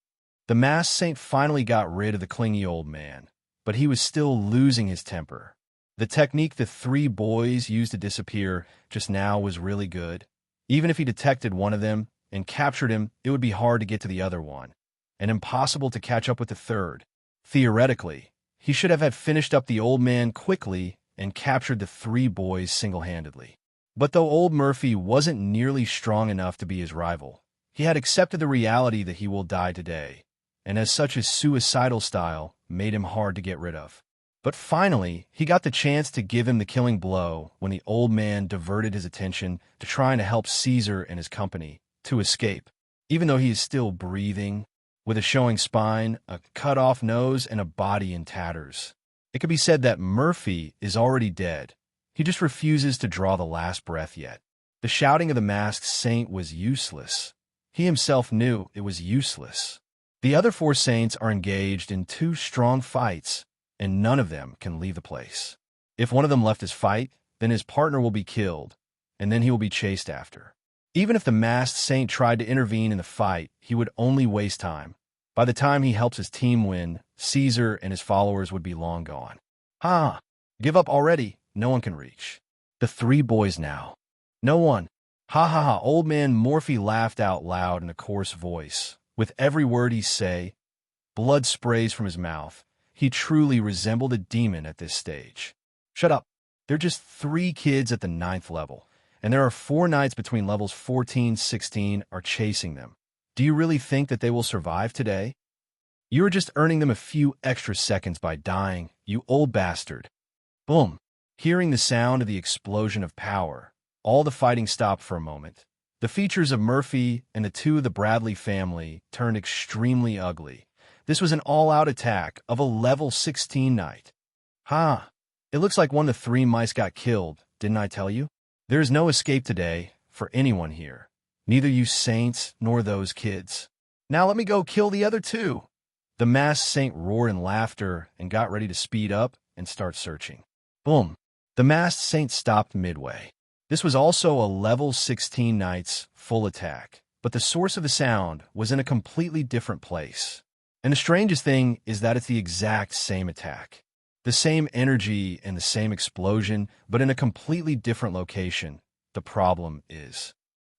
The masked saint finally got rid of the clingy old man, but he was still losing his temper. The technique the three boys used to disappear just now was really good. Even if he detected one of them and captured him, it would be hard to get to the other one, and impossible to catch up with the third. Theoretically, he should have had finished up the old man quickly and captured the three boys single-handedly. But though old Murphy wasn't nearly strong enough to be his rival, he had accepted the reality that he will die today, and as such his suicidal style made him hard to get rid of. But finally, he got the chance to give him the killing blow when the old man diverted his attention to trying to help Caesar and his company to escape. Even though he is still breathing, with a showing spine, a cut-off nose, and a body in tatters, it could be said that Murphy is already dead. He just refuses to draw the last breath yet. The shouting of the masked saint was useless. He himself knew it was useless. The other four saints are engaged in two strong fights, and none of them can leave the place. If one of them left his fight, then his partner will be killed, and then he will be chased after. Even if the masked saint tried to intervene in the fight, he would only waste time. By the time he helps his team win, Caesar and his followers would be long gone. Ha! Give up already. No one can reach. The three boys now. No one. Ha ha ha. Old man Morphy laughed out loud in a coarse voice. With every word he say, blood sprays from his mouth. He truly resembled a demon at this stage. Shut up. They're just 3 kids at the 9th level, and there are 4 knights between levels 14-16 are chasing them. Do you really think that they will survive today? You are just earning them a few extra seconds by dying, you old bastard. Boom. Hearing the sound of the explosion of power, all the fighting stopped for a moment. The features of Murphy and the 2 of the Bradley family turned extremely ugly. This was an all-out attack of a level 16 knight. Ha! It looks like one of the 3 mice got killed, didn't I tell you? There is no escape today for anyone here. Neither you saints nor those kids. Now let me go kill the other 2. The masked saint roared in laughter and got ready to speed up and start searching. Boom. The masked saint stopped midway. This was also a level 16 knight's full attack, but the source of the sound was in a completely different place. And the strangest thing is that it's the exact same attack. The same energy and the same explosion, but in a completely different location. The problem is,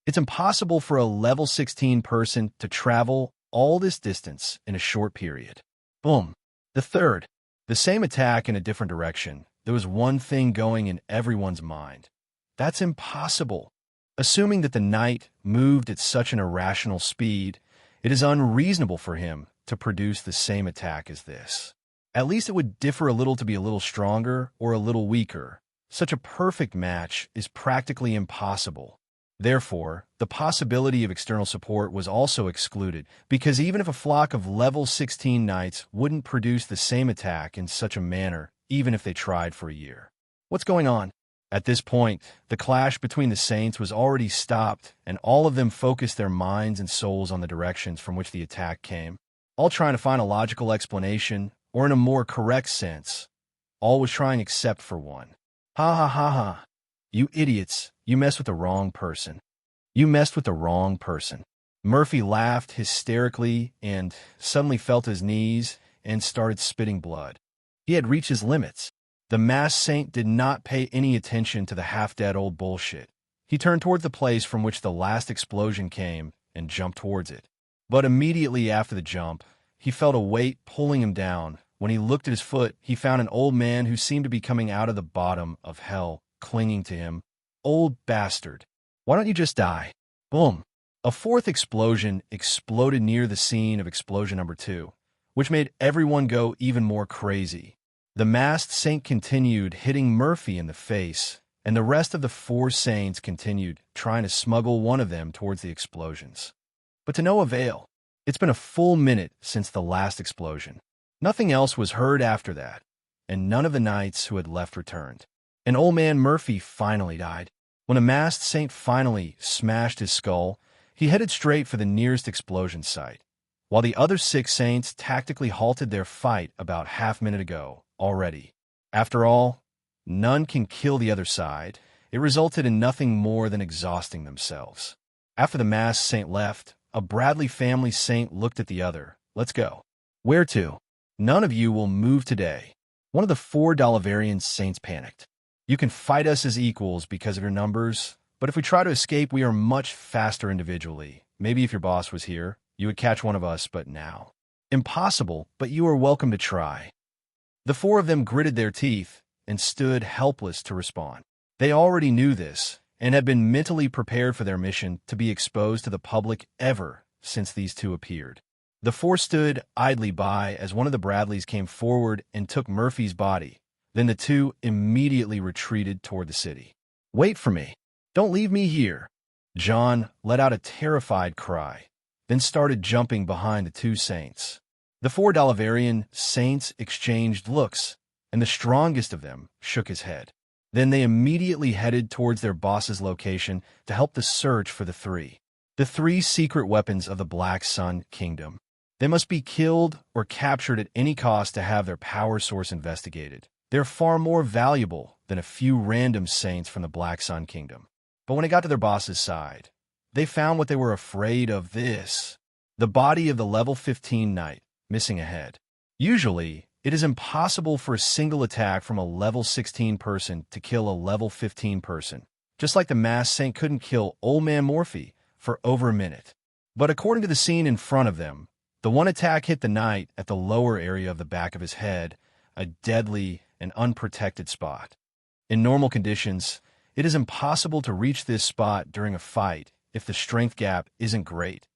it's impossible for a level 16 person to travel all this distance in a short period. Boom. The third. The same attack in a different direction. There was one thing going in everyone's mind. That's impossible. Assuming that the knight moved at such an irrational speed, it is unreasonable for him to produce the same attack as this. At least it would differ a little to be a little stronger or a little weaker. Such a perfect match is practically impossible. Therefore, the possibility of external support was also excluded, because even if a flock of level 16 knights wouldn't produce the same attack in such a manner, even if they tried for a year. What's going on? At this point, the clash between the saints was already stopped, and all of them focused their minds and souls on the directions from which the attack came, all trying to find a logical explanation, or in a more correct sense, all was trying except for one. Ha ha ha ha. You idiots, you messed with the wrong person. You messed with the wrong person. Murphy laughed hysterically and suddenly felt his knees and started spitting blood. He had reached his limits. The masked saint did not pay any attention to the half-dead old bullshit. He turned toward the place from which the last explosion came and jumped towards it. But immediately after the jump, he felt a weight pulling him down. When he looked at his foot, he found an old man who seemed to be coming out of the bottom of hell, clinging to him. Old bastard. Why don't you just die? Boom. A 4th explosion exploded near the scene of explosion number 2, which made everyone go even more crazy. The masked saint continued hitting Murphy in the face, and the rest of the 4 saints continued trying to smuggle one of them towards the explosions. But to no avail. It's been a full minute since the last explosion. Nothing else was heard after that, and none of the knights who had left returned. And old man Murphy finally died. When a masked saint finally smashed his skull, he headed straight for the nearest explosion site, while the other 6 saints tactically halted their fight about half-minute ago already. After all, none can kill the other side. It resulted in nothing more than exhausting themselves. After the masked saint left, a Bradley family saint looked at the other. Let's go. Where to? None of you will move today. One of the 4 Dalivarian saints panicked. You can fight us as equals because of your numbers, but if we try to escape, we are much faster individually. Maybe if your boss was here, you would catch one of us, but now. Impossible, but you are welcome to try. The 4 of them gritted their teeth and stood helpless to respond. They already knew this and had been mentally prepared for their mission to be exposed to the public ever since these 2 appeared. The 4 stood idly by as one of the Bradleys came forward and took Murphy's body. Then the 2 immediately retreated toward the city. Wait for me. Don't leave me here. John let out a terrified cry, then started jumping behind the 2 saints. The 4 Dalivarian saints exchanged looks, and the strongest of them shook his head. Then they immediately headed towards their boss's location to help the search for the 3 secret weapons of the Black Sun Kingdom. They must be killed or captured at any cost to have their power source investigated. They're far more valuable than a few random saints from the Black Sun Kingdom. But when it got to their boss's side, they found what they were afraid of: the body of the level 15 knight, missing a head. Usually, it is impossible for a single attack from a level 16 person to kill a level 15 person, just like the masked saint couldn't kill Old Man Morphe for over a minute. But according to the scene in front of them, the one attack hit the knight at the lower area of the back of his head, a deadly and unprotected spot. In normal conditions, it is impossible to reach this spot during a fight if the strength gap isn't great,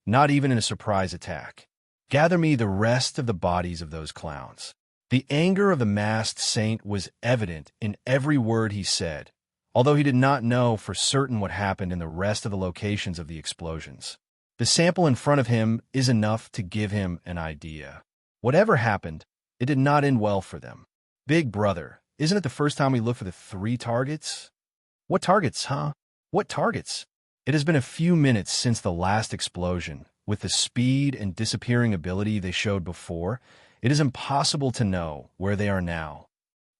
not even in a surprise attack. Gather me the rest of the bodies of those clowns. The anger of the masked saint was evident in every word he said, although he did not know for certain what happened in the rest of the locations of the explosions. The sample in front of him is enough to give him an idea. Whatever happened, it did not end well for them. Big brother, isn't it the first time we look for the 3 targets? What targets, huh? What targets? It has been a few minutes since the last explosion. With the speed and disappearing ability they showed before, it is impossible to know where they are now.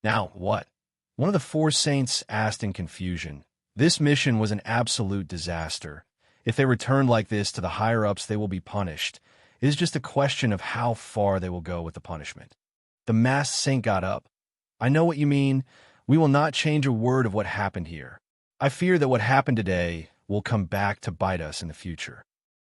Now what? One of the 4 saints asked in confusion. This mission was an absolute disaster. If they return like this to the higher-ups, they will be punished. It is just a question of how far they will go with the punishment. The masked saint got up. I know what you mean. We will not change a word of what happened here. I fear that what happened today will come back to bite us in the future.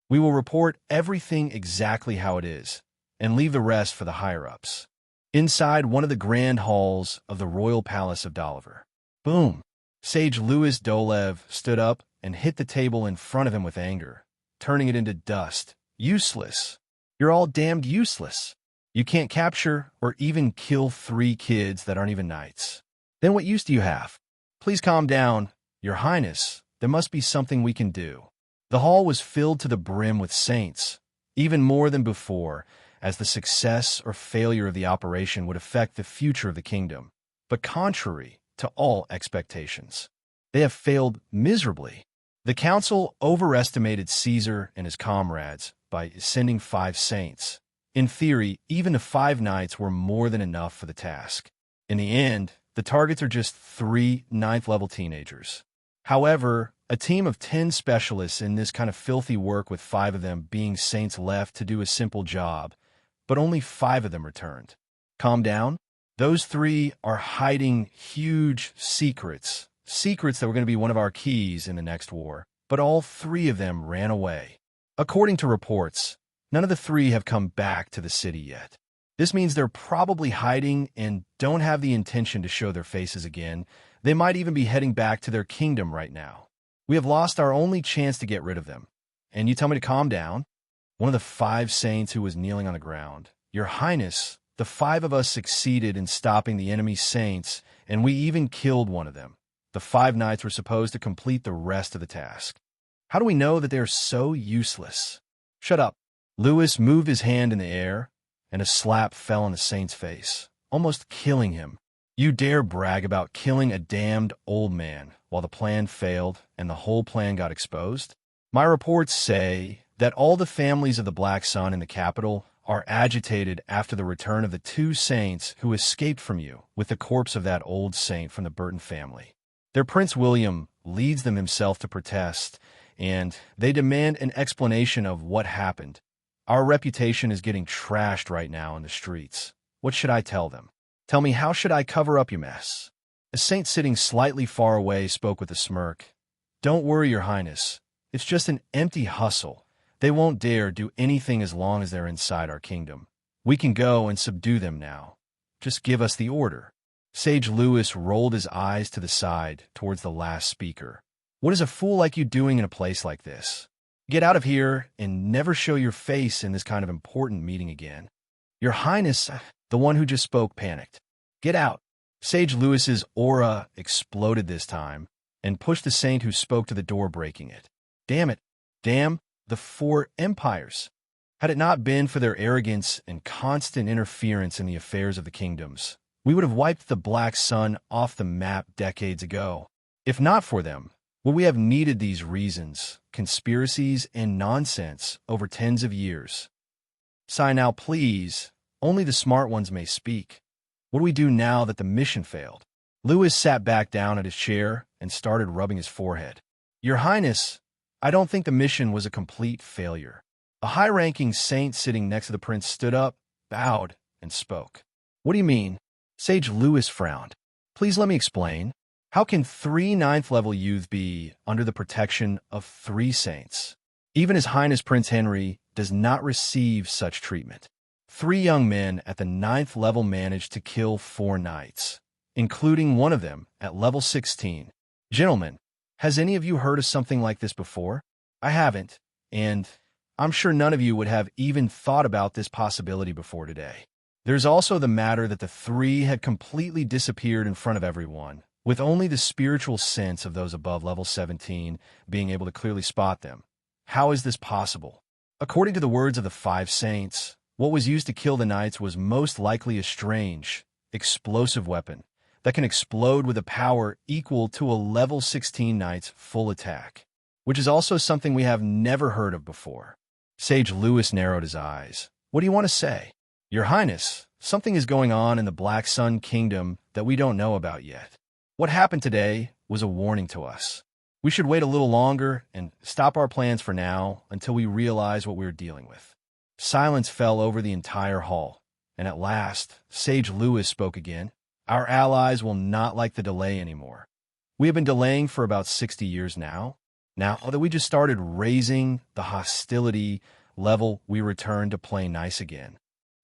We will report everything exactly how it is, and leave the rest for the higher-ups. Inside one of the grand halls of the royal palace of Doliver. Boom! Sage Louis Dolev stood up and hit the table in front of him with anger, turning it into dust. Useless. You're all damned useless. You can't capture or even kill 3 kids that aren't even knights. Then what use do you have? Please calm down, Your Highness. There must be something we can do. The hall was filled to the brim with saints, even more than before, as the success or failure of the operation would affect the future of the kingdom. But contrary to all expectations, they have failed miserably. The council overestimated Caesar and his comrades by sending 5 saints. In theory, even the 5 knights were more than enough for the task. In the end, the targets are just 3 9th-level teenagers. However, a team of 10 specialists in this kind of filthy work, with 5 of them being saints left to do a simple job, but only 5 of them returned. Calm down. Those 3 are hiding huge secrets that were going to be one of our keys in the next war, but all 3 of them ran away. According to reports, none of the 3 have come back to the city yet. This means they're probably hiding and don't have the intention to show their faces again. They might even be heading back to their kingdom right now. We have lost our only chance to get rid of them. And you tell me to calm down? One of the 5 saints who was kneeling on the ground. Your Highness, the 5 of us succeeded in stopping the enemy saints, and we even killed one of them. The 5 knights were supposed to complete the rest of the task. How do we know that they're so useless? Shut up. Louis moved his hand in the air, and a slap fell on the saint's face, almost killing him. You dare brag about killing a damned old man while the plan failed and the whole plan got exposed? My reports say that all the families of the Black Sun in the capital are agitated after the return of the 2 saints who escaped from you with the corpse of that old saint from the Burton family. Their Prince William leads them himself to protest, and they demand an explanation of what happened. Our reputation is getting trashed right now in the streets. What should I tell them? Tell me, how should I cover up your mess? A saint sitting slightly far away spoke with a smirk. Don't worry, Your Highness. It's just an empty hustle. They won't dare do anything as long as they're inside our kingdom. We can go and subdue them now. Just give us the order. Sage Louis rolled his eyes to the side towards the last speaker. What is a fool like you doing in a place like this? Get out of here and never show your face in this kind of important meeting again. Your Highness, the one who just spoke panicked. Get out. Sage Louis's aura exploded this time and pushed the saint who spoke to the door, breaking it. Damn it. Damn the 4 empires. Had it not been for their arrogance and constant interference in the affairs of the kingdoms, we would have wiped the Black Sun off the map decades ago. If not for them, would we have needed these reasons, conspiracies, and nonsense over tens of years? Sigh now, please. Only the smart ones may speak. What do we do now that the mission failed? Lewis sat back down at his chair and started rubbing his forehead. Your Highness, I don't think the mission was a complete failure. A high-ranking saint sitting next to the prince stood up, bowed, and spoke. What do you mean? Sage Lewis frowned. Please let me explain. How can 3 ninth-level youths be under the protection of 3 saints? Even His Highness Prince Henry does not receive such treatment. 3 young men at the 9th level managed to kill 4 knights, including one of them at level 16. Gentlemen, has any of you heard of something like this before? I haven't, and I'm sure none of you would have even thought about this possibility before today. There's also the matter that the 3 had completely disappeared in front of everyone, with only the spiritual sense of those above level 17 being able to clearly spot them. How is this possible? According to the words of the 5 saints, what was used to kill the knights was most likely a strange, explosive weapon that can explode with a power equal to a level 16 knight's full attack, which is also something we have never heard of before. Sage Lewis narrowed his eyes. What do you want to say? Your Highness, something is going on in the Black Sun Kingdom that we don't know about yet. What happened today was a warning to us. We should wait a little longer and stop our plans for now until we realize what we're dealing with. Silence fell over the entire hall, and at last, Sage Lewis spoke again. Our allies will not like the delay anymore. We have been delaying for about 60 years now. Now that we just started raising the hostility level, we return to play nice again.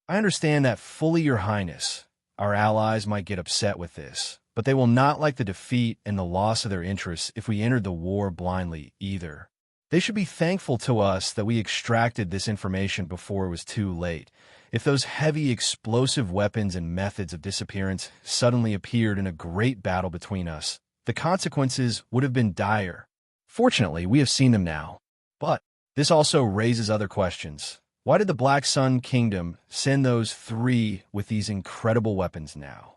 I understand that fully, Your Highness. Our allies might get upset with this, but they will not like the defeat and the loss of their interests if we entered the war blindly either. They should be thankful to us that we extracted this information before it was too late. If those heavy explosive weapons and methods of disappearance suddenly appeared in a great battle between us, the consequences would have been dire. Fortunately, we have seen them now. But this also raises other questions. Why did the Black Sun Kingdom send those 3 with these incredible weapons now?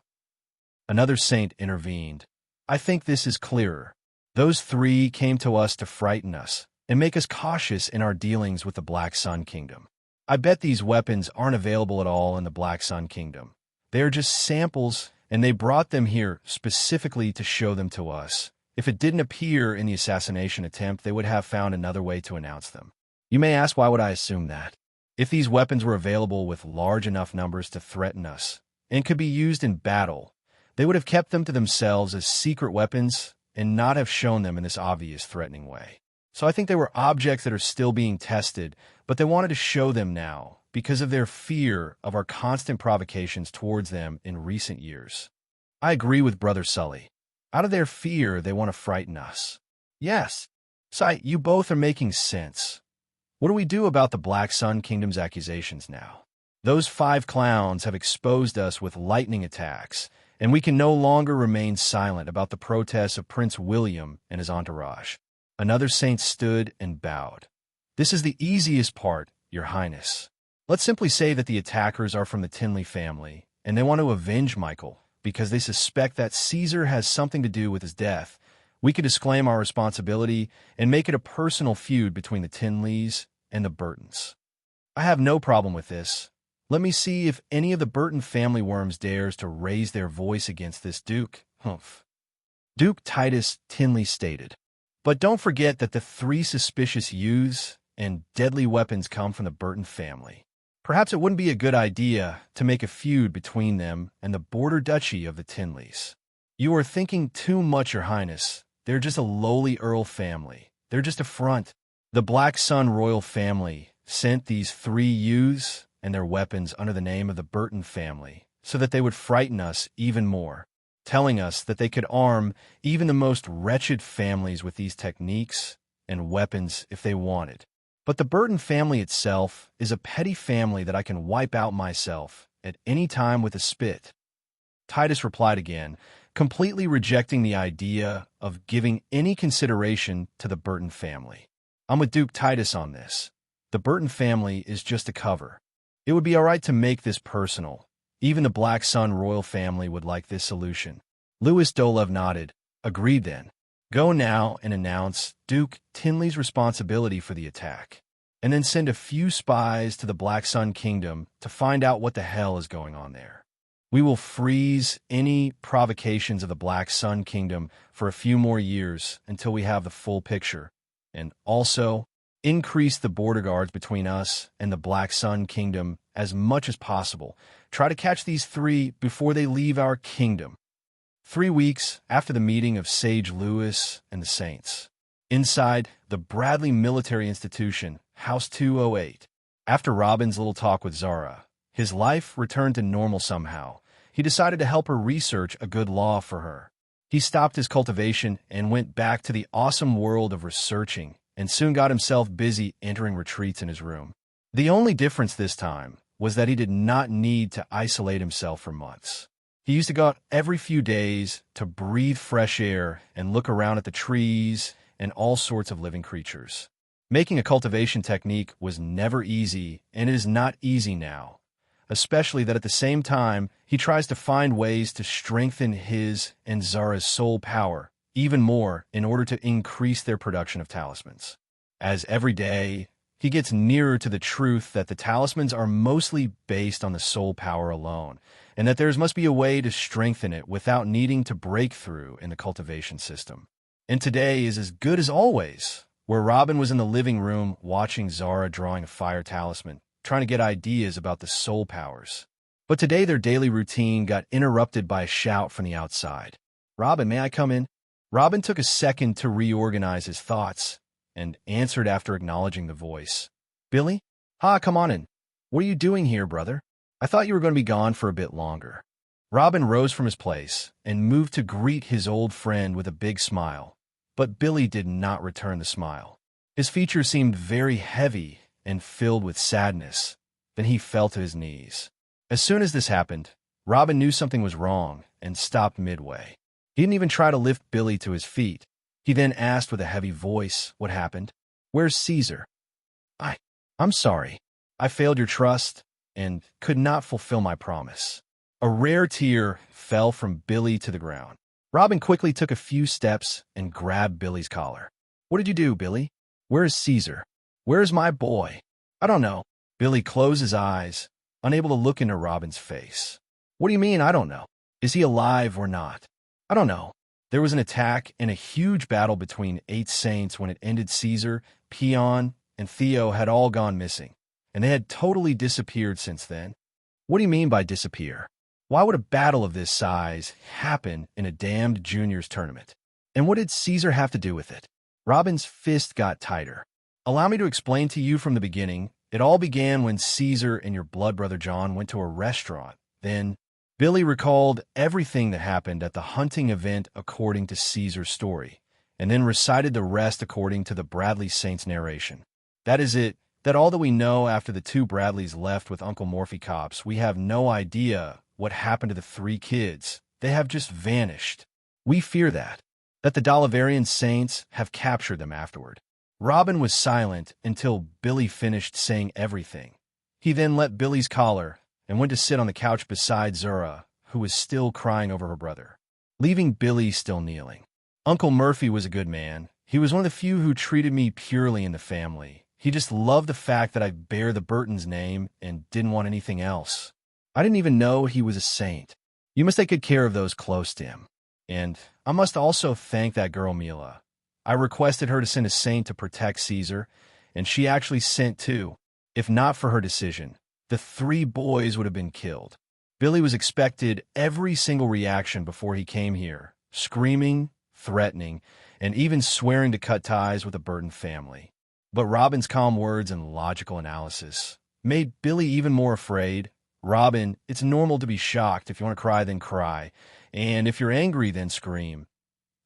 Another saint intervened. I think this is clearer. Those 3 came to us to frighten us and make us cautious in our dealings with the Black Sun Kingdom. I bet these weapons aren't available at all in the Black Sun Kingdom. They are just samples, and they brought them here specifically to show them to us. If it didn't appear in the assassination attempt, they would have found another way to announce them. You may ask, why would I assume that? If these weapons were available with large enough numbers to threaten us and could be used in battle, they would have kept them to themselves as secret weapons and not have shown them in this obvious threatening way. So I think they were objects that are still being tested, but they wanted to show them now because of their fear of our constant provocations towards them in recent years. I agree with Brother Sully. Out of their fear, they want to frighten us. Yes, Sai, you both are making sense. What do we do about the Black Sun Kingdom's accusations now? Those 5 clowns have exposed us with lightning attacks, and we can no longer remain silent about the protests of Prince William and his entourage. Another saint stood and bowed. This is the easiest part, Your Highness. Let's simply say that the attackers are from the Tinley family, and they want to avenge Michael because they suspect that Caesar has something to do with his death. We could disclaim our responsibility and make it a personal feud between the Tinleys and the Burtons. I have no problem with this. Let me see if any of the Burton family worms dares to raise their voice against this Duke. Humph. Duke Titus Tinley stated. But don't forget that the 3 suspicious youths and deadly weapons come from the Burton family. Perhaps it wouldn't be a good idea to make a feud between them and the border duchy of the Tinleys. You are thinking too much, Your Highness. They're just a lowly Earl family. They're just a front. The Black Sun royal family sent these 3 youths and their weapons under the name of the Burton family so that they would frighten us even more, telling us that they could arm even the most wretched families with these techniques and weapons if they wanted. But the Burton family itself is a petty family that I can wipe out myself at any time with a spit. Titus replied again, completely rejecting the idea of giving any consideration to the Burton family. I'm with Duke Titus on this. The Burton family is just a cover. It would be all right to make this personal. Even the Black Sun royal family would like this solution. Louis Dolev nodded. Agreed then. Go now and announce Duke Tinley's responsibility for the attack. and then send a few spies to the Black Sun Kingdom to find out what the hell is going on there. We will freeze any provocations of the Black Sun Kingdom for a few more years until we have the full picture, and also increase the border guards between us and the Black Sun Kingdom as much as possible. Try to catch these three before they leave our kingdom. 3 weeks after the meeting of Sage Lewis and the Saints. Inside the Bradley Military Institution, House 208. After Robin's little talk with Zara, his life returned to normal somehow. He decided to help her research a good law for her. He stopped his cultivation and went back to the awesome world of researching, and soon got himself busy entering retreats in his room. The only difference this time was that he did not need to isolate himself for months. He used to go out every few days to breathe fresh air and look around at the trees and all sorts of living creatures. Making a cultivation technique was never easy, and it is not easy now, especially that at the same time, he tries to find ways to strengthen his and Zara's soul power even more in order to increase their production of talismans. As every day, he gets nearer to the truth that the talismans are mostly based on the soul power alone, and that there must be a way to strengthen it without needing to break through in the cultivation system. And today is as good as always, where Robin was in the living room watching Zara drawing a fire talisman, trying to get ideas about the soul powers. But today their daily routine got interrupted by a shout from the outside. "Robin, may I come in?" Robin took a second to reorganize his thoughts and answered after acknowledging the voice. "Billy? Ha, come on in. What are you doing here, brother? I thought you were going to be gone for a bit longer." Robin rose from his place and moved to greet his old friend with a big smile, but Billy did not return the smile. His features seemed very heavy and filled with sadness. Then he fell to his knees. As soon as this happened, Robin knew something was wrong and stopped midway. He didn't even try to lift Billy to his feet. He then asked with a heavy voice what happened. "Where's Caesar?" I'm sorry. I failed your trust and could not fulfill my promise." A rare tear fell from Billy to the ground. Robin quickly took a few steps and grabbed Billy's collar. "What did you do, Billy? Where is Caesar? Where is my boy?" "I don't know." Billy closed his eyes, unable to look into Robin's face. "What do you mean, I don't know? Is he alive or not?" "I don't know. There was an attack and a huge battle between 8 saints when it ended. Caesar, Peon, and Theo had all gone missing, and they had totally disappeared since then." "What do you mean by disappear? Why would a battle of this size happen in a damned juniors tournament? And what did Caesar have to do with it?" Robin's fist got tighter. "Allow me to explain to you from the beginning. It all began when Caesar and your blood brother John went to a restaurant. Then Billy recalled everything that happened at the hunting event according to Caesar's story, and then recited the rest according to the Bradley Saints narration. That is it. That all that we know after the 2 Bradleys left with Uncle Morphy cops, we have no idea what happened to the 3 kids. They have just vanished. We fear that the Dallavarian Saints have captured them afterward." Robin was silent until Billy finished saying everything. He then let Billy's collar and went to sit on the couch beside Zara, who was still crying over her brother, leaving Billy still kneeling. "Uncle Murphy was a good man. He was one of the few who treated me purely in the family. He just loved the fact that I bear the Burton's name and didn't want anything else. I didn't even know he was a saint. You must take good care of those close to him. And I must also thank that girl Mila. I requested her to send a saint to protect Caesar, and she actually sent 2. If not for her decision, the 3 boys would have been killed. Billy was expected every single reaction before he came here, screaming, threatening, and even swearing to cut ties with the Burton family. But Robin's calm words and logical analysis made Billy even more afraid. "Robin, it's normal to be shocked. If you want to cry, then cry. And if you're angry, then scream.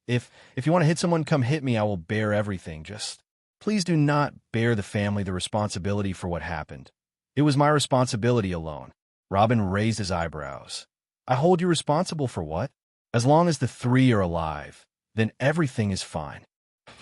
If you want to hit someone, come hit me. I will bear everything. Just please do not bear the family the responsibility for what happened. It was my responsibility alone." Robin raised his eyebrows. "I hold you responsible for what? As long as the 3 are alive, then everything is fine."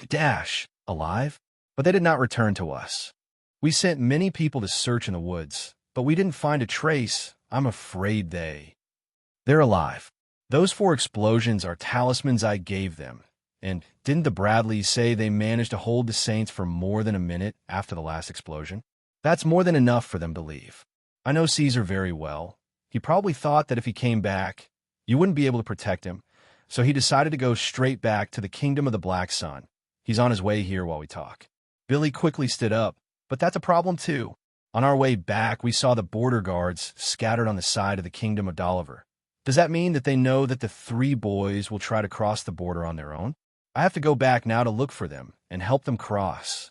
"Dash, alive? But they did not return to us. We sent many people to search in the woods, but we didn't find a trace. I'm afraid they're alive. Those 4 explosions are talismans I gave them, And didn't the Bradleys say they managed to hold the Saints for more than a minute after the last explosion? That's more than enough for them to leave. I know Caesar very well. He probably thought that if he came back, you wouldn't be able to protect him, so he decided to go straight back to the kingdom of the Black Sun. He's on his way here while we talk. Billy quickly stood up, but that's a problem too. On our way back, we saw the border guards scattered on the side of the kingdom of Doliver. Does that mean that they know that the three boys will try to cross the border on their own? I have to go back now to look for them and help them cross.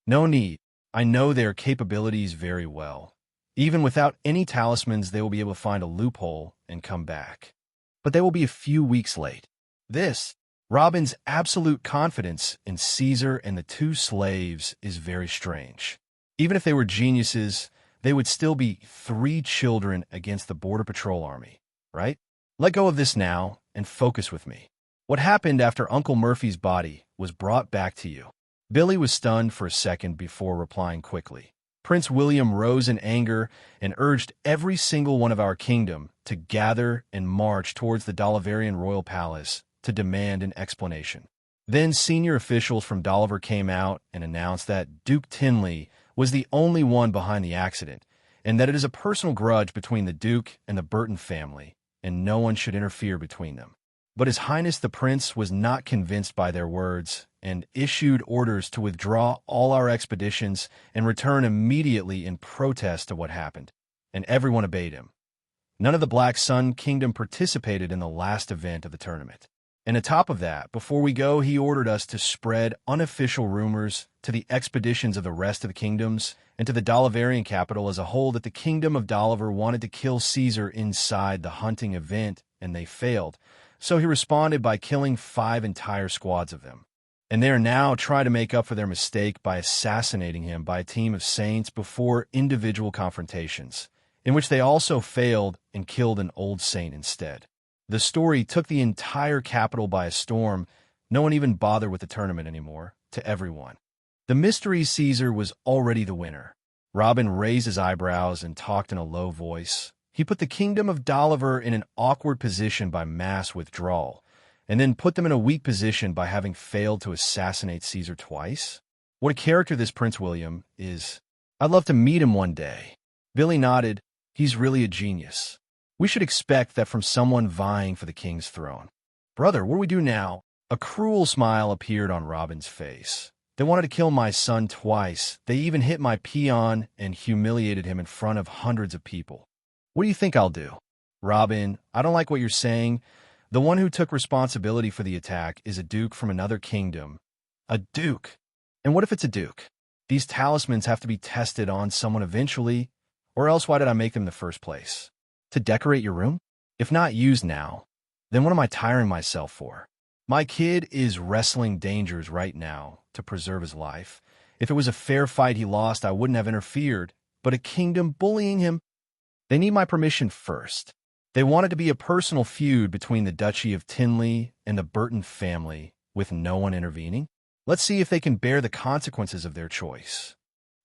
No need. I know their capabilities very well. Even without any talismans, they will be able to find a loophole and come back. But they will be a few weeks late. This, Robin's absolute confidence in Caesar and the two slaves is very strange. Even if they were geniuses, they would still be 3 children against the Border Patrol Army, right? Let go of this now and focus with me. What happened after Uncle Murphy's body was brought back to you? Billy was stunned for a second before replying quickly. Prince William rose in anger and urged every single one of our kingdom to gather and march towards the Doliverian royal palace to demand an explanation. Then senior officials from Doliver came out and announced that Duke Tinley was the only one behind the accident, and that it is a personal grudge between the Duke and the Burton family, and no one should interfere between them. But His Highness the Prince was not convinced by their words and issued orders to withdraw all our expeditions and return immediately in protest to what happened, and everyone obeyed him. None of the Black Sun Kingdom participated in the last event of the tournament. And on top of that, before we go, he ordered us to spread unofficial rumors to the expeditions of the rest of the kingdoms and to the Doliverian capital as a whole that the kingdom of Doliver wanted to kill Caesar inside the hunting event, and they failed. So he responded by killing 5 entire squads of them. And they are now trying to make up for their mistake by assassinating him by a team of saints before individual confrontations, in which they also failed and killed an old saint instead. The story took the entire capital by a storm. No one even bothered with the tournament anymore, to everyone. The mystery Caesar was already the winner. Robin raised his eyebrows and talked in a low voice. He put the kingdom of Doliver in an awkward position by mass withdrawal, and then put them in a weak position by having failed to assassinate Caesar twice. What a character this Prince William is. I'd love to meet him one day. Billy nodded. He's really a genius. We should expect that from someone vying for the king's throne. Brother, what do we do now? A cruel smile appeared on Robin's face. They wanted to kill my son twice. They even hit my peon and humiliated him in front of hundreds of people. What do you think I'll do? Robin, I don't like what you're saying. The one who took responsibility for the attack is a duke from another kingdom. A duke? And what if it's a duke? These talismans have to be tested on someone eventually, or else why did I make them in the first place? To decorate your room? If not used now, then what am I tiring myself for? My kid is wrestling dangers right now to preserve his life. If it was a fair fight he lost, I wouldn't have interfered, but a kingdom bullying him? They need my permission first. They want it to be a personal feud between the Duchy of Tinley and the Burton family, with no one intervening. Let's see if they can bear the consequences of their choice.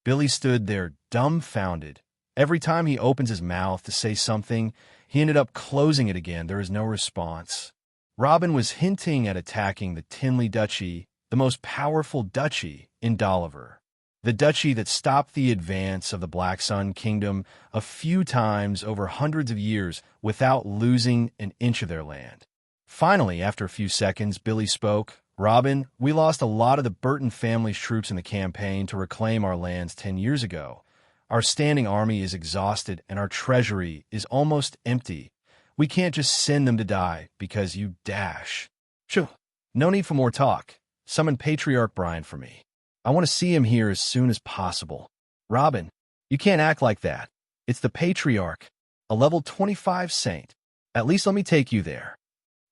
Billy stood there dumbfounded. Every time he opens his mouth to say something, he ended up closing it again. There is no response. Robin was hinting at attacking the Tinley Duchy, the most powerful duchy in Doliver. The duchy that stopped the advance of the Black Sun Kingdom a few times over hundreds of years without losing an inch of their land. Finally, after a few seconds, Billy spoke. Robin, we lost a lot of the Burton family's troops in the campaign to reclaim our lands 10 years ago. Our standing army is exhausted and our treasury is almost empty. We can't just send them to die because you dash. Shoo, no need for more talk. Summon Patriarch Brian for me. I want to see him here as soon as possible. Robin, you can't act like that. It's the Patriarch, a level 25 saint. At least let me take you there.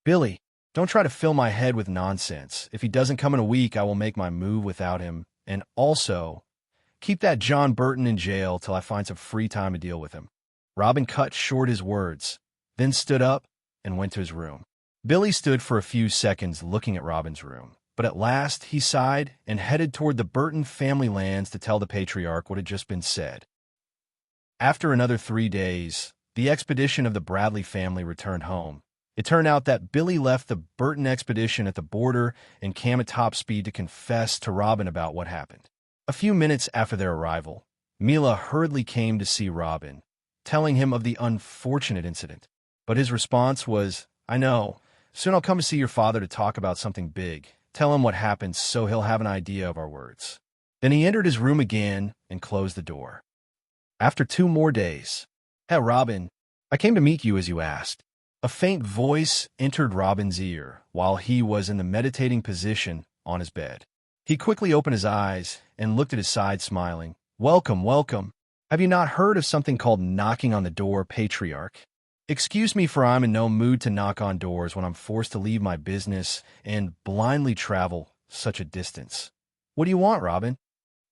Billy, don't try to fill my head with nonsense. If he doesn't come in a week, I will make my move without him. And also, keep that John Burton in jail till I find some free time to deal with him. Robin cut short his words, then stood up and went to his room. Billy stood for a few seconds looking at Robin's room, but at last he sighed and headed toward the Burton family lands to tell the Patriarch what had just been said. After another 3 days, the expedition of the Bradley family returned home, It turned out that Billy left the Burton expedition at the border and came at top speed to confess to Robin about what happened. A few minutes after their arrival, Mila hurriedly came to see Robin, telling him of the unfortunate incident. But his response was, "I know. Soon I'll come to see your father to talk about something big. Tell him what happened so he'll have an idea of our words." Then he entered his room again and closed the door. After 2 more days, "Hey, Robin, I came to meet you as you asked." A faint voice entered Robin's ear while he was in the meditating position on his bed. He quickly opened his eyes and looked at his side, smiling. "Welcome, welcome. Have you not heard of something called knocking on the door, patriarch?" "Excuse me, for I'm in no mood to knock on doors when I'm forced to leave my business and blindly travel such a distance. What do you want, Robin?"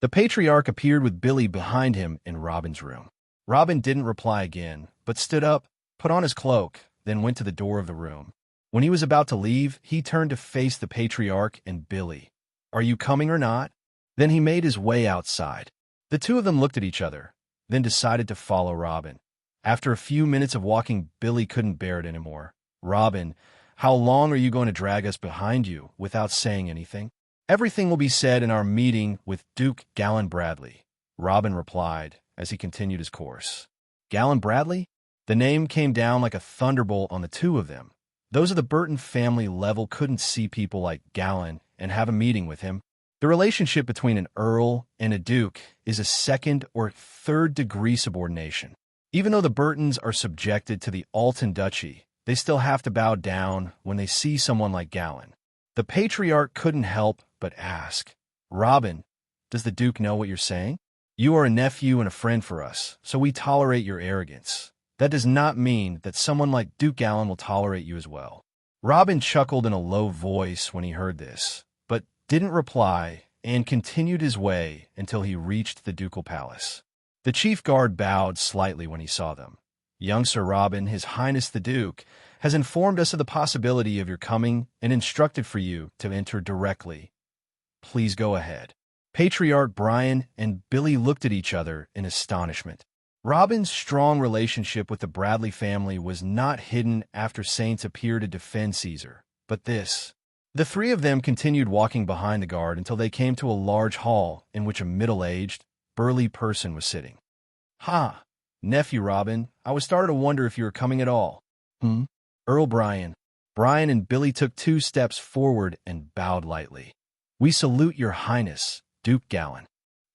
The patriarch appeared with Billy behind him in Robin's room. Robin didn't reply again, but stood up, put on his cloak, then went to the door of the room. When he was about to leave, he turned to face the patriarch and Billy. "Are you coming or not?" Then he made his way outside. The two of them looked at each other, then decided to follow Robin. After a few minutes of walking, Billy couldn't bear it anymore. "Robin, how long are you going to drag us behind you without saying anything?" "Everything will be said in our meeting with Duke Galen Bradley," Robin replied as he continued his course. Galen Bradley? The name came down like a thunderbolt on the two of them. Those of the Burton family level couldn't see people like Galen and have a meeting with him. The relationship between an earl and a duke is a second or third degree subordination. Even though the Burtons are subjected to the Alton Duchy, they still have to bow down when they see someone like Galen. The patriarch couldn't help but ask, "Robin, does the Duke know what you're saying? You are a nephew and a friend for us, so we tolerate your arrogance. That does not mean that someone like Duke Galen will tolerate you as well." Robin chuckled in a low voice when he heard this, but didn't reply and continued his way until he reached the ducal palace. The chief guard bowed slightly when he saw them. "Young Sir Robin, His Highness the Duke, has informed us of the possibility of your coming and instructed for you to enter directly. Please go ahead." Patriarch Brian and Billy looked at each other in astonishment. Robin's strong relationship with the Bradley family was not hidden after saints appeared to defend Caesar, but this. The three of them continued walking behind the guard until they came to a large hall in which a middle-aged, burly person was sitting. "Ha, nephew Robin, I was starting to wonder if you were coming at all." Earl Brian. Brian and Billy took 2 steps forward and bowed lightly. "We salute your highness, Duke Galen."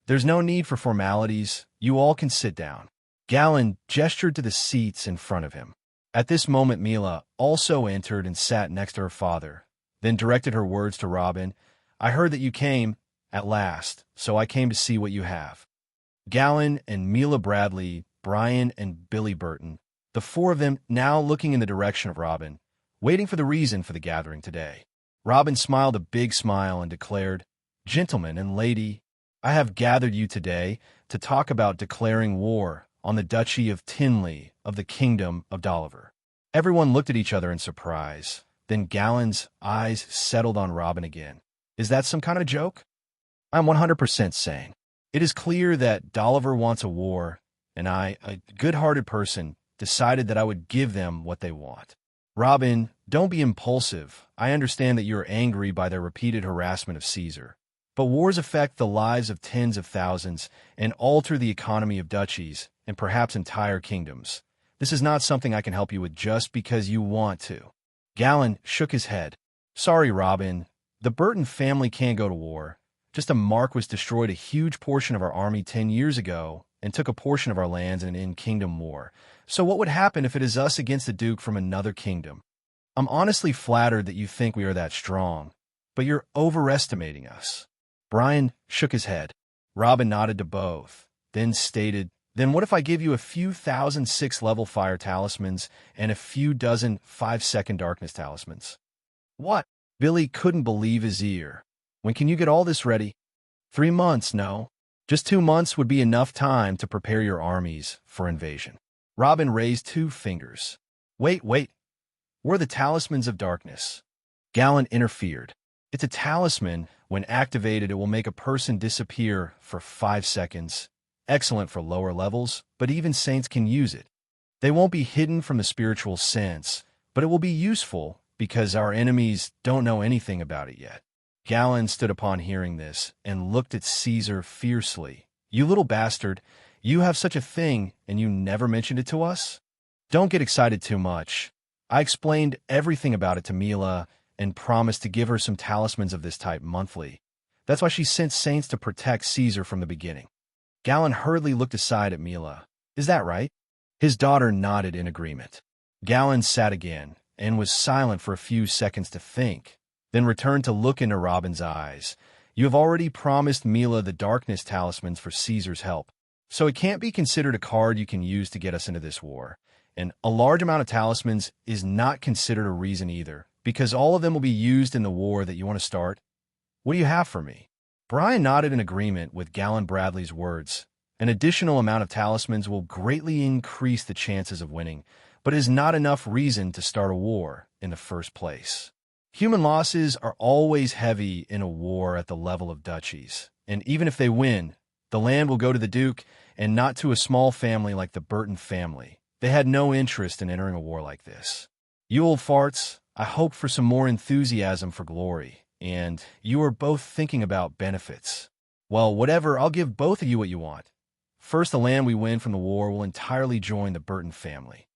"There's no need for formalities. You all can sit down." Galen gestured to the seats in front of him. At this moment, Mila also entered and sat next to her father, then directed her words to Robin. "I heard that you came, at last, so I came to see what you have." Galen and Mila Bradley, Brian and Billy Burton, the 4 of them now looking in the direction of Robin, waiting for the reason for the gathering today. Robin smiled a big smile and declared, "Gentlemen and lady, I have gathered you today to talk about declaring war on the Duchy of Tinley of the Kingdom of Dolliver." Everyone looked at each other in surprise. Then Galen's eyes settled on Robin again. "Is that some kind of joke?" "I'm 100% sane. It is clear that Dolliver wants a war, and I, a good-hearted person, decided that I would give them what they want." "Robin, don't be impulsive. I understand that you are angry by their repeated harassment of Caesar. But wars affect the lives of tens of thousands and alter the economy of duchies and perhaps entire kingdoms. This is not something I can help you with just because you want to." Galen shook his head. "Sorry, Robin. The Burton family can't go to war. Just a Marquis destroyed a huge portion of our army 10 years ago and took a portion of our lands in an in-kingdom war. So what would happen if it is us against the Duke from another kingdom? I'm honestly flattered that you think we are that strong, but you're overestimating us." Brian shook his head. Robin nodded to both, then stated, "Then what if I give you a few thousand 6th-level fire talismans and a few dozen 5-second darkness talismans?" "What?" Billy couldn't believe his ear. "When can you get all this ready?" 3 months, no. Just 2 months would be enough time to prepare your armies for invasion." Robin raised 2 fingers. Wait. We're the talismans of darkness." Galen interfered. "It's a talisman. When activated, it will make a person disappear for 5 seconds. Excellent for lower levels, but even saints can use it. They won't be hidden from the spiritual sense, but it will be useful because our enemies don't know anything about it yet." Galen stood upon hearing this and looked at Caesar fiercely. "You little bastard, you have such a thing and you never mentioned it to us? Don't get excited too much. I explained everything about it to Mila and promised to give her some talismans of this type monthly. That's why she sent saints to protect Caesar from the beginning." Galen hurriedly looked aside at Mila. "Is that right?" His daughter nodded in agreement. Galen sat again and was silent for a few seconds to think, then returned to look into Robin's eyes. "You have already promised Mila the darkness talismans for Caesar's help, so it can't be considered a card you can use to get us into this war. And a large amount of talismans is not considered a reason either, because all of them will be used in the war that you want to start. What do you have for me?" Brian nodded in agreement with Galen Bradley's words. "An additional amount of talismans will greatly increase the chances of winning, but is not enough reason to start a war in the first place. Human losses are always heavy in a war at the level of duchies, and even if they win, the land will go to the Duke and not to a small family like the Burton family. They had no interest in entering a war like this. You old farts, I hope for some more enthusiasm for glory, and you are both thinking about benefits. Well, whatever, I'll give both of you what you want. First, the land we win from the war will entirely join the Burton family,"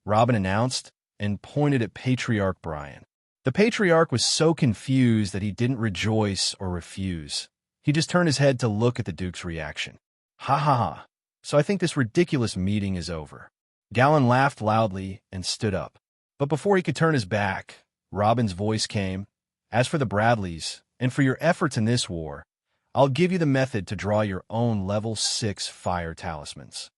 Robin announced and pointed at Patriarch Brian. The Patriarch was so confused that he didn't rejoice or refuse. He just turned his head to look at the Duke's reaction. "Ha ha ha. So I think this ridiculous meeting is over." Galen laughed loudly and stood up. But before he could turn his back, Robin's voice came. "As for the Bradleys, and for your efforts in this war, I'll give you the method to draw your own level 6 fire talismans."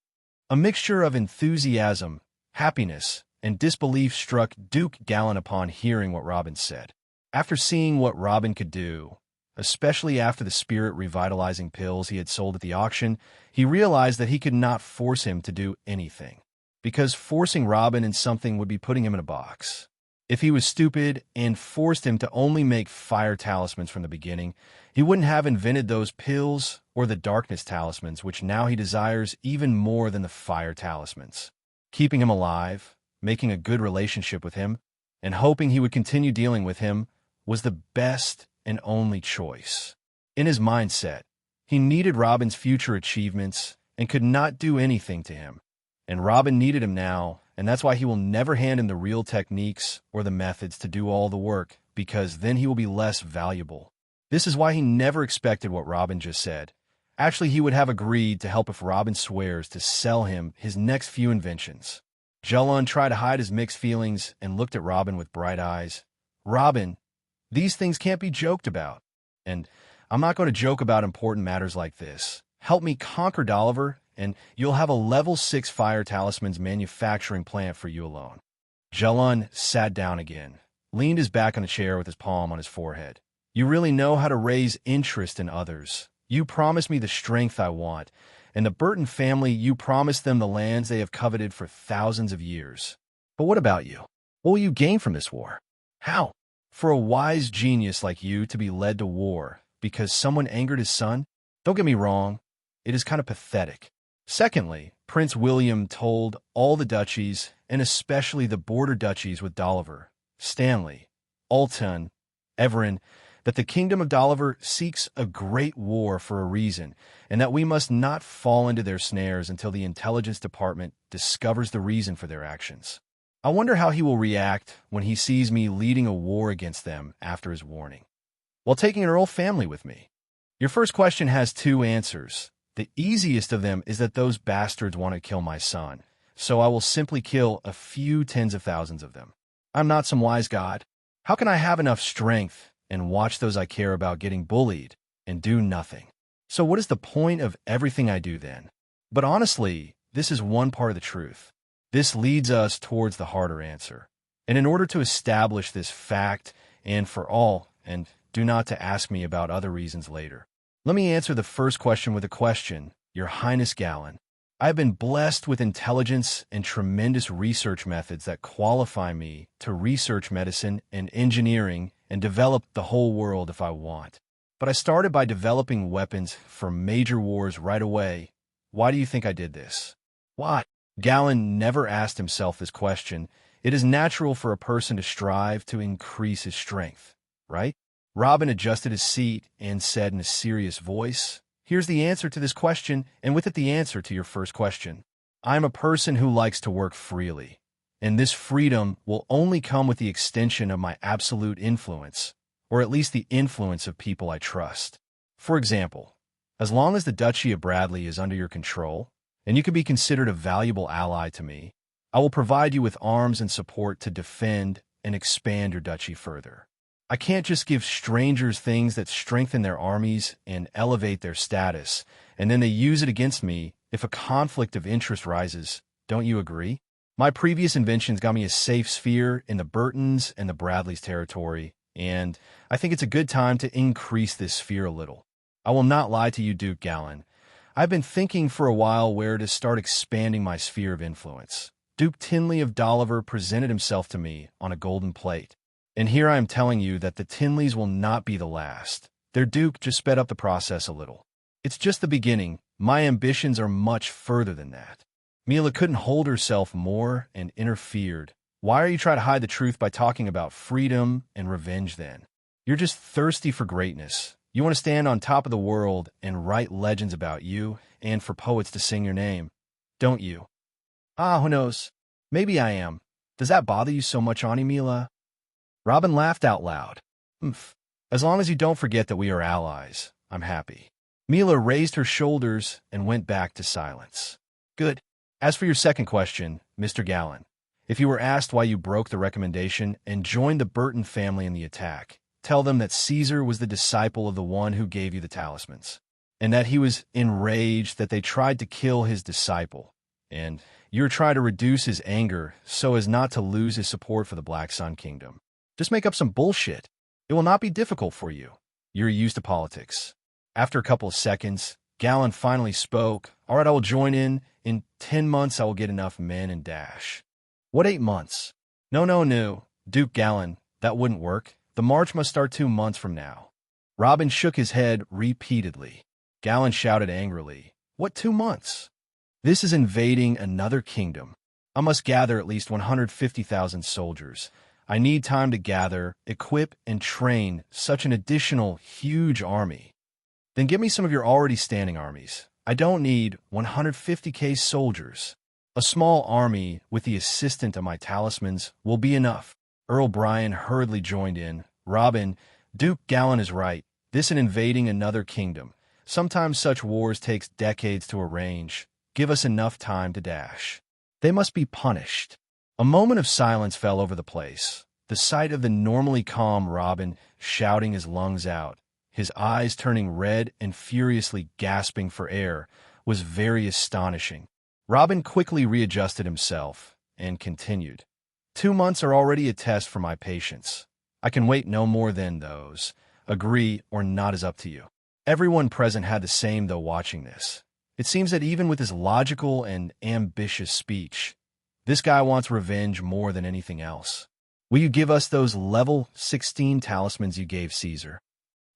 A mixture of enthusiasm, happiness, and disbelief struck Duke Galen upon hearing what Robin said. After seeing what Robin could do, especially after the spirit revitalizing pills he had sold at the auction, he realized that he could not force him to do anything, because forcing Robin in something would be putting him in a box. If he was stupid and forced him to only make fire talismans from the beginning, he wouldn't have invented those pills or the darkness talismans, which now he desires even more than the fire talismans. Keeping him alive, making a good relationship with him, and hoping he would continue dealing with him was the best and only choice. In his mindset, he needed Robin's future achievements and could not do anything to him. And Robin needed him now, and that's why he will never hand him the real techniques or the methods to do all the work, because then he will be less valuable. This is why he never expected what Robin just said. Actually, he would have agreed to help if Robin swears to sell him his next few inventions. Jellon tried to hide his mixed feelings and looked at Robin with bright eyes. "Robin, these things can't be joked about. And I'm not going to joke about important matters like this. Help me conquer Dolliver, and you'll have a level 6 fire talismans manufacturing plant for you alone." Jellon sat down again, leaned his back on a chair with his palm on his forehead. "You really know how to raise interest in others. You promised me the strength I want, and the Burton family, you promised them the lands they have coveted for thousands of years. But what about you? What will you gain from this war? How? For a wise genius like you to be led to war because someone angered his son? Don't get me wrong, it is kind of pathetic. Secondly, Prince William told all the duchies, and especially the border duchies with Dolliver, Stanley, Alton, Everin, that the kingdom of Dolliver seeks a great war for a reason, and that we must not fall into their snares until the intelligence department discovers the reason for their actions. I wonder how he will react when he sees me leading a war against them after his warning, while taking an Earl family with me. Your first question has 2 answers. The easiest of them is that those bastards want to kill my son, so I will simply kill a few tens of thousands of them. I'm not some wise god. How can I have enough strength and watch those I care about getting bullied and do nothing? So what is the point of everything I do then? But honestly, this is one part of the truth. This leads us towards the harder answer. And in order to establish this fact and for all, and do not to ask me about other reasons later, let me answer the first question with a question, Your Highness Galen. I have been blessed with intelligence and tremendous research methods that qualify me to research medicine and engineering and develop the whole world if I want. But I started by developing weapons for major wars right away. Why do you think I did this? Why? Galen never asked himself this question. It is natural for a person to strive to increase his strength, right? Robin adjusted his seat and said in a serious voice, "Here's the answer to this question, and with it the answer to your first question. I'm a person who likes to work freely, and this freedom will only come with the extension of my absolute influence, or at least the influence of people I trust. For example, as long as the Duchy of Bradley is under your control, and you can be considered a valuable ally to me, I will provide you with arms and support to defend and expand your duchy further. I can't just give strangers things that strengthen their armies and elevate their status, and then they use it against me if a conflict of interest rises. Don't you agree? My previous inventions got me a safe sphere in the Burtons and the Bradleys territory, and I think it's a good time to increase this sphere a little. I will not lie to you, Duke Gallen. I've been thinking for a while where to start expanding my sphere of influence. Duke Tinley of Dolliver presented himself to me on a golden plate. And here I am telling you that the Tinleys will not be the last. Their Duke just sped up the process a little. It's just the beginning. My ambitions are much further than that. Mila couldn't hold herself more and interfered. Why are you trying to hide the truth by talking about freedom and revenge then? You're just thirsty for greatness. You want to stand on top of the world and write legends about you and for poets to sing your name, don't you? Ah, who knows? Maybe I am. Does that bother you so much, Auntie Mila? Robin laughed out loud. Oomph. As long as you don't forget that we are allies, I'm happy. Mila raised her shoulders and went back to silence. Good. As for your second question, Mr. Gallen, if you were asked why you broke the recommendation and joined the Burton family in the attack, tell them that Caesar was the disciple of the one who gave you the talismans, and that he was enraged that they tried to kill his disciple, and you're trying to reduce his anger so as not to lose his support for the Black Sun Kingdom. Just make up some bullshit. It will not be difficult for you. You're used to politics. After a couple of seconds, Gallen finally spoke. All right, I will join in. In 10 months, I will get enough men and dash. What 8 months? No. Duke Gallen, that wouldn't work. The march must start 2 months from now. Robin shook his head repeatedly. Gallen shouted angrily, What 2 months? This is invading another kingdom. I must gather at least 150,000 soldiers. I need time to gather, equip, and train such an additional huge army. Then give me some of your already standing armies. I don't need 150,000 soldiers. A small army with the assistant of my talismans will be enough. Earl Brian hurriedly joined in. Robin, Duke Gallen is right. This is invading another kingdom. Sometimes such wars takes decades to arrange. Give us enough time to dash. They must be punished. A moment of silence fell over the place. The sight of the normally calm Robin shouting his lungs out, his eyes turning red and furiously gasping for air, was very astonishing. Robin quickly readjusted himself and continued. 2 months are already a test for my patience. I can wait no more than those. Agree or not is up to you. Everyone present had the same though watching this. It seems that even with his logical and ambitious speech, this guy wants revenge more than anything else. Will you give us those level 16 talismans you gave Caesar?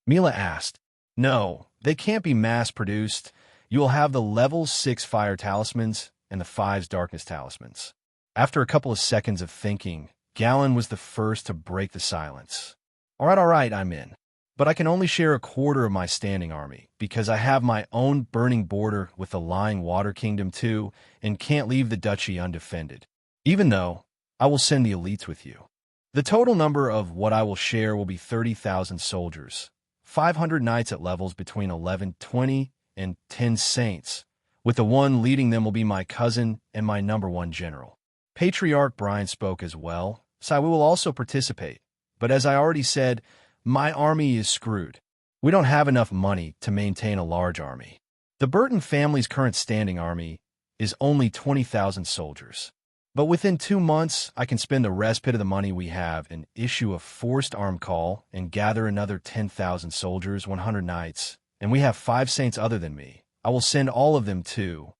Mila asked. No, they can't be mass-produced. You will have the level 6 fire talismans and the 5's darkness talismans. After a couple of seconds of thinking, Gallen was the first to break the silence. All right, I'm in. But I can only share a quarter of my standing army, because I have my own burning border with the lying water kingdom too, and can't leave the duchy undefended. Even though, I will send the elites with you. The total number of what I will share will be 30,000 soldiers, 500 knights at levels between 11, 20, and 10 saints, with the one leading them will be my cousin and my #1 general. Patriarch Brian spoke as well, so we will also participate. But as I already said, my army is screwed. We don't have enough money to maintain a large army. The Burton family's current standing army is only 20,000 soldiers. But within 2 months, I can spend the rest bit of the money we have and issue a forced arm call and gather another 10,000 soldiers, 100 knights, and we have 5 saints other than me. I will send all of them too.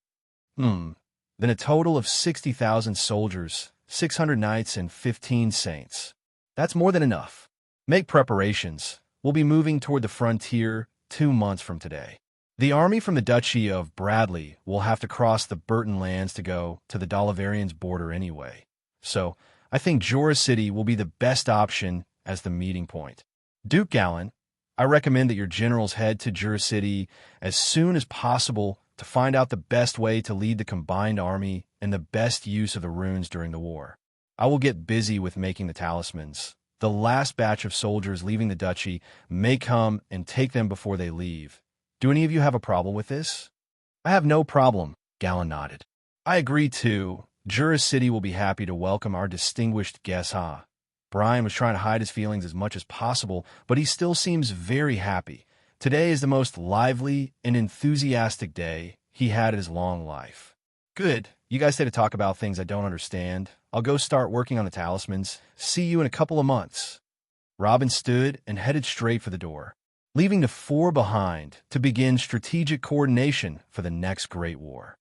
Then a total of 60,000 soldiers, 600 knights, and 15 saints. That's more than enough. Make preparations. We'll be moving toward the frontier 2 months from today. The army from the Duchy of Bradley will have to cross the Burton lands to go to the Dolliverians' border anyway. So, I think Jorah City will be the best option as the meeting point. Duke Gallen, I recommend that your generals head to Jorah City as soon as possible to find out the best way to lead the combined army and the best use of the runes during the war. I will get busy with making the talismans. The last batch of soldiers leaving the duchy may come and take them before they leave. Do any of you have a problem with this? I have no problem, Gallen nodded. I agree too. Jorah City will be happy to welcome our distinguished guests, huh? Brian was trying to hide his feelings as much as possible, but he still seems very happy. Today is the most lively and enthusiastic day he had in his long life. Good. You guys stay to talk about things I don't understand. I'll go start working on the talismans. See you in a couple of months. Robin stood and headed straight for the door, leaving the four behind to begin strategic coordination for the next great war.